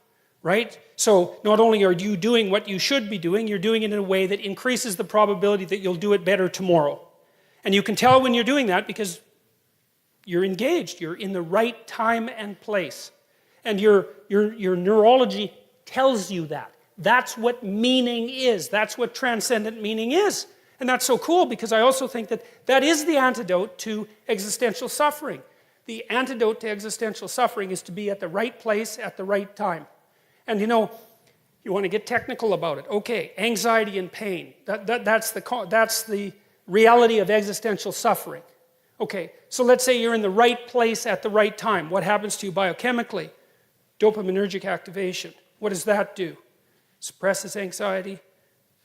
right? So not only are you doing what you should be doing, you're doing it in a way that increases the probability that you'll do it better tomorrow. And you can tell when you're doing that because you're engaged. You're in the right time and place. And your neurology tells you that. That's what meaning is. That's what transcendent meaning is. And that's so cool because I also think that is the antidote to existential suffering. The antidote to existential suffering is to be at the right place at the right time. And you know, you want to get technical about it. Okay, anxiety and pain. That's the reality of existential suffering. Okay, so let's say you're in the right place at the right time. What happens to you biochemically? Dopaminergic activation. What does that do? Suppresses anxiety,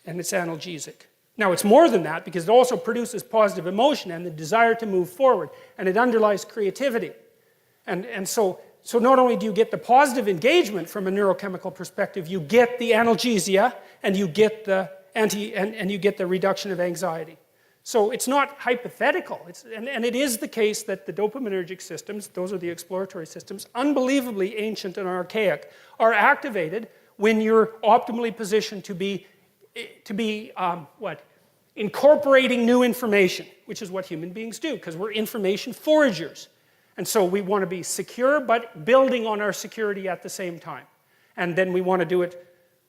and it's analgesic. Now, it's more than that because it also produces positive emotion and the desire to move forward, and it underlies creativity. And so not only do you get the positive engagement from a neurochemical perspective, you get the analgesia and you get the and you get the reduction of anxiety. So it's not hypothetical. And it is the case that the dopaminergic systems, those are the exploratory systems, unbelievably ancient and archaic, are activated when you're optimally positioned to be incorporating new information, which is what human beings do, because we're information foragers. And so we want to be secure, but building on our security at the same time. And then we want to do it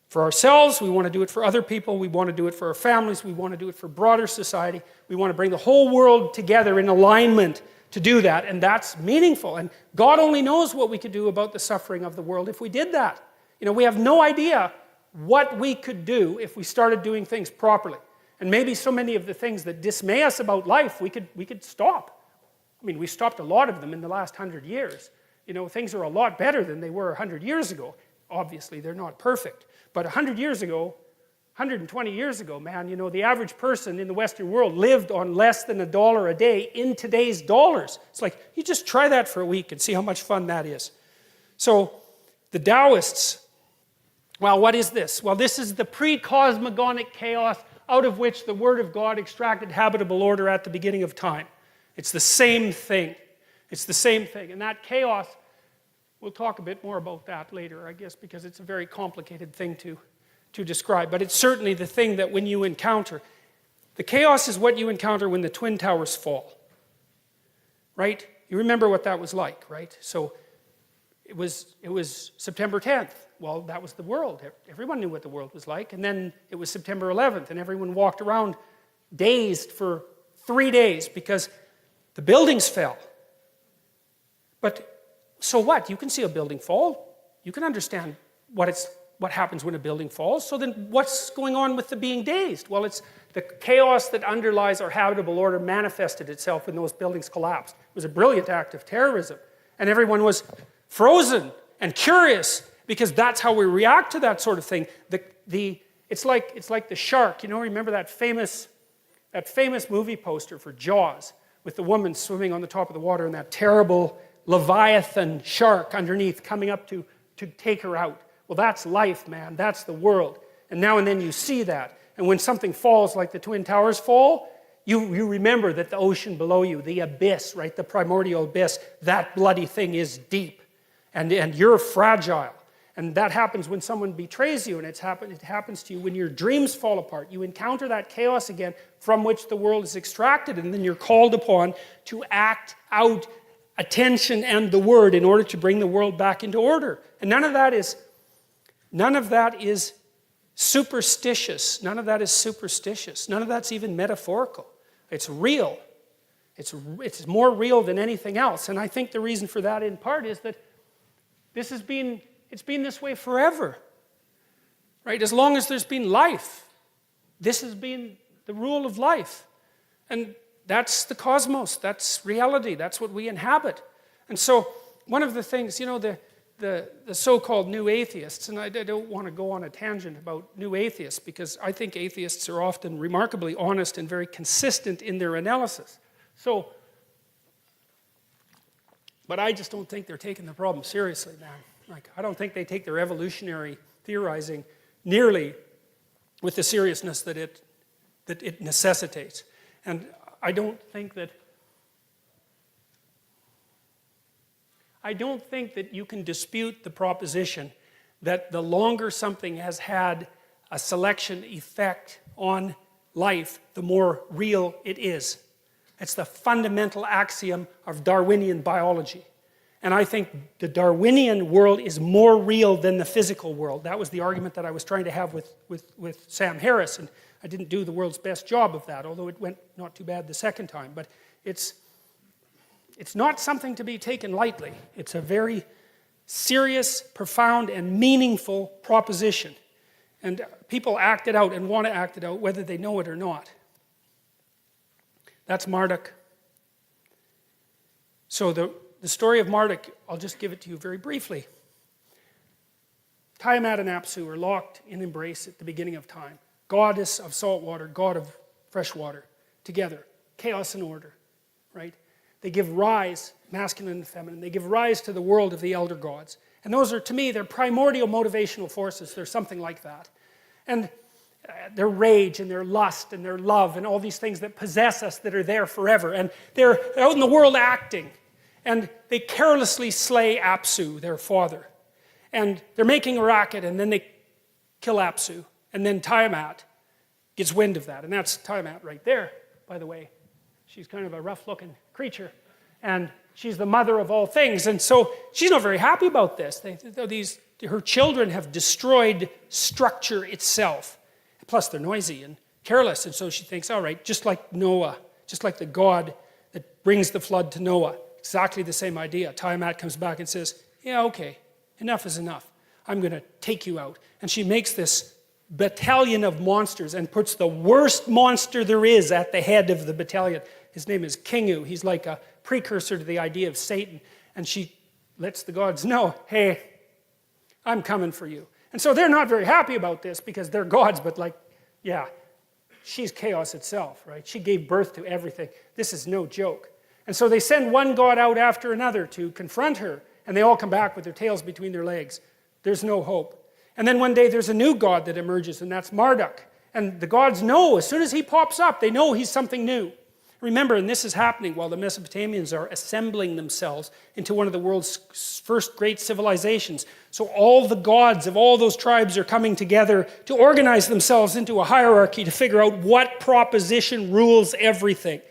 for ourselves, we want to do it for other people, we want to do it for our families, we want to do it for broader society. We want to bring the whole world together in alignment to do that, and that's meaningful. And God only knows what we could do about the suffering of the world if we did that. You know, we have no idea what we could do if we started doing things properly. And maybe so many of the things that dismay us about life, we could stop. I mean, we stopped a lot of them in the last 100 years. You know, things are a lot better than they were 100 years ago. Obviously, they're not perfect. But 100 years ago, 120 years ago, man, you know, the average person in the Western world lived on less than $1 a day in today's dollars. It's like, you just try that for a week and see how much fun that is. So, the Taoists, well, what is this? Well, this is the pre-cosmogonic chaos out of which the Word of God extracted habitable order at the beginning of time. It's the same thing. It's the same thing. And that chaos, we'll talk a bit more about that later, I guess, because it's a very complicated thing to describe. But it's certainly the thing that when you encounter, the chaos is what you encounter when the Twin Towers fall. Right? You remember what that was like, right? So it was September 10th. Well, that was the world. Everyone knew what the world was like. And then it was September 11th, and everyone walked around dazed for 3 days because the buildings fell. But so what? You can see a building fall. You can understand what happens when a building falls. So then what's going on with the being dazed? Well, it's the chaos that underlies our habitable order manifested itself when those buildings collapsed. It was a brilliant act of terrorism. And everyone was frozen and curious because that's how we react to that sort of thing. It's like the shark. You know, remember that famous movie poster for Jaws with the woman swimming on the top of the water and that terrible Leviathan shark underneath coming up to take her out. Well, that's life, man. That's the world. And now and then you see that. And when something falls like the Twin Towers fall, you remember that the ocean below you, the abyss, right, the primordial abyss, that bloody thing is deep. And you're fragile. And that happens when someone betrays you, and it happens to you when your dreams fall apart. You encounter that chaos again from which the world is extracted, and then you're called upon to act out attention and the word in order to bring the world back into order. And none of that is superstitious. None of that is superstitious. None of that's even metaphorical. It's real. It's more real than anything else. And I think the reason for that in part is that it's been this way forever. Right? As long as there's been life, this has been the rule of life. And that's the cosmos, that's reality, that's what we inhabit. And so one of the things, you know, the so-called new atheists, and I don't want to go on a tangent about new atheists because I think atheists are often remarkably honest and very consistent in their analysis. So, but I just don't think they're taking the problem seriously, man. Like, I don't think they take their evolutionary theorizing nearly with the seriousness that it necessitates. And I don't think that you can dispute the proposition that the longer something has had a selection effect on life, the more real it is. It's the fundamental axiom of Darwinian biology. And I think the Darwinian world is more real than the physical world. That was the argument that I was trying to have with Sam Harris, and I didn't do the world's best job of that, although it went not too bad the second time. But it's not something to be taken lightly. It's a very serious, profound, and meaningful proposition. And people act it out and want to act it out whether they know it or not. That's Marduk. So the story of Marduk, I'll just give it to you very briefly. Tiamat and Apsu are locked in embrace at the beginning of time. Goddess of salt water, god of fresh water, together. Chaos and order, right? They give rise, masculine and feminine, they give rise to the world of the elder gods. And those are, to me, they're primordial motivational forces. They're something like that. And their rage and their lust and their love and all these things that possess us that are there forever. And they're out in the world acting. And they carelessly slay Apsu, their father. And they're making a racket, and then they kill Apsu. And then Tiamat gets wind of that. And that's Tiamat right there, by the way. She's kind of a rough-looking creature. And she's the mother of all things. And so she's not very happy about this. Her children have destroyed structure itself. Plus, they're noisy and careless. And so she thinks, all right, just like Noah, just like the God that brings the flood to Noah, exactly the same idea. Tiamat comes back and says, yeah, okay, enough is enough. I'm going to take you out. And she makes this battalion of monsters and puts the worst monster there is at the head of the battalion. His name is Kingu. He's like a precursor to the idea of Satan. And she lets the gods know, hey, I'm coming for you. And so they're not very happy about this because they're gods, but like, yeah, she's chaos itself, right? She gave birth to everything. This is no joke. And so they send one god out after another to confront her, and they all come back with their tails between their legs. There's no hope. And then one day there's a new god that emerges, and that's Marduk. And the gods know, as soon as he pops up, they know he's something new. Remember, and this is happening while the Mesopotamians are assembling themselves into one of the world's first great civilizations. So all the gods of all those tribes are coming together to organize themselves into a hierarchy to figure out what proposition rules everything.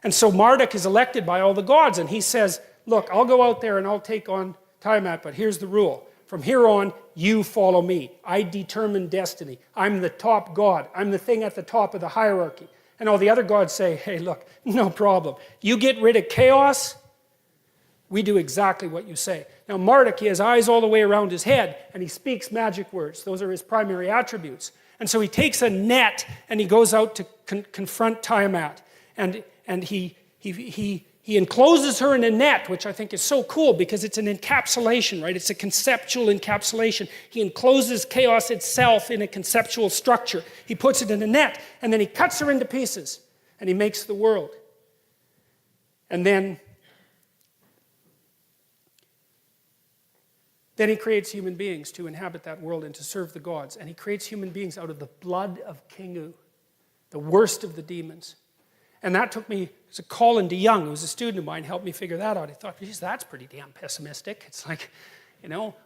And so Marduk is elected by all the gods, and he says, look, I'll go out there and I'll take on Tiamat, but here's the rule. From here on, you follow me. I determine destiny. I'm the top god. I'm the thing at the top of the hierarchy. And all the other gods say, hey, look, no problem. You get rid of chaos, we do exactly what you say. Now, Marduk, he has eyes all the way around his head, and he speaks magic words. Those are his primary attributes. And so he takes a net, and he goes out to confront Tiamat. And he encloses her in a net, which I think is so cool because it's an encapsulation, right? It's a conceptual encapsulation. He encloses chaos itself in a conceptual structure. He puts it in a net, and then he cuts her into pieces, and he makes the world. And then he creates human beings to inhabit that world and to serve the gods. And he creates human beings out of the blood of Kingu, the worst of the demons. And that took me, it's a Colin DeYoung, who was a student of mine, helped me figure that out. I thought, geez, that's pretty damn pessimistic. It's like,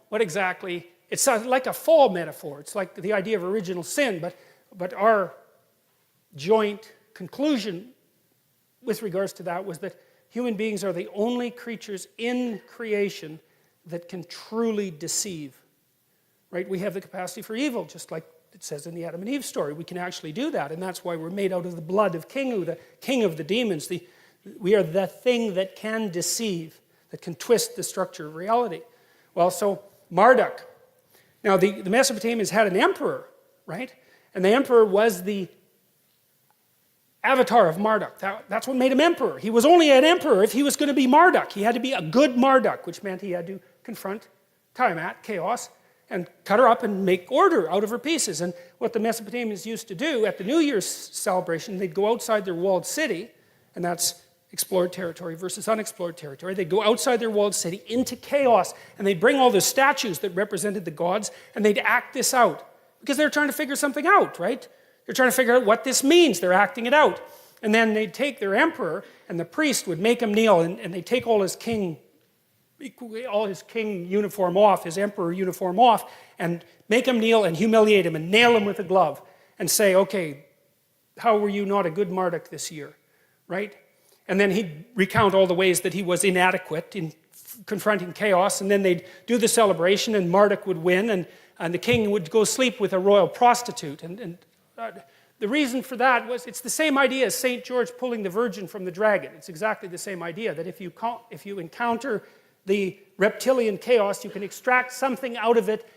what exactly, it's like a fall metaphor. It's like the idea of original sin, but our joint conclusion with regards to that was that human beings are the only creatures in creation that can truly deceive, right? We have the capacity for evil, just like it says in the Adam and Eve story. We can actually do that, and that's why we're made out of the blood of Kingu, the king of the demons. We are the thing that can deceive, that can twist the structure of reality. Well, so Marduk. Now, the Mesopotamians had an emperor, right? And the emperor was the avatar of Marduk. That's what made him emperor. He was only an emperor if he was going to be Marduk. He had to be a good Marduk, which meant he had to confront Tiamat, chaos, and cut her up and make order out of her pieces. And what the Mesopotamians used to do at the New Year's celebration, they'd go outside their walled city, and that's explored territory versus unexplored territory. They'd go outside their walled city into chaos, and they'd bring all the statues that represented the gods, and they'd act this out. Because they're trying to figure something out, right? They're trying to figure out what this means. They're acting it out. And then they'd take their emperor, and the priest would make him kneel, and they'd take all his king uniform off, his emperor uniform off, and make him kneel and humiliate him and nail him with a glove and say, okay, how were you not a good Marduk this year, right? And then he'd recount all the ways that he was inadequate in confronting chaos, and then they'd do the celebration, and Marduk would win, and the king would go sleep with a royal prostitute. And the reason for that was, it's the same idea as St. George pulling the virgin from the dragon. It's exactly the same idea, that if you encounter the reptilian chaos, you can extract something out of it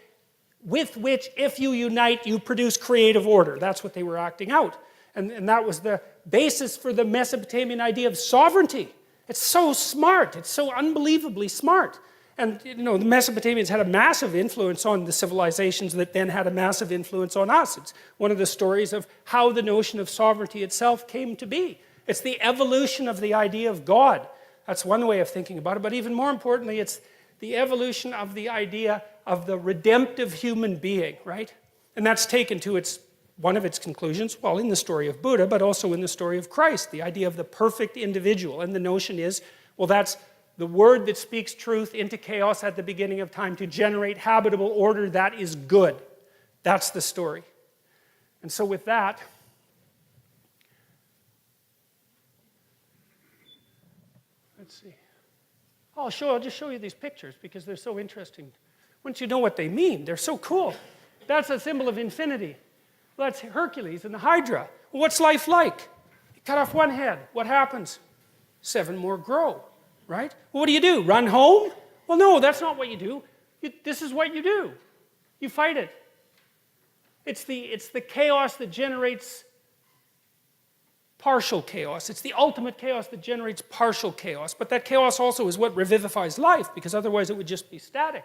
with which, if you unite, you produce creative order. That's what they were acting out. And that was the basis for the Mesopotamian idea of sovereignty. It's so smart. It's so unbelievably smart. And, the Mesopotamians had a massive influence on the civilizations that then had a massive influence on us. It's one of the stories of how the notion of sovereignty itself came to be. It's the evolution of the idea of God. That's one way of thinking about it. But even more importantly, it's the evolution of the idea of the redemptive human being, right? And that's taken to one of its conclusions, well, in the story of Buddha, but also in the story of Christ, the idea of the perfect individual. And the notion is, well, that's the word that speaks truth into chaos at the beginning of time to generate habitable order that is good. That's the story. And so with that, let's see. I'll just show you these pictures because they're so interesting. Once you know what they mean, they're so cool. That's a symbol of infinity. Well, that's Hercules and the Hydra. Well, what's life like? You cut off one head. What happens? 7 more grow. Right? Well, what do? Run home? Well, no, that's not what you do. This is what you do. You fight it. It's the chaos that generates partial chaos. It's the ultimate chaos that generates partial chaos. But that chaos also is what revivifies life, because otherwise it would just be static.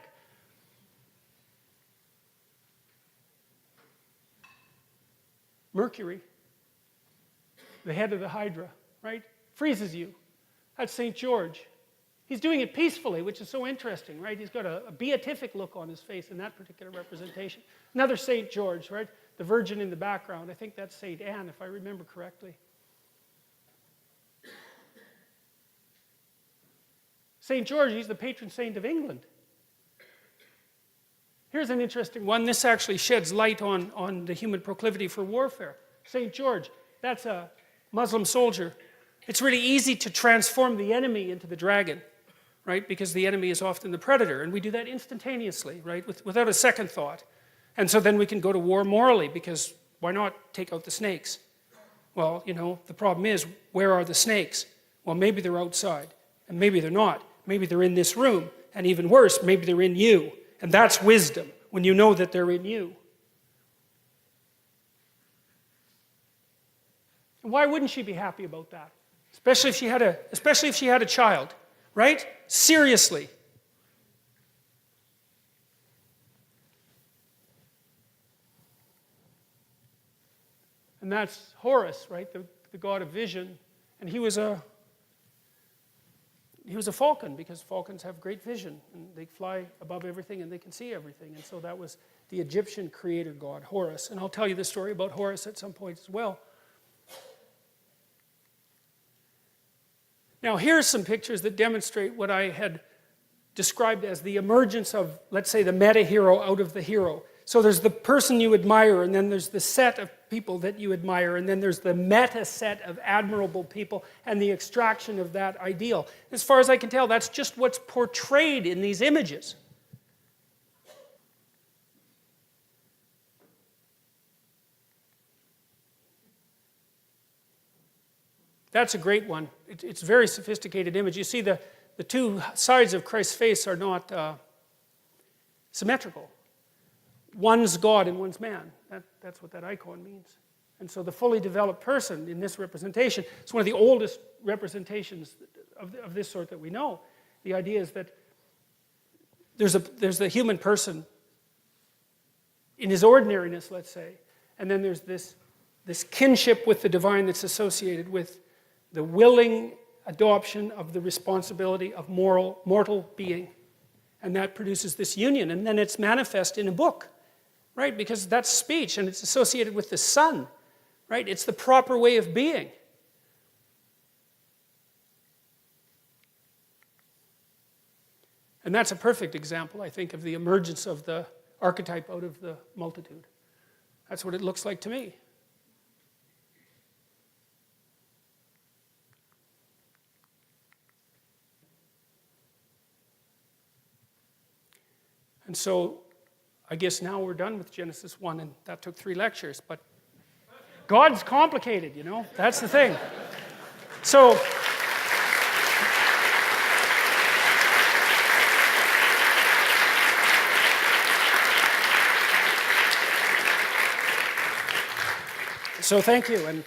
Mercury, the head of the Hydra, right? Freezes you. That's St. George. He's doing it peacefully, which is so interesting, right? He's got a beatific look on his face in that particular representation. Another St. George, right? The Virgin in the background. I think that's St. Anne, if I remember correctly. St. George, he's the patron saint of England. Here's an interesting one. This actually sheds light on the human proclivity for warfare. St. George, that's a Muslim soldier. It's really easy to transform the enemy into the dragon, right? Because the enemy is often the predator, and we do that instantaneously, right? Without a second thought. And so then we can go to war morally, because why not take out the snakes? Well, the problem is, where are the snakes? Well, maybe they're outside, and maybe they're not. Maybe they're in this room, and even worse, maybe they're in you. And that's wisdom, when you know that they're in you. And why wouldn't she be happy about that? Especially if she had a child, right? Seriously. And that's Horus, right? The god of vision. And he was a falcon, because falcons have great vision, and they fly above everything and they can see everything. And so that was the Egyptian creator god, Horus. And I'll tell you the story about Horus at some point as well. Now, here's some pictures that demonstrate what I had described as the emergence of, let's say, the meta-hero out of the hero. So there's the person you admire, and then there's the set of people that you admire, and then there's the meta set of admirable people, and the extraction of that ideal. As far as I can tell, that's just what's portrayed in these images. That's a great one. It's a very sophisticated image. You see the two sides of Christ's face are not symmetrical. One's God and one's man. That's what that icon means. And so the fully developed person in this representation is one of the oldest representations of this sort that we know. The idea is that there's the human person in his ordinariness, let's say, and then there's this kinship with the divine that's associated with the willing adoption of the responsibility of mortal being. And that produces this union, and then it's manifest in a book, right? Because that's speech, and it's associated with the Son, right? It's the proper way of being. And that's a perfect example, I think, of the emergence of the archetype out of the multitude. That's what it looks like to me. And so, I guess now we're done with Genesis 1, and that took 3 lectures, but God's complicated, that's the thing. So, So thank you. And